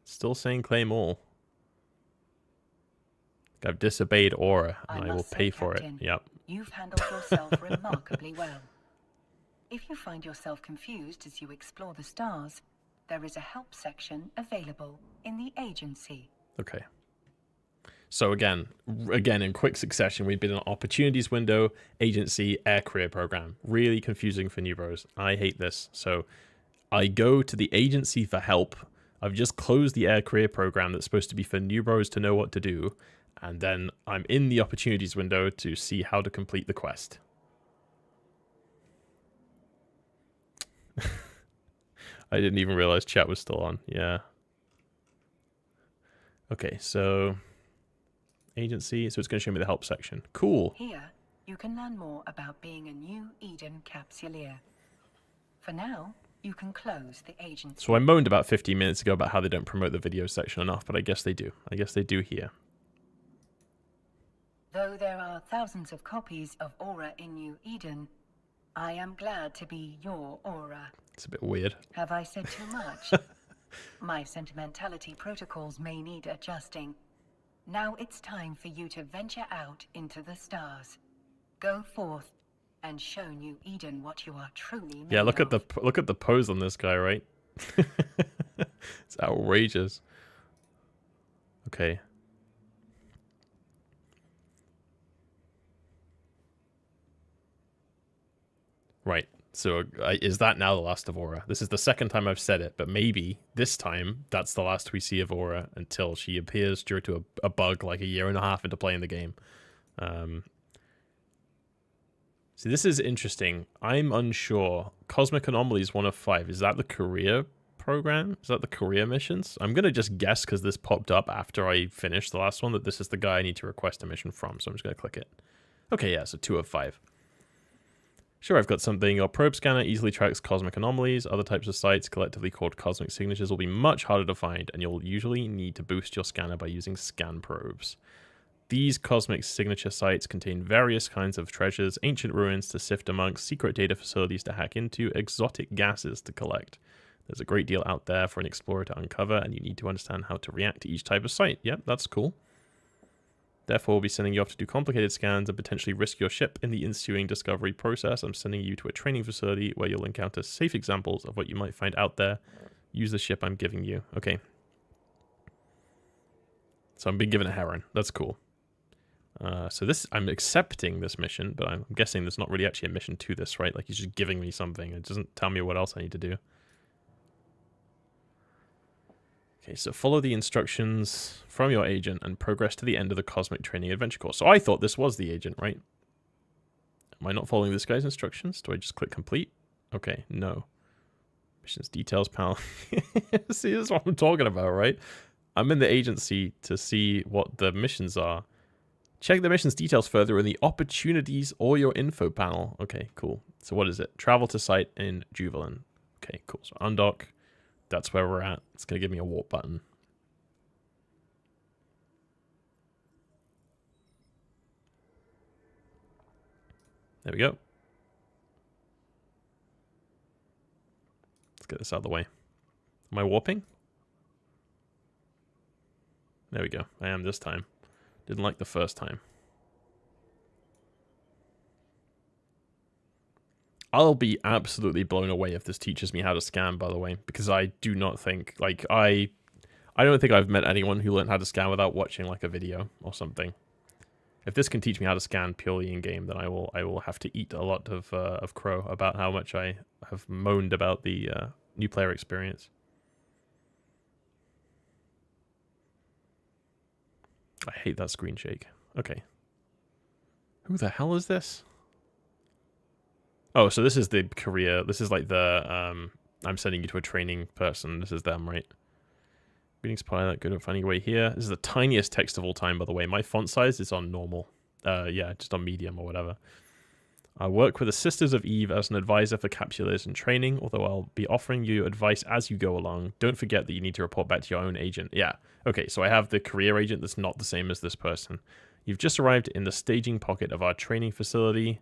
Still saying claim all. I've disobeyed Aura, and I will pay for it. Yep. You've handled yourself remarkably well. If you find yourself confused as you explore the stars, there is a help section available in the agency. Okay. So again, in quick succession, we've been in opportunities window, agency, Air Career program. Really confusing for new bros. I hate this. So I go to the agency for help. I've just closed the Air Career program that's supposed to be for new bros to know what to do, and then I'm in the opportunities window to see how to complete the quest. I didn't even realize chat was still on. Yeah. Okay, so agency, so it's going to show me the help section. Cool. Here, you can learn more about being a new Eden Capsuleer. For now, you can close the agency. So I moaned about 15 minutes ago about how they don't promote the video section enough, but I guess they do. I guess they do here. Though there are thousands of copies of Aura in New Eden, I am glad to be your Aura. It's a bit weird. Have I said too much? My sentimentality protocols may need adjusting. Now it's time for you to venture out into the stars. Go forth and show New Eden what you are truly made Yeah, look at of. the pose on this guy, right? It's outrageous. Okay. Right. So is that now the last of Aura? This is the second time I've said it, but maybe this time that's the last we see of Aura until she appears due to a bug like a year and a half into playing the game. See, this is interesting. I'm unsure. Cosmic Anomalies 1 of 5. Is that the career program? Is that the career missions? I'm going to just guess because this popped up after I finished the last one that this is the guy I need to request a mission from. So I'm just going to click it. Okay, yeah, so 2 of 5. Sure, I've got something. Your probe scanner easily tracks cosmic anomalies. Other types of sites, collectively called cosmic signatures, will be much harder to find, and you'll usually need to boost your scanner by using scan probes. These cosmic signature sites contain various kinds of treasures, ancient ruins to sift amongst, secret data facilities to hack into, exotic gases to collect. There's a great deal out there for an explorer to uncover, and you need to understand how to react to each type of site. Yep, that's cool. Therefore, we'll be sending you off to do complicated scans and potentially risk your ship in the ensuing discovery process. I'm sending you to a training facility where you'll encounter safe examples of what you might find out there. Use the ship I'm giving you. Okay. So I'm being given a Heron. That's cool. So this, I'm accepting this mission, but I'm guessing there's not really actually a mission to this, right? Like he's just giving me something. It doesn't tell me what else I need to do. Okay, so follow the instructions from your agent and progress to the end of the Cosmic Training Adventure course. So I thought this was the agent, right? Am I not following this guy's instructions? Do I just click complete? Okay, no. Missions details panel. See, this is what I'm talking about, right? I'm in the agency to see what the missions are. Check the missions details further in the opportunities or your info panel. Okay, cool. So what is it? Travel to site in Juvelin. Okay, cool. So undock. That's where we're at. It's going to give me a warp button. There we go. Let's get this out of the way. Am I warping? There we go. I am this time. Didn't like the first time. I'll be absolutely blown away if this teaches me how to scan, by the way, because I do not think, like, I don't think I've met anyone who learned how to scan without watching, like, a video or something. If this can teach me how to scan purely in-game, then I will have to eat a lot of crow about how much I have moaned about the new player experience. I hate that screen shake. Okay. Who the hell is this? Oh, so this is the career. This is like the, I'm sending you to a training person. This is them, right? Greetings, pilot. Good at finding a way here. This is the tiniest text of all time, by the way. My font size is on normal. Yeah, just on medium or whatever. I work with the Sisters of Eve as an advisor for capsulators and training, although I'll be offering you advice as you go along. Don't forget that you need to report back to your own agent. Yeah. Okay, so I have the career agent that's not the same as this person. You've just arrived in the staging pocket of our training facility.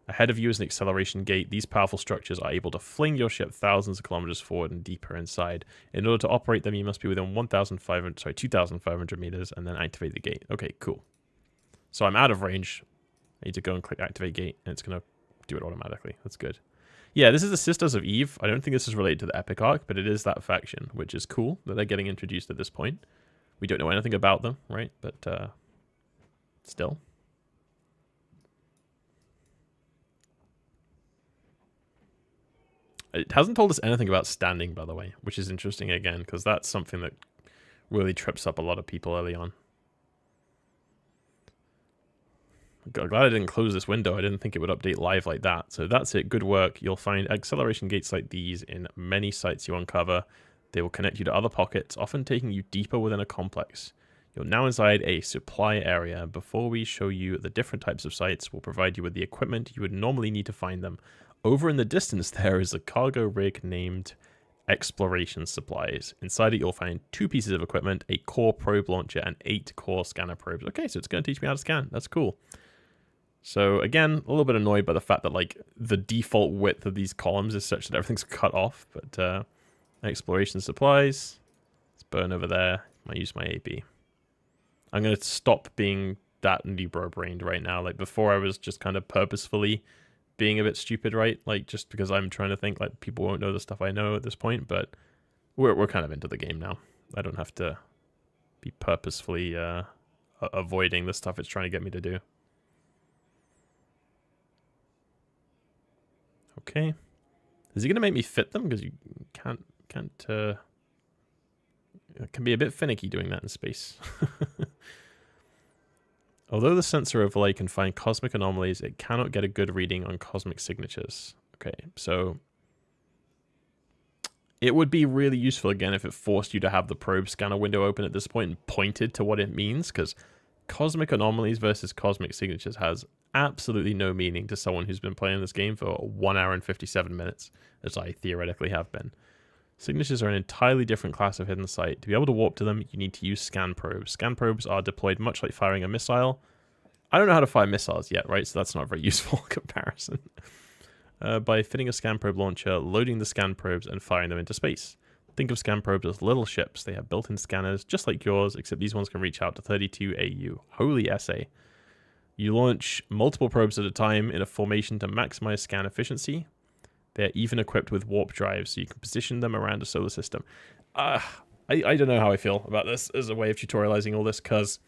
Ahead of you is an acceleration gate. These powerful structures are able to fling your ship thousands of kilometers forward and deeper inside. In order to operate them, you must be within 2,500 meters and then activate the gate. Okay, cool. So I'm out of range. I need to go and click activate gate, and it's going to do it automatically. That's good. Yeah, this is the Sisters of Eve. I don't think this is related to the Epic Arc, but it is that faction, which is cool that they're getting introduced at this point. We don't know anything about them, right? But still. It hasn't told us anything about standing, by the way, which is interesting again, because that's something that really trips up a lot of people early on. I'm glad I didn't close this window. I didn't think it would update live like that. So that's it. Good work. You'll find acceleration gates like these in many sites you uncover. They will connect you to other pockets, often taking you deeper within a complex. You're now inside a supply area. Before we show you the different types of sites, we'll provide you with the equipment you would normally need to find them. Over in the distance, there is a cargo rig named Exploration Supplies. Inside it, you'll find 2 pieces of equipment, a core probe launcher, and 8 core scanner probes. Okay, so it's going to teach me how to scan. That's cool. So again, a little bit annoyed by the fact that like the default width of these columns is such that everything's cut off. But Exploration Supplies. Let's burn over there. I use my AB. I'm going to stop being that Nebro-brained right now. Like before, I was just kind of purposefully being a bit stupid, right? Like, just because I'm trying to think, like, people won't know the stuff I know at this point, but we're kind of into the game now. I don't have to be purposefully avoiding the stuff it's trying to get me to do. Okay. Is he going to make me fit them? Because you can't it can be a bit finicky doing that in space. Although the sensor overlay can find cosmic anomalies, it cannot get a good reading on cosmic signatures. Okay, so it would be really useful, again, if it forced you to have the probe scanner window open at this point and pointed to what it means, because cosmic anomalies versus cosmic signatures has absolutely no meaning to someone who's been playing this game for 1 hour and 57 minutes, as I theoretically have been. Signatures are an entirely different class of hidden sight. To be able to warp to them, you need to use scan probes. Scan probes are deployed much like firing a missile. I don't know how to fire missiles yet, right? So that's not a very useful comparison. By fitting a scan probe launcher, loading the scan probes, and firing them into space. Think of scan probes as little ships. They have built-in scanners, just like yours, except these ones can reach out to 32 AU. Holy essay. You launch multiple probes at a time in a formation to maximize scan efficiency. They're even equipped with warp drives, so you can position them around a solar system. I don't know how I feel about this as a way of tutorializing all this, because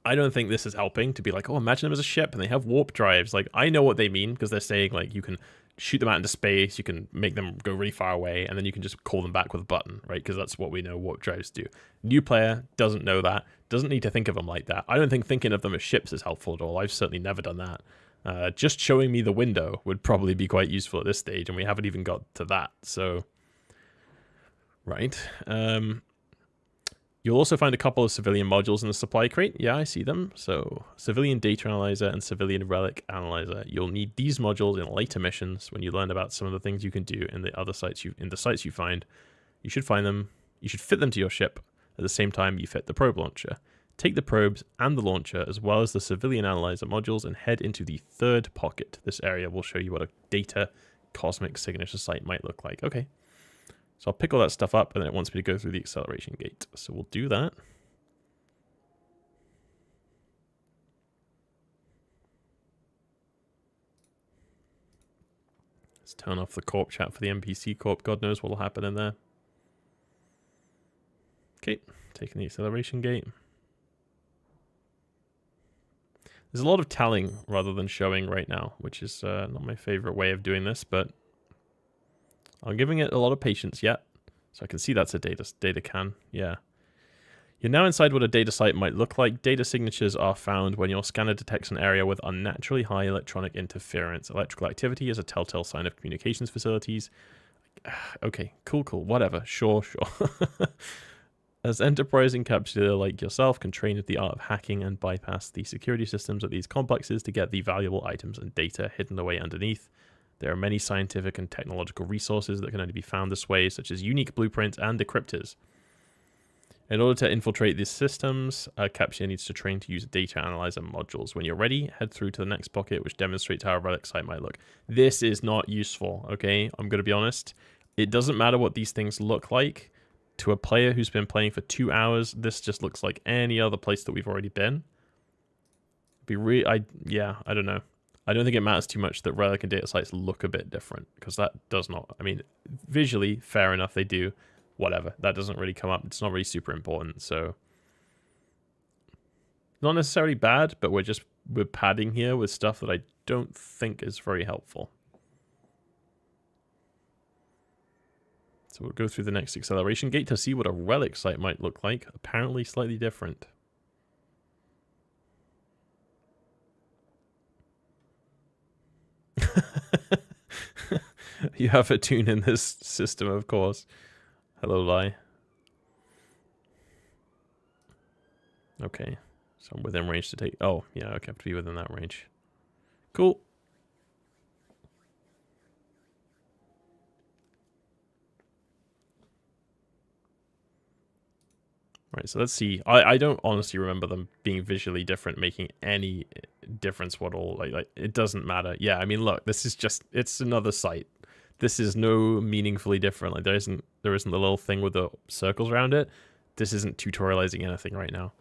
I don't think this is helping to be like, oh, imagine them as a ship and they have warp drives. Like, I know what they mean, because they're saying, like, you can shoot them out into space, you can make them go really far away, and then you can just call them back with a button, right? Because that's what we know warp drives do. New player doesn't know that, doesn't need to think of them like that. I don't think thinking of them as ships is helpful at all. I've certainly never done that. Just showing me the window would probably be quite useful at this stage, and we haven't even got to that, so... Right. You'll also find a couple of civilian modules in the supply crate. Yeah, I see them. So, civilian data analyzer and civilian relic analyzer. You'll need these modules in later missions when you learn about some of the things you can do in the other sites you find. You should find them. You should fit them to your ship at the same time you fit the probe launcher. Take the probes and the launcher, as well as the civilian analyzer modules, and head into the third pocket. This area will show you what a data cosmic signature site might look like. Okay. So I'll pick all that stuff up, and then it wants me to go through the acceleration gate. So we'll do that. Let's turn off the corp chat for the NPC corp. God knows what will happen in there. Okay, taking the acceleration gate. There's a lot of telling rather than showing right now, which is not my favorite way of doing this, but I'm giving it a lot of patience yet. So I can see that's a data can. Yeah. You're now inside what a data site might look like. Data signatures are found when your scanner detects an area with unnaturally high electronic interference. Electrical activity is a telltale sign of communications facilities. Okay, cool, whatever. Sure. As enterprising capture like yourself can train with the art of hacking and bypass the security systems of these complexes to get the valuable items and data hidden away underneath. There are many scientific and technological resources that can only be found this way, such as unique blueprints and decryptors. In order to infiltrate these systems, Capture needs to train to use data analyzer modules. When you're ready, head through to the next pocket, which demonstrates how a relic site might look. This is not useful, okay? I'm going to be honest. It doesn't matter what these things look like. To a player who's been playing for 2 hours, this just looks like any other place that we've already been. I don't know. I don't think it matters too much that relic and data sites look a bit different, because that does not. I mean, visually, fair enough, they do. Whatever. That doesn't really come up. It's not really super important, so... Not necessarily bad, but we're padding here with stuff that I don't think is very helpful. So we'll go through the next acceleration gate to see what a relic site might look like. Apparently slightly different. You have a tune in this system, of course. Hello, Lai. Okay. So I'm within range to take... Oh, yeah, okay, I have to be within that range. Cool. Right, so let's see. I don't honestly remember them being visually different, making any difference at all. Like it doesn't matter. Yeah, I mean, look, this is just, it's another site. This is no meaningfully different. Like there isn't the little thing with the circles around it. This isn't tutorializing anything right now.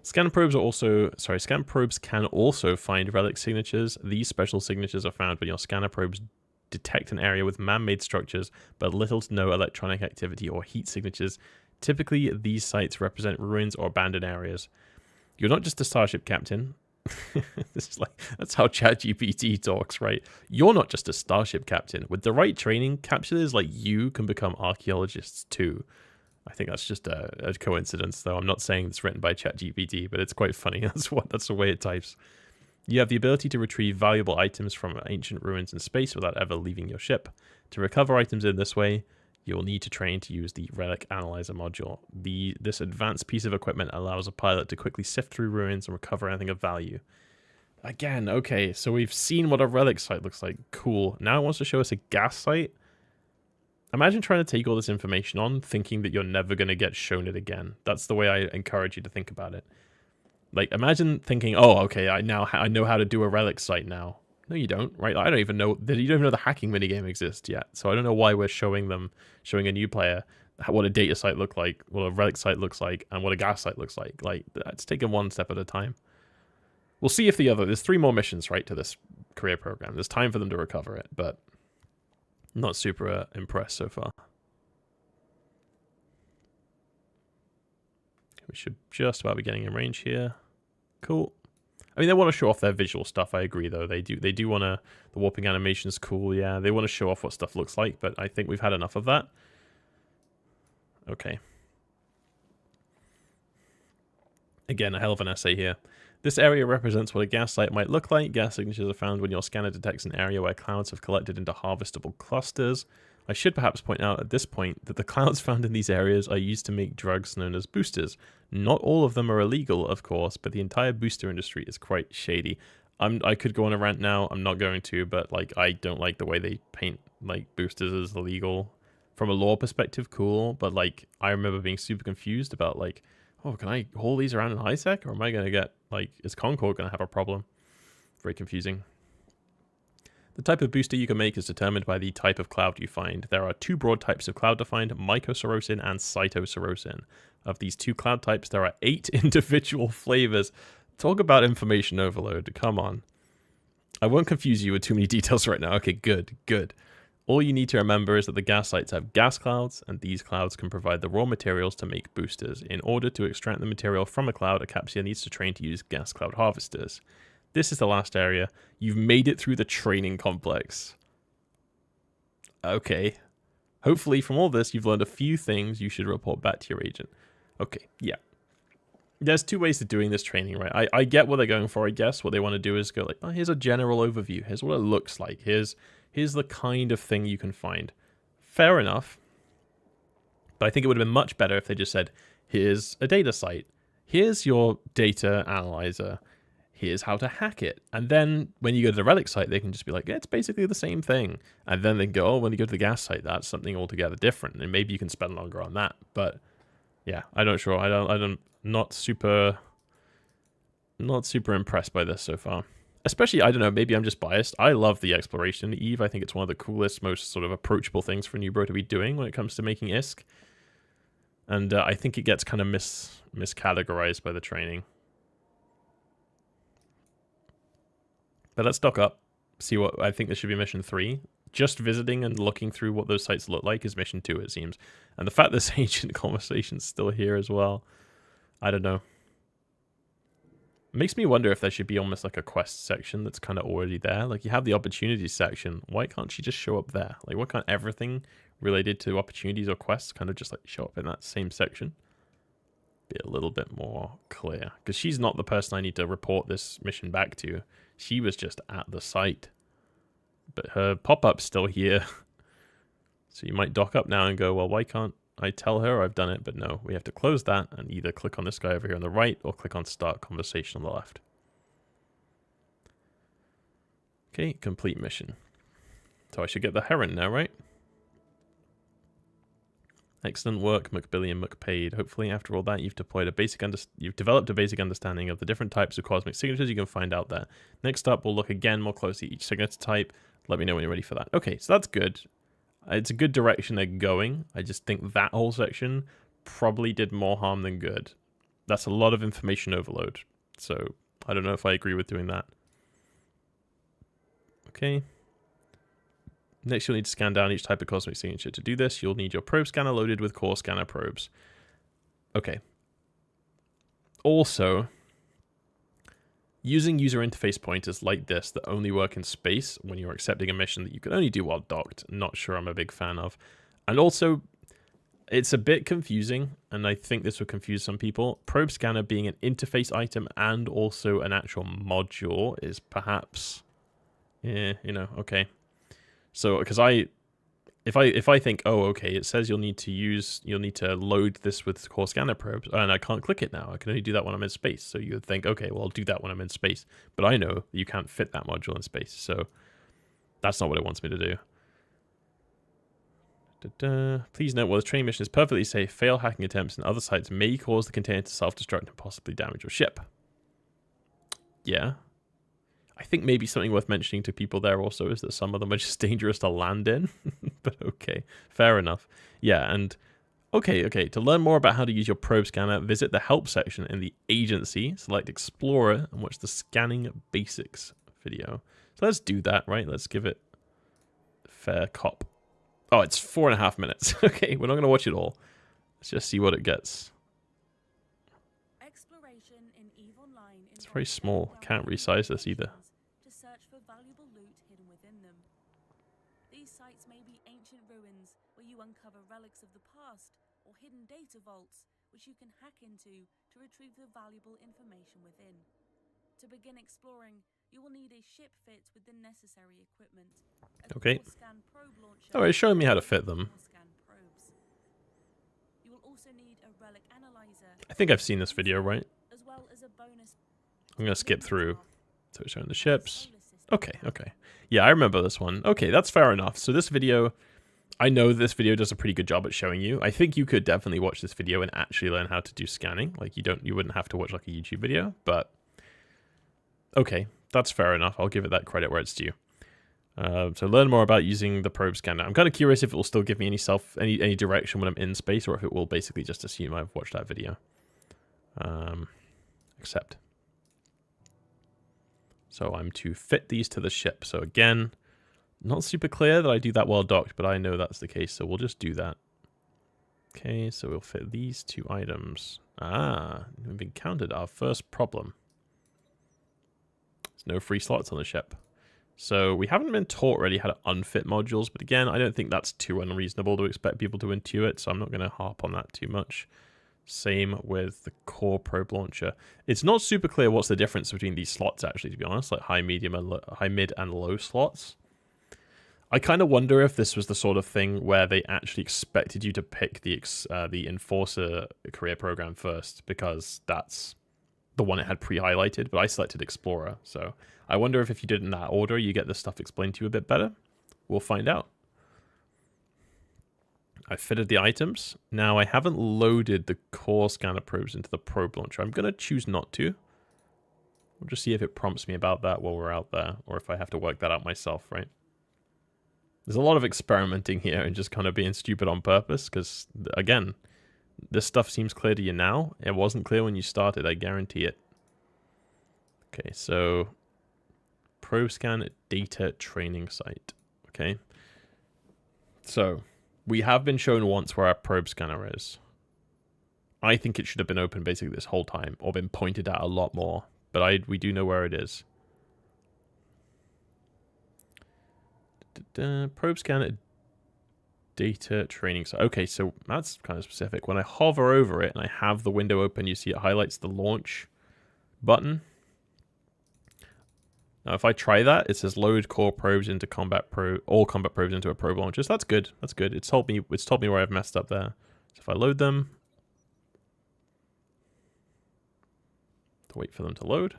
Scan probes are also, scan probes can also find relic signatures. These special signatures are found when your scanner probes detect an area with man-made structures, but little to no electronic activity or heat signatures. Typically, these sites represent ruins or abandoned areas. You're not just a starship captain. This is like, that's how ChatGPT talks, right? You're not just a starship captain. With the right training, capsuleers like you can become archaeologists too. I think that's just a coincidence, though. I'm not saying it's written by ChatGPT, but it's quite funny. That's the way it types. You have the ability to retrieve valuable items from ancient ruins in space without ever leaving your ship. To recover items in this way, you will need to train to use the Relic Analyzer module. This advanced piece of equipment allows a pilot to quickly sift through ruins and recover anything of value. Again, okay, so we've seen what a relic site looks like. Cool. Now it wants to show us a gas site. Imagine trying to take all this information on, thinking that you're never going to get shown it again. That's the way I encourage you to think about it. Like, imagine thinking, oh, okay, I know how to do a relic site now. No, you don't, right? I don't even know, you don't even know the hacking minigame exists yet. So I don't know why we're showing a new player what a data site looks like, what a relic site looks like, and what a gas site looks like. Like, it's taken one step at a time. We'll see if there's 3 more missions, right, to this career program. There's time for them to recover it, but not super impressed so far. We should just about be getting in range here. Cool. I mean, they want to show off their visual stuff. I agree, though. They do want to... The warping animation's cool, yeah. They want to show off what stuff looks like, but I think we've had enough of that. Okay. Again, a hell of an essay here. This area represents what a gas site might look like. Gas signatures are found when your scanner detects an area where clouds have collected into harvestable clusters. I should perhaps point out at this point that the clouds found in these areas are used to make drugs known as boosters. Not all of them are illegal, of course, but the entire booster industry is quite shady. I could go on a rant now. I'm not going to, but like, I don't like the way they paint like boosters as illegal. From a lore perspective, cool, but like, I remember being super confused about like, oh, can I haul these around in HiSec, or am I going to get like, is Concord going to have a problem? Very confusing. The type of booster you can make is determined by the type of cloud you find. There are 2 broad types of cloud defined, Mycosaurocin and Cytosaurocin. Of these 2 cloud types, there are 8 individual flavors. Talk about information overload. Come on. I won't confuse you with too many details right now. Okay, good. All you need to remember is that the gas sites have gas clouds, and these clouds can provide the raw materials to make boosters. In order to extract the material from a cloud, a capsuleer needs to train to use gas cloud harvesters. This is the last area. You've made it through the training complex. Okay. Hopefully from all this, you've learned a few things you should report back to your agent. Okay, yeah. There's 2 ways of doing this training, right? I get what they're going for, I guess. What they want to do is go like, oh, here's a general overview. Here's what it looks like. Here's the kind of thing you can find. Fair enough. But I think it would have been much better if they just said, here's a data site. Here's your data analyzer. Here's how to hack it. And then when you go to the relic site, they can just be like, yeah, it's basically the same thing. And then they can go, oh, when you go to the gas site, that's something altogether different. And maybe you can spend longer on that. But yeah, I'm not sure. I'm not super impressed by this so far. Especially, I don't know, maybe I'm just biased. I love the exploration in Eve. I think it's one of the coolest, most sort of approachable things for a new bro to be doing when it comes to making ISK. And I think it gets kind of miscategorized by the training. But let's dock up, see what, I think this should be mission 3. Just visiting and looking through what those sites look like is mission 2, it seems. And the fact this ancient conversation's still here as well, I don't know. It makes me wonder if there should be almost like a quest section that's kind of already there. Like, you have the opportunities section, why can't she just show up there? Like, why can't everything related to opportunities or quests kind of just like show up in that same section? Be a little bit more clear. Because she's not the person I need to report this mission back to. She was just at the site. But her pop-up's still here. So you might dock up now and go, well, why can't I tell her I've done it? But no, we have to close that and either click on this guy over here on the right or click on Start Conversation on the left. Okay, complete mission. So I should get the Heron now, right? Excellent work, McBilly and McPaid. Hopefully, after all that, you've developed a basic understanding of the different types of cosmic signatures you can find out there. Next up, we'll look again more closely at each signature type. Let me know when you're ready for that. Okay, so that's good. It's a good direction they're going. I just think that whole section probably did more harm than good. that's a lot of information overload. So I don't know if I agree with doing that. Okay. Next, you'll need to scan down each type of cosmic signature. To do this, you'll need your probe scanner loaded with core scanner probes. Okay. Also, using user interface pointers like this that only work in space when you're accepting a mission that you can only do while docked, not sure I'm a big fan of. And also, it's a bit confusing, and I think this would confuse some people. Probe scanner being an interface item and also an actual module is perhaps, yeah, you know, okay. So, because if I think, oh, okay, it says you'll need to load this with core scanner probes, and I can't click it now. I can only do that when I'm in space. So you would think, okay, well, I'll do that when I'm in space. But I know you can't fit that module in space, so that's not what it wants me to do. Please note, while this training mission is perfectly safe, failed hacking attempts and other sites may cause the container to self-destruct and possibly damage your ship. Yeah. I think maybe something worth mentioning to people there also is that some of them are just dangerous to land in. But okay, fair enough. Yeah, and okay. To learn more about how to use your probe scanner, visit the help section in the agency, select Explorer, and watch the Scanning Basics video. So let's do that, right? Let's give it a fair cop. Oh, it's 4.5 minutes. Okay, we're not going to watch it all. Let's just see what it gets. Exploration in EVE Online It's very small. Can't resize this either. To search for valuable loot hidden within them. These sites may be ancient ruins where you uncover relics of the past, or hidden data vaults which you can hack into to retrieve the valuable information within. To begin exploring, you will need a ship fit with the necessary equipment. Okay. Oh, it's showing me how to fit them. You will also need a relic analyzer. I think I've seen this video, right? As well as a bonus. I'm going to skip through. So it's showing the ships. Okay. Yeah, I remember this one. Okay, that's fair enough. So this video, I know this video does a pretty good job at showing you. I think you could definitely watch this video and actually learn how to do scanning. Like you wouldn't have to watch like a YouTube video, but okay, that's fair enough. I'll give it that credit where it's due. So learn more about using the probe scanner. I'm kind of curious if it will still give me any direction when I'm in space, or if it will basically just assume I've watched that video. Accept. So I'm to fit these to the ship. So again, not super clear that I do that while docked, but I know that's the case, so we'll just do that. Okay, so we'll fit these 2 items. We've encountered our first problem. There's no free slots on the ship. So we haven't been taught really how to unfit modules, but again, I don't think that's too unreasonable to expect people to intuit, so I'm not going to harp on that too much. Same with the core probe launcher. It's not super clear what's the difference between these slots, actually, to be honest, like high, medium, and high, mid, and low slots. I kind of wonder if this was the sort of thing where they actually expected you to pick the Enforcer career program first, because that's the one it had pre-highlighted, but I selected Explorer, so I wonder if you did it in that order, you get this stuff explained to you a bit better. We'll find out. I fitted the items. Now, I haven't loaded the core scanner probes into the probe launcher. I'm going to choose not to. We'll just see if it prompts me about that while we're out there, or if I have to work that out myself, right? There's a lot of experimenting here and just kind of being stupid on purpose, because, again, this stuff seems clear to you now. It wasn't clear when you started, I guarantee it. Okay, so probe scan data training site. Okay. So we have been shown once where our probe scanner is. I think it should have been open basically this whole time, or been pointed out a lot more, but we do know where it is. Probe scanner data training site. Okay, so that's kind of specific. When I hover over it and I have the window open, you see it highlights the launch button. Now, if I try that, it says load core probes into all combat probes into a probe launcher. So that's good. That's good. It's told me where I've messed up there. So if I load them, to wait for them to load.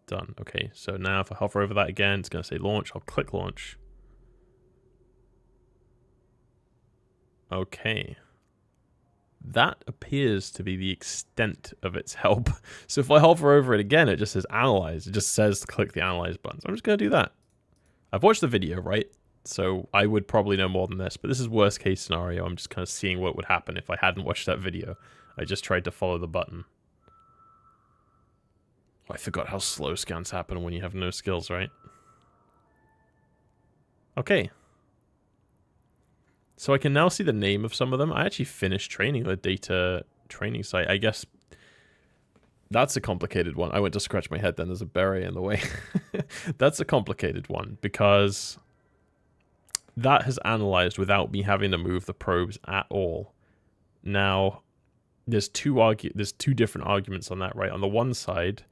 Done. Okay, so now if I hover over that again, it's going to say launch. I'll click launch. Okay. That appears to be the extent of its help. So if I hover over it again, it just says analyze. It just says click the analyze button. So I'm just going to do that. I've watched the video, right? So I would probably know more than this, but this is worst case scenario. I'm just kind of seeing what would happen if I hadn't watched that video. I just tried to follow the button. Oh, I forgot how slow scans happen when you have no skills, right? Okay. So I can now see the name of some of them. I actually finished training the data training site. I guess that's a complicated one. I went to scratch my head then. There's a berry in the way. That's a complicated one because that has analyzed without me having to move the probes at all. Now, there's two different arguments on that, right? On the one side,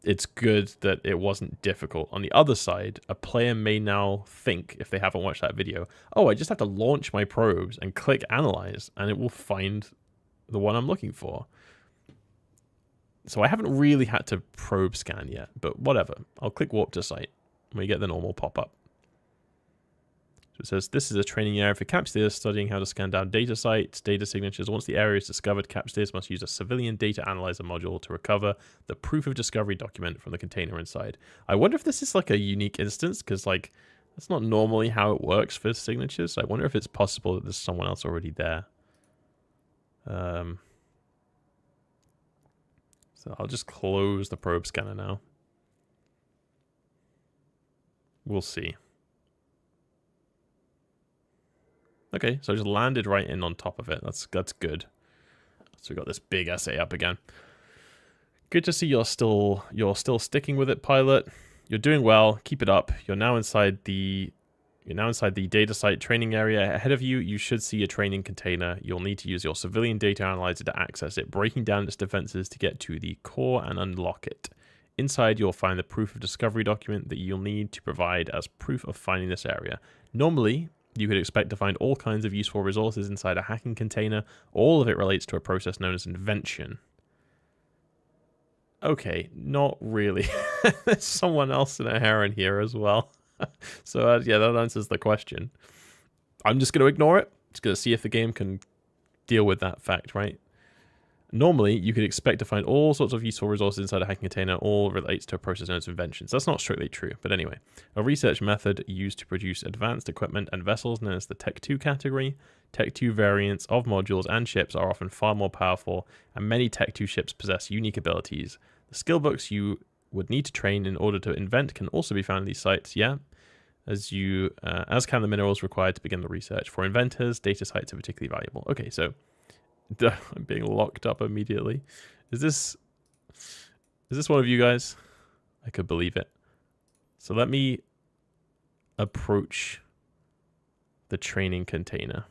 it's good that it wasn't difficult. On the other side, a player may now think, if they haven't watched that video, oh, I just have to launch my probes and click analyze, and it will find the one I'm looking for. So I haven't really had to probe scan yet, but whatever. I'll click warp to site, and we get the normal pop-up. So it says, this is a training area for capsuleers studying how to scan down data sites, data signatures. Once the area is discovered, capsuleers must use a civilian data analyzer module to recover the proof of discovery document from the container inside. I wonder if this is like a unique instance, because like that's not normally how it works for signatures. I wonder if it's possible that there's someone else already there. So I'll just close the probe scanner now. We'll see. Okay, so I just landed right in on top of it. That's good. So we got this big essay up again. Good to see you're still sticking with it, pilot. You're doing well. Keep it up. You're now inside the data site training area. Ahead of you, you should see a training container. You'll need to use your civilian data analyzer to access it, breaking down its defenses to get to the core and unlock it. Inside, you'll find the proof of discovery document that you'll need to provide as proof of finding this area. Normally, you could expect to find all kinds of useful resources inside a hacking container. All of it relates to a process known as invention. Okay, not really. There's someone else in a heron here as well. So yeah, that answers the question. I'm just going to ignore it. Just going to see if the game can deal with that fact, right? Normally, you could expect to find all sorts of useful resources inside a hacking container. All relates to a process known as inventions. That's not strictly true, but anyway. A research method used to produce advanced equipment and vessels known as the Tech 2 category. Tech 2 variants of modules and ships are often far more powerful, and many Tech 2 ships possess unique abilities. The skill books you would need to train in order to invent can also be found in these sites, yeah? As can the minerals required to begin the research. For inventors, data sites are particularly valuable. Okay, so I'm being locked up immediately. Is this one of you guys? I could believe it. So let me approach the training container.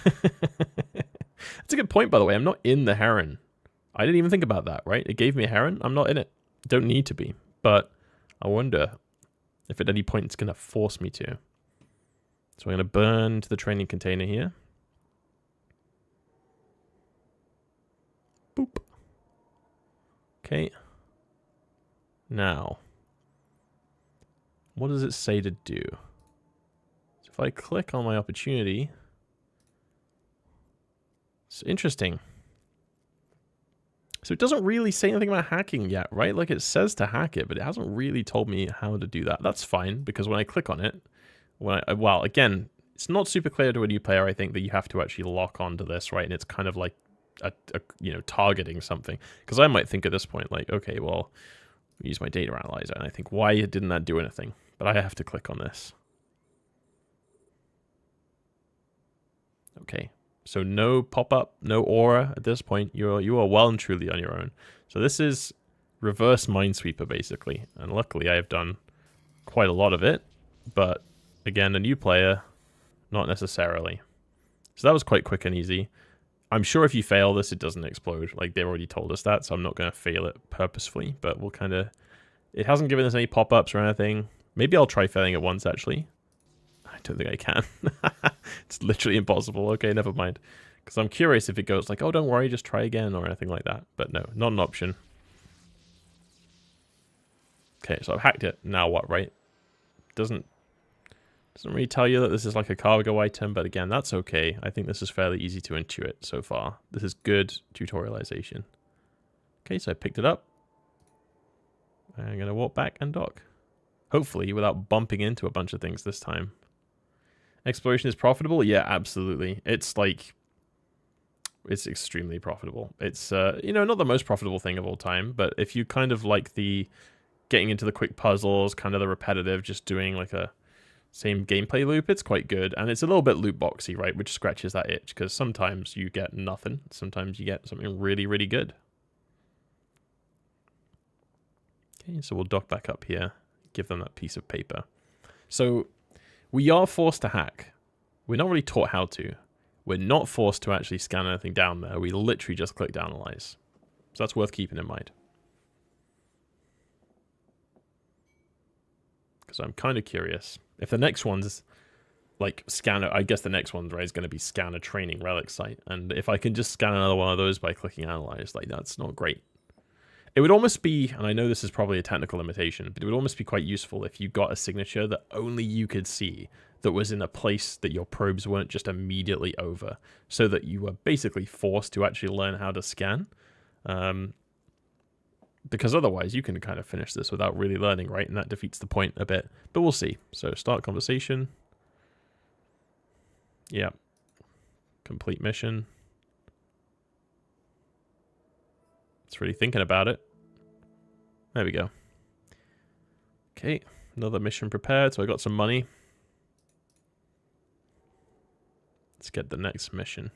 That's a good point, by the way. I'm not in the heron. I didn't even think about that, right? It gave me a heron. I'm not in it. Don't need to be. But I wonder if at any point it's going to force me to. So I'm going to burn to the training container here. Boop. Okay. Now, what does it say to do? So if I click on my opportunity, it's interesting. So it doesn't really say anything about hacking yet, right? Like it says to hack it, but it hasn't really told me how to do that. That's fine, because when I click on it, well, again, it's not super clear to a new player, I think, that you have to actually lock onto this, right? And it's kind of like targeting something. Because I might think at this point, like, okay, well, use my data analyzer, and I think, why didn't that do anything? But I have to click on this. Okay, so no pop-up, no aura at this point. You are well and truly on your own. So this is reverse Minesweeper, basically. And luckily, I have done quite a lot of it, but again, a new player, not necessarily. So that was quite quick and easy. I'm sure if you fail this, it doesn't explode. Like, they've already told us that, so I'm not going to fail it purposefully. But we'll kind of... It hasn't given us any pop-ups or anything. Maybe I'll try failing it once, actually. I don't think I can. It's literally impossible. Okay, never mind. Because I'm curious if it goes like, oh, don't worry, just try again, or anything like that. But no, not an option. Okay, so I've hacked it. Now what, right? Doesn't really tell you that this is like a cargo item, but again, that's okay. I think this is fairly easy to intuit so far. This is good tutorialization. Okay, so I picked it up. I'm going to walk back and dock. Hopefully, without bumping into a bunch of things this time. Exploration is profitable? Yeah, absolutely. It's like... It's extremely profitable. It's, you know, not the most profitable thing of all time, but if you kind of like the getting into the quick puzzles, kind of the repetitive, just doing like a same gameplay loop, it's quite good. And it's a little bit loot boxy, right, which scratches that itch, because sometimes you get nothing. Sometimes you get something really, really good. Okay, so we'll dock back up here, give them that piece of paper. So we are forced to hack. We're not really taught how to. We're not forced to actually scan anything down there. We literally just click to analyze. So that's worth keeping in mind. Because I'm kind of curious. If the next one's like scanner, I guess the next one, right, is going to be scanner training relic site. And if I can just scan another one of those by clicking analyze, like that's not great. It would almost be, and I know this is probably a technical limitation, but it would almost be quite useful if you got a signature that only you could see, that was in a place that your probes weren't just immediately over, so that you were basically forced to actually learn how to scan. Because otherwise you can kind of finish this without really learning, right? And that defeats the point a bit. But we'll see. So start conversation. Yeah. Complete mission. It's really thinking about it. There we go. Okay, another mission prepared, so I got some money. Let's get the next mission.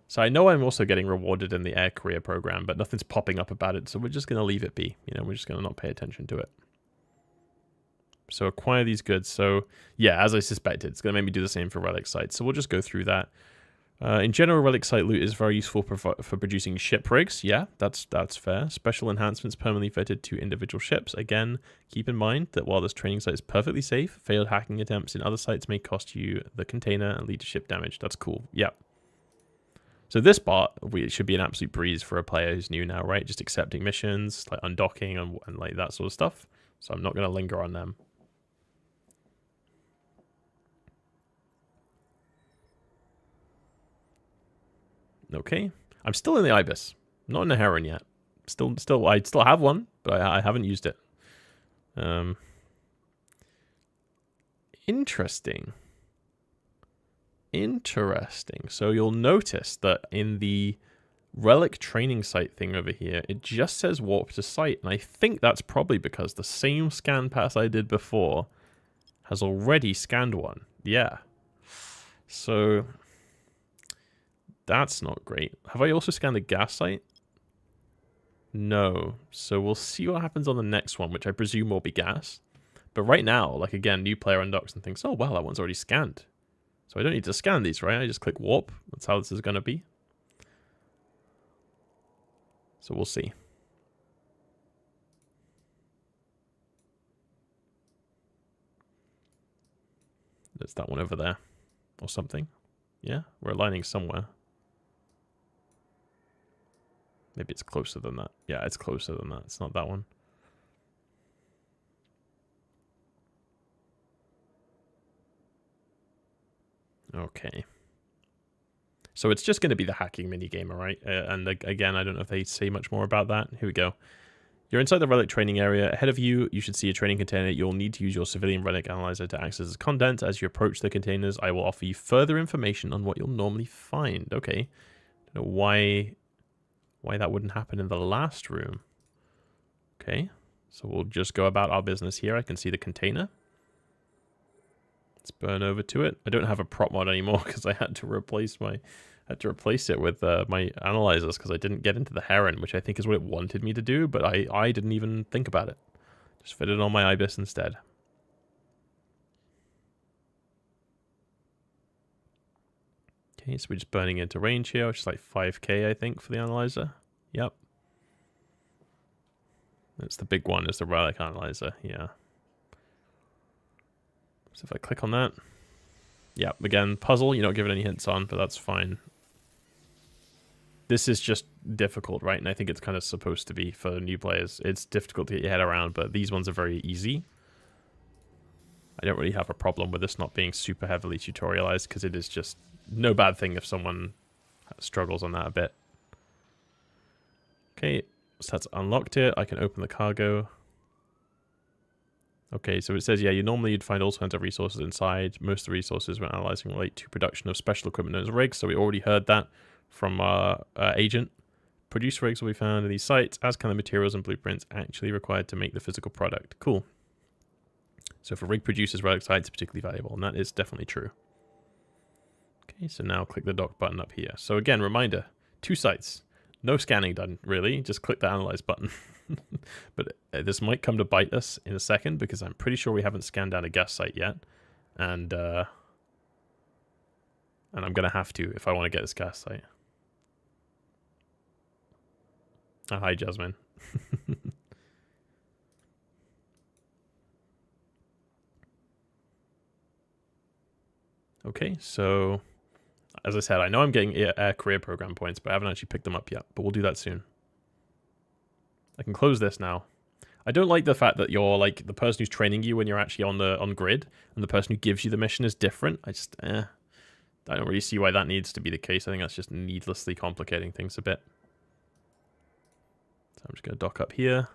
So I know I'm also getting rewarded in the air career program, but nothing's popping up about it, so we're just going to leave it be. You know, we're just going to not pay attention to it. So acquire these goods. So yeah, as I suspected, it's going to make me do the same for relic sites. So we'll just go through that. In general, relic site loot is very useful for producing ship rigs. Yeah, that's fair. Special enhancements permanently fitted to individual ships. Again, keep in mind that while this training site is perfectly safe, failed hacking attempts in other sites may cost you the container and lead to ship damage. That's cool. Yeah. So this part, it should be an absolute breeze for a player who's new now, right? Just accepting missions, like undocking and like that sort of stuff. So I'm not going to linger on them. Okay, I'm still in the Ibis. I'm not in the Heron yet. I still have one, but I haven't used it. Interesting. So you'll notice that in the relic training site thing over here, it just says warp to site, and I think that's probably because the same scan pass I did before has already scanned one. Yeah. So that's not great. Have I also scanned the gas site? No. So we'll see what happens on the next one, which I presume will be gas. But right now, like again, new player undocks and thinks, oh, well, that one's already scanned. So I don't need to scan these, right? I just click warp. That's how this is going to be. So we'll see. There's that one over there. Or something. Yeah, we're aligning somewhere. Maybe it's closer than that. Yeah, it's closer than that. It's not that one. Okay. So it's just going to be the hacking minigame, right? And again, I don't know if they say much more about that. Here we go. You're inside the relic training area. Ahead of you, you should see a training container. You'll need to use your civilian relic analyzer to access its content. As you approach the containers, I will offer you further information on what you'll normally find. Okay. Don't know why that wouldn't happen in the last room. Okay, so we'll just go about our business here. I can see the container. Let's burn over to it. I don't have a prop mod anymore because I had to replace it with my analyzers because I didn't get into the Heron, which I think is what it wanted me to do, but I didn't even think about it. Just fit it on my Ibis instead. Okay, so we're just burning into range here, which is like 5k, I think, for the analyzer. Yep. That's the big one, is the relic analyzer, yeah. So if I click on that, yeah, again, puzzle, you're not given any hints on, but that's fine. This is just difficult, right? And I think it's kind of supposed to be for new players. It's difficult to get your head around, but these ones are very easy. I don't really have a problem with this not being super heavily tutorialized, because it is just no bad thing if someone struggles on that a bit. Okay, so that's unlocked it. I can open the cargo. Okay, so it says, yeah, you'd find all kinds of resources inside. Most of the resources when analyzing relate to production of special equipment known as rigs. So we already heard that from our agent. Produce rigs will be found in these sites, as can the materials and blueprints actually required to make the physical product. Cool. So if a rig produces relic sites, it's particularly valuable, and that is definitely true. Okay, so now click the dock button up here. So again, reminder, 2 sites. No scanning done, really. Just click the analyze button. But this might come to bite us in a second, because I'm pretty sure we haven't scanned down a gas site yet. And I'm going to have to if I want to get this gas site. Oh, hi, Jasmine. Okay, so as I said, I know I'm getting air career program points, but I haven't actually picked them up yet. But we'll do that soon. I can close this now. I don't like the fact that you're like the person who's training you when you're actually on grid, and the person who gives you the mission is different. I don't really see why that needs to be the case. I think that's just needlessly complicating things a bit. So I'm just going to dock up here.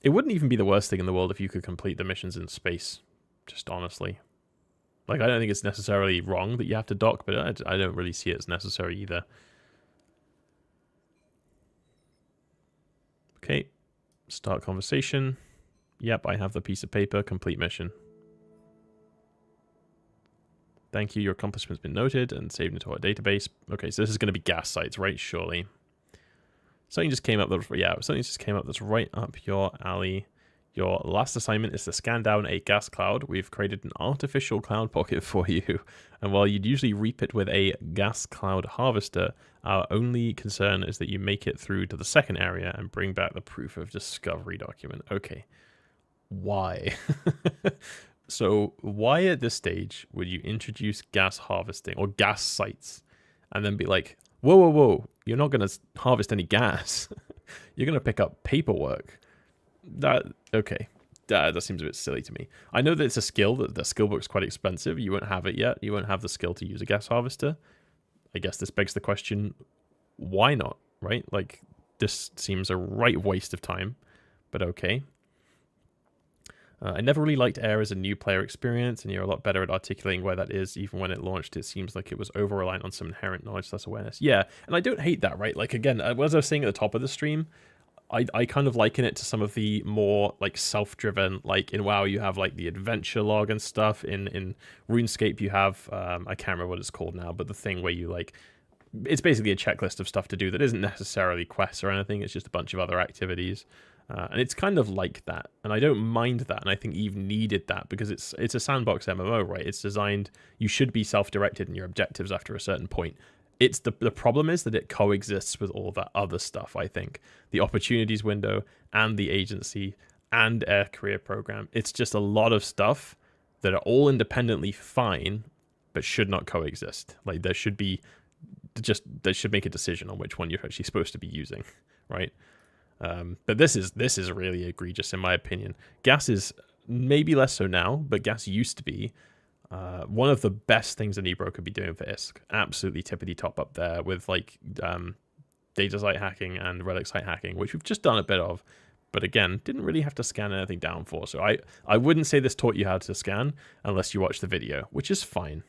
It wouldn't even be the worst thing in the world if you could complete the missions in space, just honestly. Like, I don't think it's necessarily wrong that you have to dock, but I don't really see it as necessary either. Okay, start conversation. Yep, I have the piece of paper, complete mission. Thank you, your accomplishment's been noted and saved into our database. Okay, so this is going to be gas sites, right? Surely. Something just came up that's right up your alley. Your last assignment is to scan down a gas cloud. We've created an artificial cloud pocket for you. And while you'd usually reap it with a gas cloud harvester, our only concern is that you make it through to the second area and bring back the proof of discovery document. Okay. Why? So why at this stage would you introduce gas harvesting or gas sites and then be like, whoa, whoa, whoa, you're not going to harvest any gas. You're going to pick up paperwork. Okay. That seems a bit silly to me. I know that it's a skill, that the skill book's quite expensive. You won't have it yet. You won't have the skill to use a gas harvester. I guess this begs the question, why not, right? Like, this seems a right waste of time, but okay. I never really liked Air as a new player experience, and you're a lot better at articulating where that is. Even when it launched, it seems like it was over-reliant on some inherent knowledge / awareness. Yeah, and I don't hate that, right? Like, again, as I was saying at the top of the stream, I kind of liken it to some of the more, like, self-driven, like, in WoW you have, like, the adventure log and stuff. In RuneScape you have, I can't remember what it's called now, but the thing where you, like, it's basically a checklist of stuff to do that isn't necessarily quests or anything, it's just a bunch of other activities. And it's kind of like that, and I don't mind that, and I think Eve needed that because it's a sandbox MMO, right? It's designed, you should be self-directed in your objectives after a certain point. It's the problem is that it coexists with all that other stuff, I think. The opportunities window and the agency and Air Career Program. It's just a lot of stuff that are all independently fine, but should not coexist. Like, they should make a decision on which one you're actually supposed to be using, right? But this is really egregious in my opinion. Gas is maybe less so now, but gas used to be one of the best things an Ebro could be doing for ISK. Absolutely tippity top up there with like data site hacking and relic site hacking, which we've just done a bit of, but again, didn't really have to scan anything down for. So I wouldn't say this taught you how to scan unless you watch the video, which is fine.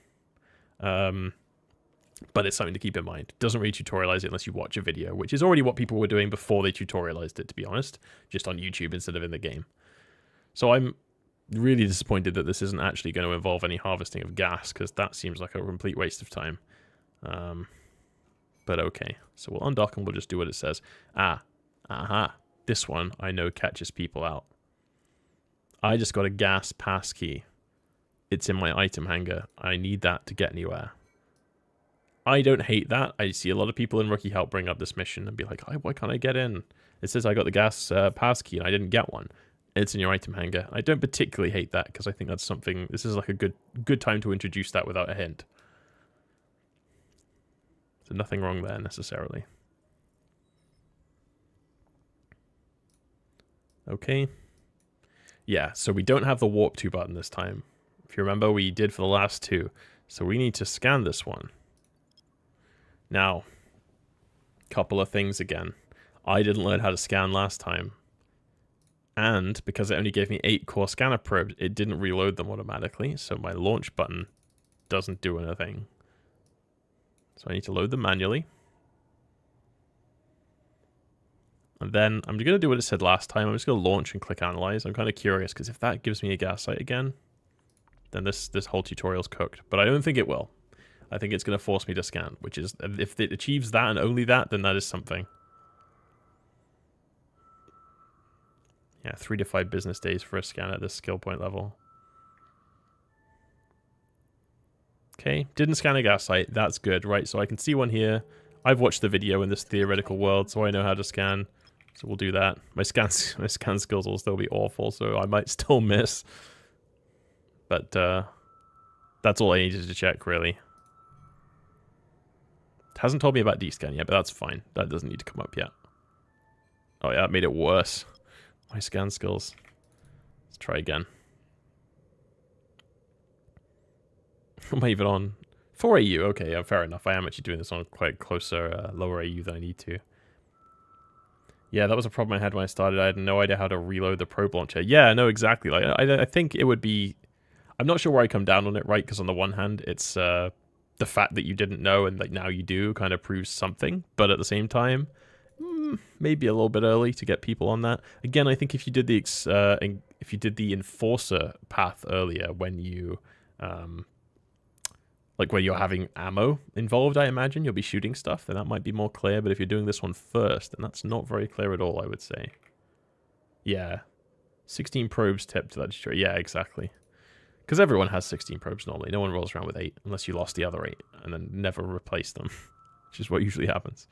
But it's something to keep in mind. It doesn't really tutorialize it unless you watch a video, which is already what people were doing before they tutorialized it, to be honest, just on YouTube instead of in the game. So I'm really disappointed that this isn't actually going to involve any harvesting of gas, because that seems like a complete waste of time. But okay, so we'll undock and we'll just do what it says. This one I know catches people out. I just got a gas pass key. It's in my item hanger. I need that to get anywhere. I don't hate that. I see a lot of people in Rookie Help bring up this mission and be like, why can't I get in? It says I got the gas pass key and I didn't get one. It's in your item hanger. I don't particularly hate that because I think that's something, this is like a good time to introduce that without a hint. So nothing wrong there necessarily. Okay. Yeah, so we don't have the warp to button this time. If you remember, we did for the last two. So we need to scan this one. Now, couple of things again. I didn't learn how to scan last time. And because it only gave me 8 core scanner probes, it didn't reload them automatically. So my launch button doesn't do anything. So I need to load them manually. And then I'm going to do what it said last time. I'm just going to launch and click analyze. I'm kind of curious because if that gives me a gas site again, then this whole tutorial's cooked. But I don't think it will. I think it's going to force me to scan, which is, if it achieves that and only that, then that is something. Yeah, 3 to 5 business days for a scan at this skill point level. Okay, didn't scan a gas site. That's good, right? So I can see one here. I've watched the video in this theoretical world, so I know how to scan. So we'll do that. My scan skills will still be awful, so I might still miss. But that's all I needed to check, really. It hasn't told me about D-scan yet, but that's fine. That doesn't need to come up yet. Oh yeah, that made it worse. My scan skills. Let's try again. Am I even on 4 AU? Okay, yeah, fair enough. I am actually doing this on quite closer, lower AU than I need to. Yeah, that was a problem I had when I started. I had no idea how to reload the probe launcher. Yeah, no, exactly. Like I think it would be... I'm not sure where I come down on it, right? Because on the one hand, it's the fact that you didn't know and like now you do kind of proves something. But at the same time, maybe a little bit early to get people on that. Again, I think if you did the enforcer path earlier, when you like when you're having ammo involved, I imagine you'll be shooting stuff, then that might be more clear. But if you're doing this one first, then that's not very clear at all, I would say. Yeah, 16 probes tipped to that destroyer. Yeah, exactly. Because everyone has 16 probes normally. No one rolls around with 8 unless you lost the other 8 and then never replace them, which is what usually happens.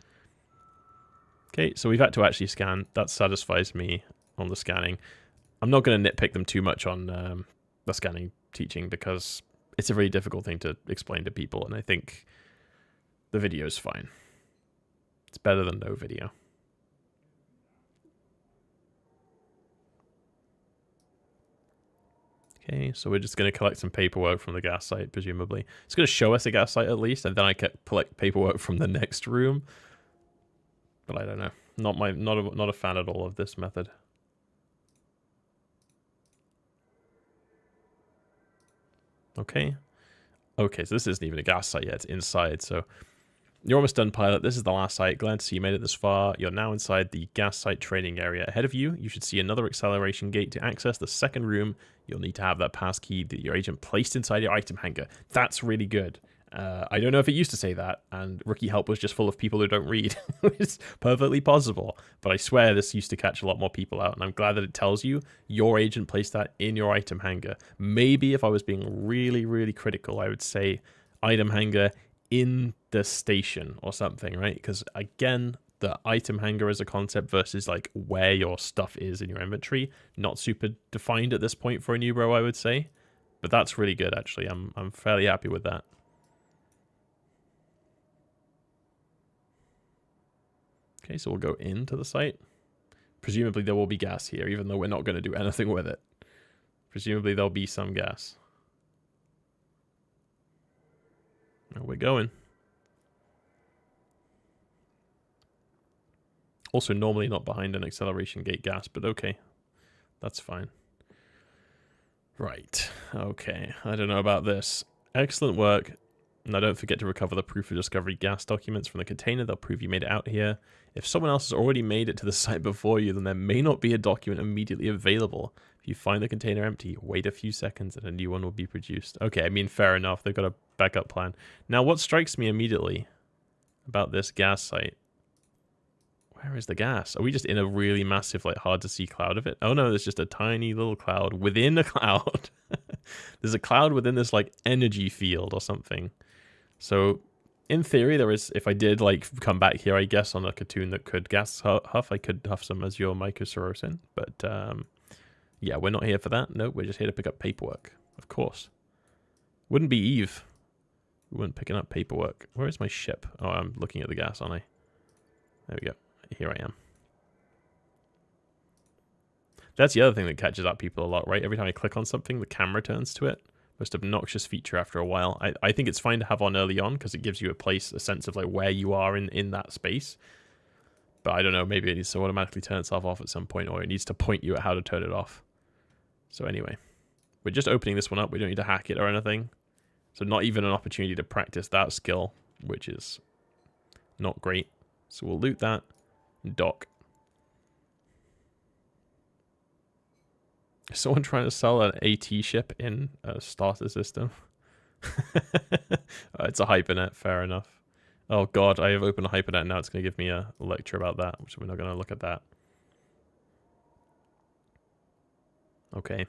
Okay, so we've had to actually scan. That satisfies me on the scanning. I'm not going to nitpick them too much on the scanning teaching because it's a very difficult thing to explain to people, and I think the video is fine. It's better than no video. Okay, so we're just going to collect some paperwork from the gas site, presumably. It's going to show us a gas site at least, and then I can collect paperwork from the next room. But I don't know. Not a fan at all of this method. Okay. Okay, so this isn't even a gas site yet. It's inside, so... You're almost done, pilot. This is the last site. Glad to see you made it this far. You're now inside the gas site training area. Ahead of you, you should see another acceleration gate. To access the second room, you'll need to have that pass key that your agent placed inside your item hangar. That's really good. I don't know if it used to say that, and Rookie Help was just full of people who don't read. It's perfectly possible, but I swear this used to catch a lot more people out, and I'm glad that it tells you your agent placed that in your item hangar. Maybe if I was being really, really critical, I would say item hangar in the station or something, right? Because again, the item hangar as a concept versus like where your stuff is in your inventory, not super defined at this point for a new bro, I would say. But that's really good, actually. I'm fairly happy with that. Okay, so we'll go into the site. Presumably there will be gas here, even though we're not going to do anything with it. Presumably there'll be some gas. There we're going. Also normally not behind an acceleration gate gas, but okay. That's fine. Right. Okay. I don't know about this. Excellent work. Now don't forget to recover the proof of discovery gas documents from the container. They'll prove you made it out here. If someone else has already made it to the site before you, then there may not be a document immediately available. If you find the container empty, wait a few seconds and a new one will be produced. Okay, I mean, fair enough. They've got a backup plan. Now, what strikes me immediately about this gas site? Where is the gas? Are we just in a really massive, like, hard-to-see cloud of it? Oh, no, there's just a tiny little cloud within a cloud. There's a cloud within this, like, energy field or something. So, in theory, there is, if I did, like, come back here, I guess, on a cartoon that could gas huff, I could huff some Azure Mycosaurus. But, yeah, we're not here for that. Nope, we're just here to pick up paperwork. Of course. Wouldn't be Eve. We weren't picking up paperwork. Where is my ship? Oh, I'm looking at the gas, aren't I? There we go. Here I am. That's the other thing that catches up people a lot, right? Every time I click on something, the camera turns to it. Most obnoxious feature after a while. I think it's fine to have on early on because it gives you a sense of like where you are in that space. But I don't know, maybe it needs to automatically turn itself off at some point, or it needs to point you at how to turn it off. So anyway, we're just opening this one up. We don't need to hack it or anything. So not even an opportunity to practice that skill, which is not great. So we'll loot that and dock. Is someone trying to sell an AT ship in a starter system? It's a Hypernet, fair enough. Oh god, I have opened a Hypernet now. It's going to give me a lecture about that, which we're not going to look at that. Okay.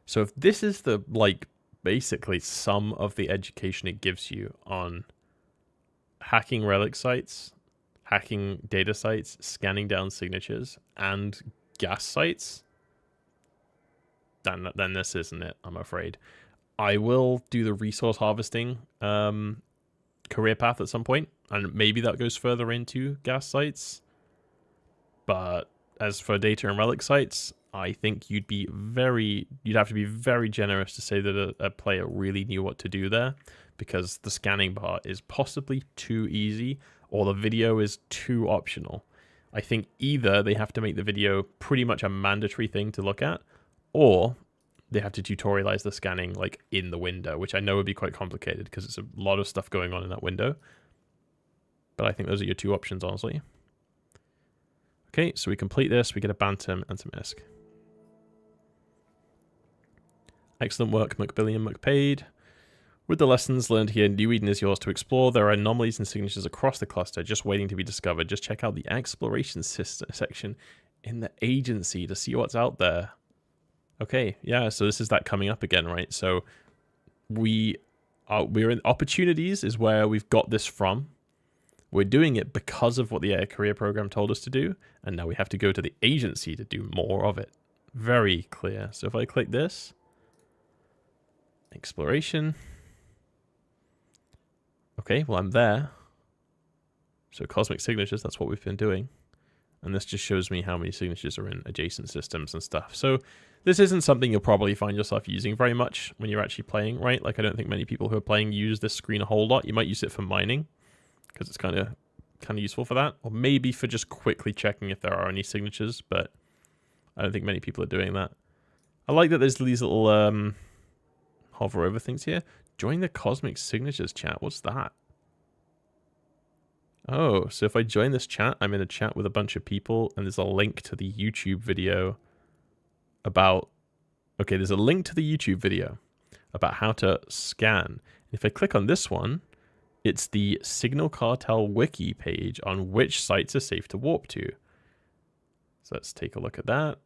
So if this is the, like, basically some of the education it gives you on hacking relic sites, hacking data sites, scanning down signatures, and gas sites, then this isn't it, I'm afraid. I will do the resource harvesting career path at some point, and maybe that goes further into gas sites. But as for data and relic sites, I think you'd have to be very generous to say that a player really knew what to do there, because the scanning part is possibly too easy, or the video is too optional. I think either they have to make the video pretty much a mandatory thing to look at, or they have to tutorialize the scanning like in the window, which I know would be quite complicated because it's a lot of stuff going on in that window. But I think those are your two options, honestly. Okay, so we complete this, we get a Bantam and some ISK. Excellent work, McBillion McPaid. With the lessons learned here, New Eden is yours to explore. There are anomalies and signatures across the cluster just waiting to be discovered. Just check out the exploration section in the agency to see what's out there. Okay, yeah, so this is that coming up again, right? So we're in opportunities is where we've got this from. We're doing it because of what the Air Career Program told us to do, and now we have to go to the agency to do more of it. Very clear. So if I click this, exploration. Okay, well, I'm there. So cosmic signatures, that's what we've been doing. And this just shows me how many signatures are in adjacent systems and stuff. So this isn't something you'll probably find yourself using very much when you're actually playing, right? Like, I don't think many people who are playing use this screen a whole lot. You might use it for mining, because it's kind of useful for that. Or maybe for just quickly checking if there are any signatures, but I don't think many people are doing that. I like that there's these little hover over things here. Join the Cosmic Signatures chat. What's that? Oh, so if I join this chat, I'm in a chat with a bunch of people, and there's a link to the YouTube video about... Okay, there's a link to the YouTube video about how to scan. If I click on this one, it's the Signal Cartel wiki page on which sites are safe to warp to. So let's take a look at that.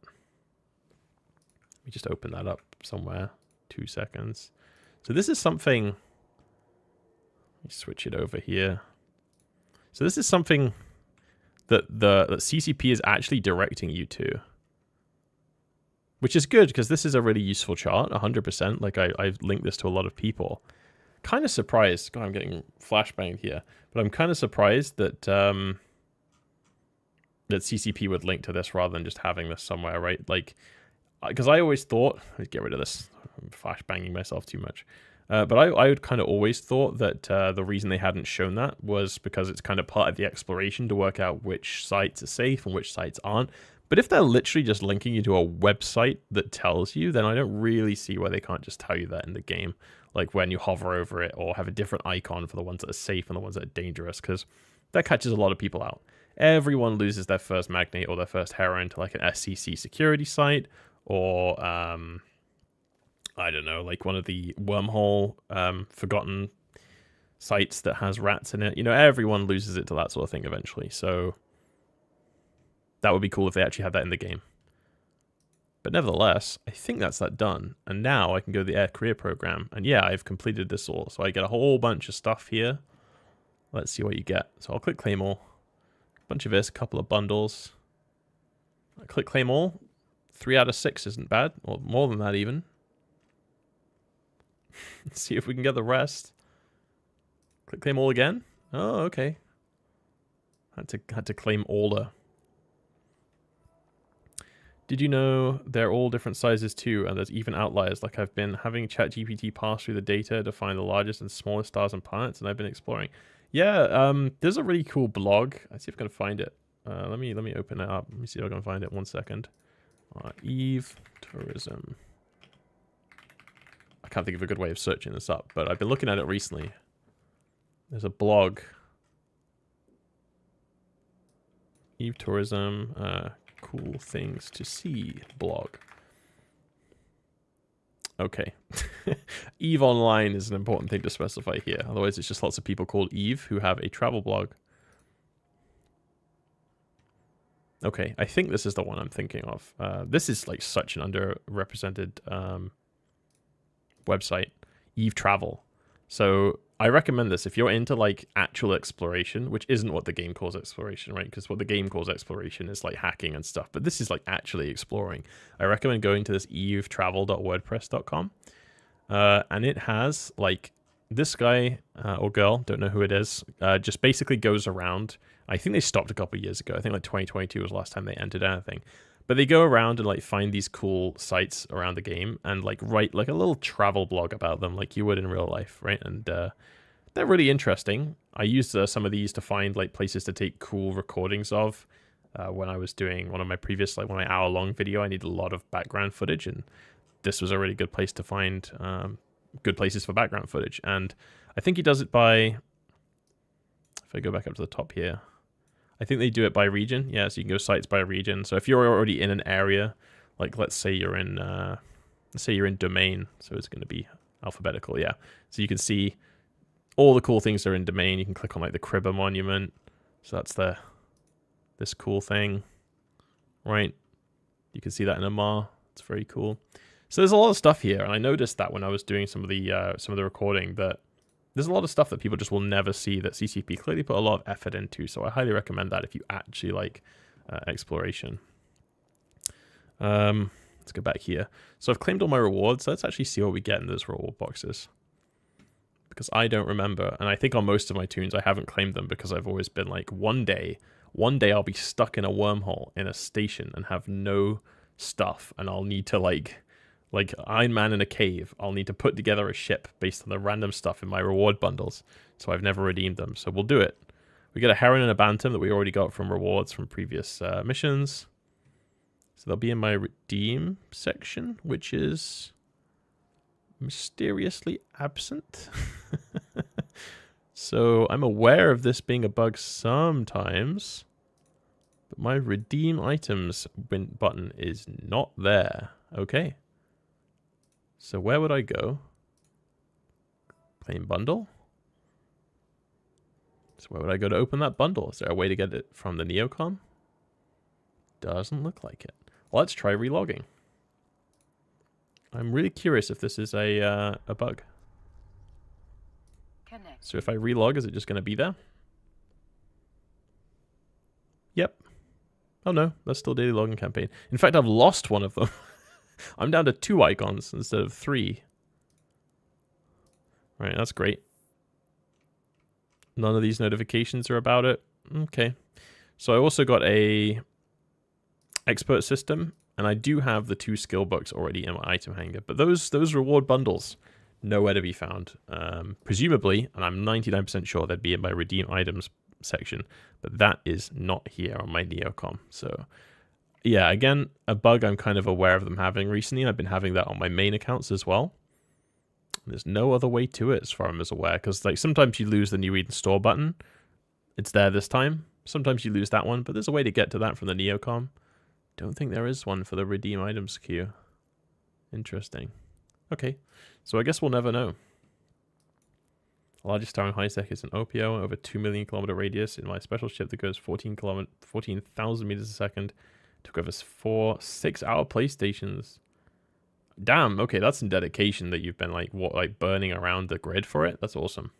Let me just open that up somewhere. 2 seconds. So this is something... Let me switch it over here. So this is something that that CCP is actually directing you to. Which is good, because this is a really useful chart, 100%. Like, I've linked this to a lot of people. Kind of surprised. God, I'm getting flashbanged here. But I'm kind of surprised that that CCP would link to this rather than just having this somewhere, right? Like, because I always thought... Let's get rid of this. I'm flashbanging myself too much. But I would kind of always thought that the reason they hadn't shown that was because it's kind of part of the exploration to work out which sites are safe and which sites aren't. But if they're literally just linking you to a website that tells you, then I don't really see why they can't just tell you that in the game. Like when you hover over it, or have a different icon for the ones that are safe and the ones that are dangerous, because that catches a lot of people out. Everyone loses their first magnate or their first heroine to like an SCC security site, or... I don't know, like one of the wormhole forgotten sites that has rats in it. You know, everyone loses it to that sort of thing eventually. So that would be cool if they actually had that in the game. But nevertheless, I think that's that done. And now I can go to the Air Career Program. And yeah, I've completed this all. So I get a whole bunch of stuff here. Let's see what you get. So I'll click claim all. A bunch of this, a couple of bundles. I click claim all. 3 out of 6 isn't bad. Or more than that even. Let's see if we can get the rest. Click claim all again. Oh, okay. Had to claim all. Did you know they're all different sizes too, and there's even outliers? Like, I've been having ChatGPT pass through the data to find the largest and smallest stars and planets, and I've been exploring. Yeah, there's a really cool blog. Let's see if I can find it. Let me open it up. Let me see if I can find it. 1 second. Eve tourism. I can't think of a good way of searching this up, but I've been looking at it recently. There's a blog. Eve tourism. Cool things to see blog. Okay. Eve Online is an important thing to specify here. Otherwise, it's just lots of people called Eve who have a travel blog. Okay, I think this is the one I'm thinking of. This is like such an underrepresented website, Eve Travel. So I recommend this if you're into like actual exploration, which isn't what the game calls exploration, right? Because what the game calls exploration is like hacking and stuff, but this is like actually exploring. I recommend going to this evetravel.wordpress.com. And it has like this guy or girl, don't know who it is, just basically goes around. I think they stopped a couple of years ago. I think like 2022 was the last time they entered anything. But they go around and like find these cool sites around the game and like write like a little travel blog about them like you would in real life, right? And they're really interesting. I used some of these to find like places to take cool recordings of. When I was doing one of my previous, like one hour-long video, I needed a lot of background footage, and this was a really good place to find good places for background footage. And I think he does it by, if I go back up to the top here, I think they do it by region. Yeah, so you can go sites by region. So if you're already in an area, like let's say you're in domain, so it's going to be alphabetical, yeah. So you can see all the cool things that are in domain. You can click on like the Cribber Monument. So that's this cool thing, right? You can see that in Amar. It's very cool. So there's a lot of stuff here, and I noticed that when I was doing some of the recording that there's a lot of stuff that people just will never see that CCP clearly put a lot of effort into. So I highly recommend that if you actually like exploration. Let's go back here. So I've claimed all my rewards. Let's actually see what we get in those reward boxes, because I don't remember. And I think on most of my tunes, I haven't claimed them because I've always been like, one day I'll be stuck in a wormhole in a station and have no stuff. And I'll need to like Iron Man in a cave, I'll need to put together a ship based on the random stuff in my reward bundles. So I've never redeemed them. So we'll do it. We get a Heron and a Bantam that we already got from rewards from previous missions. So they'll be in my redeem section, which is mysteriously absent. So I'm aware of this being a bug sometimes, but my redeem items button is not there. Okay. So where would I go? Claim bundle. So where would I go to open that bundle? Is there a way to get it from the Neocom? Doesn't look like it. Well, let's try relogging. I'm really curious if this is a bug. Connect. So if I relog, is it just going to be there? Yep. Oh no, that's still daily login campaign. In fact, I've lost one of them. I'm down to 2 icons instead of 3. Right, that's great. None of these notifications are about it. Okay. So I also got a expert system, and I do have the 2 skill books already in my item hanger, but those reward bundles, nowhere to be found. Presumably, and I'm 99% sure they'd be in my redeem items section, but that is not here on my Neocom. So yeah, again, a bug I'm kind of aware of them having recently. I've been having that on my main accounts as well. There's no other way to it as far as I'm aware, because like sometimes you lose the new read and store button. It's there this time. Sometimes you lose that one, but there's a way to get to that from the Neocom. Don't think there is one for the redeem items queue. Interesting. Okay, so I guess we'll never know. The largest star in HiSec is an OPO over 2 million kilometer radius in my special ship that goes 14,000 meters a second. Took over 4 6-hour playstations. Damn, okay, that's some dedication that you've been like burning around the grid for it. That's awesome.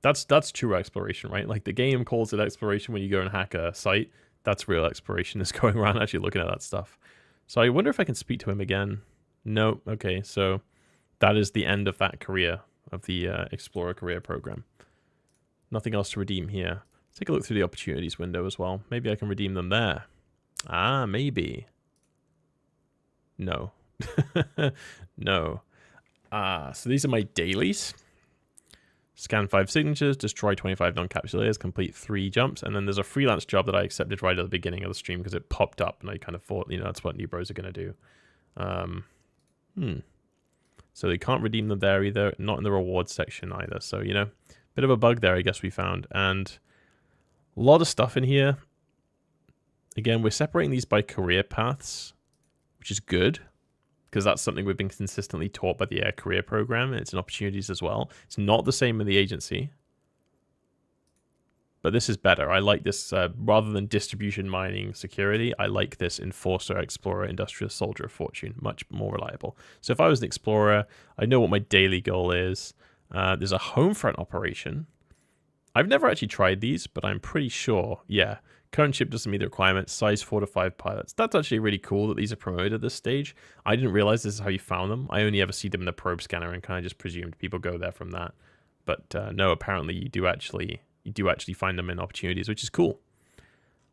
That's true exploration, right? Like the game calls it exploration when you go and hack a site. That's real exploration, is going around actually looking at that stuff. So I wonder if I can speak to him again. No, okay, so that is the end of that career, of the Explorer career program. Nothing else to redeem here. Let's take a look through the opportunities window as well. Maybe I can redeem them there. Ah, maybe. No. No. So these are my dailies. Scan 5 signatures, destroy 25 non-capsulators, complete 3 jumps, and then there's a freelance job that I accepted right at the beginning of the stream because it popped up, and I kind of thought, that's what new bros are going to do. So they can't redeem them there either, not in the rewards section either. So, bit of a bug there, I guess we found. And a lot of stuff in here. Again, we're separating these by career paths, which is good, because that's something we've been consistently taught by the Air Career Program. It's in opportunities as well. It's not the same in the agency, but this is better. I like this, rather than distribution, mining, security, I like this Enforcer, Explorer, Industrial Soldier of Fortune. Much more reliable. So if I was an Explorer, I know what my daily goal is. There's a Homefront operation. I've never actually tried these, but I'm pretty sure, yeah. Current ship doesn't meet the requirements. Size 4 to 5 pilots. That's actually really cool that these are promoted at this stage. I didn't realize this is how you found them. I only ever see them in the probe scanner and kind of just presumed people go there from that. But no, apparently you do actually find them in opportunities, which is cool.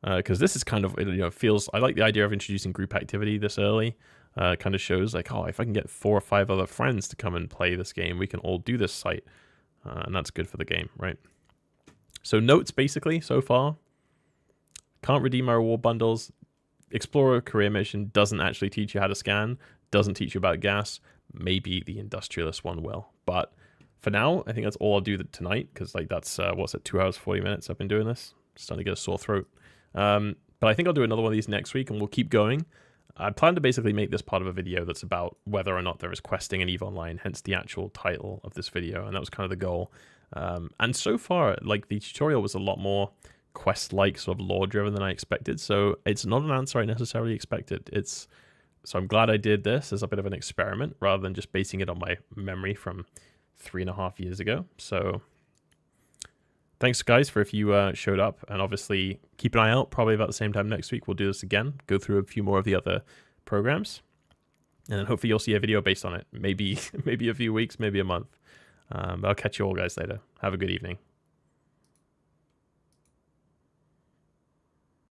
Because this is kind of, feels, I like the idea of introducing group activity this early. Kind of shows like, if I can get 4 or 5 other friends to come and play this game, we can all do this site. And that's good for the game, right? So notes basically so far. Can't redeem my reward bundles. Explorer career mission doesn't actually teach you how to scan. Doesn't teach you about gas. Maybe the industrialist one will. But for now, I think that's all I'll do tonight. Because that's, 2 hours, 40 minutes I've been doing this. Starting to get a sore throat. But I think I'll do another one of these next week and we'll keep going. I plan to basically make this part of a video that's about whether or not there is questing in EVE Online. Hence the actual title of this video. And that was kind of the goal. And so far, the tutorial was a lot more quest-like, sort of lore-driven than I expected. So it's not an answer I necessarily expected. So I'm glad I did this as a bit of an experiment rather than just basing it on my memory from 3.5 years ago. So thanks, guys, for if you showed up. And obviously, keep an eye out. Probably about the same time next week, we'll do this again. Go through a few more of the other programs. And then hopefully you'll see a video based on it. Maybe a few weeks, maybe a month. But I'll catch you all guys later. Have a good evening.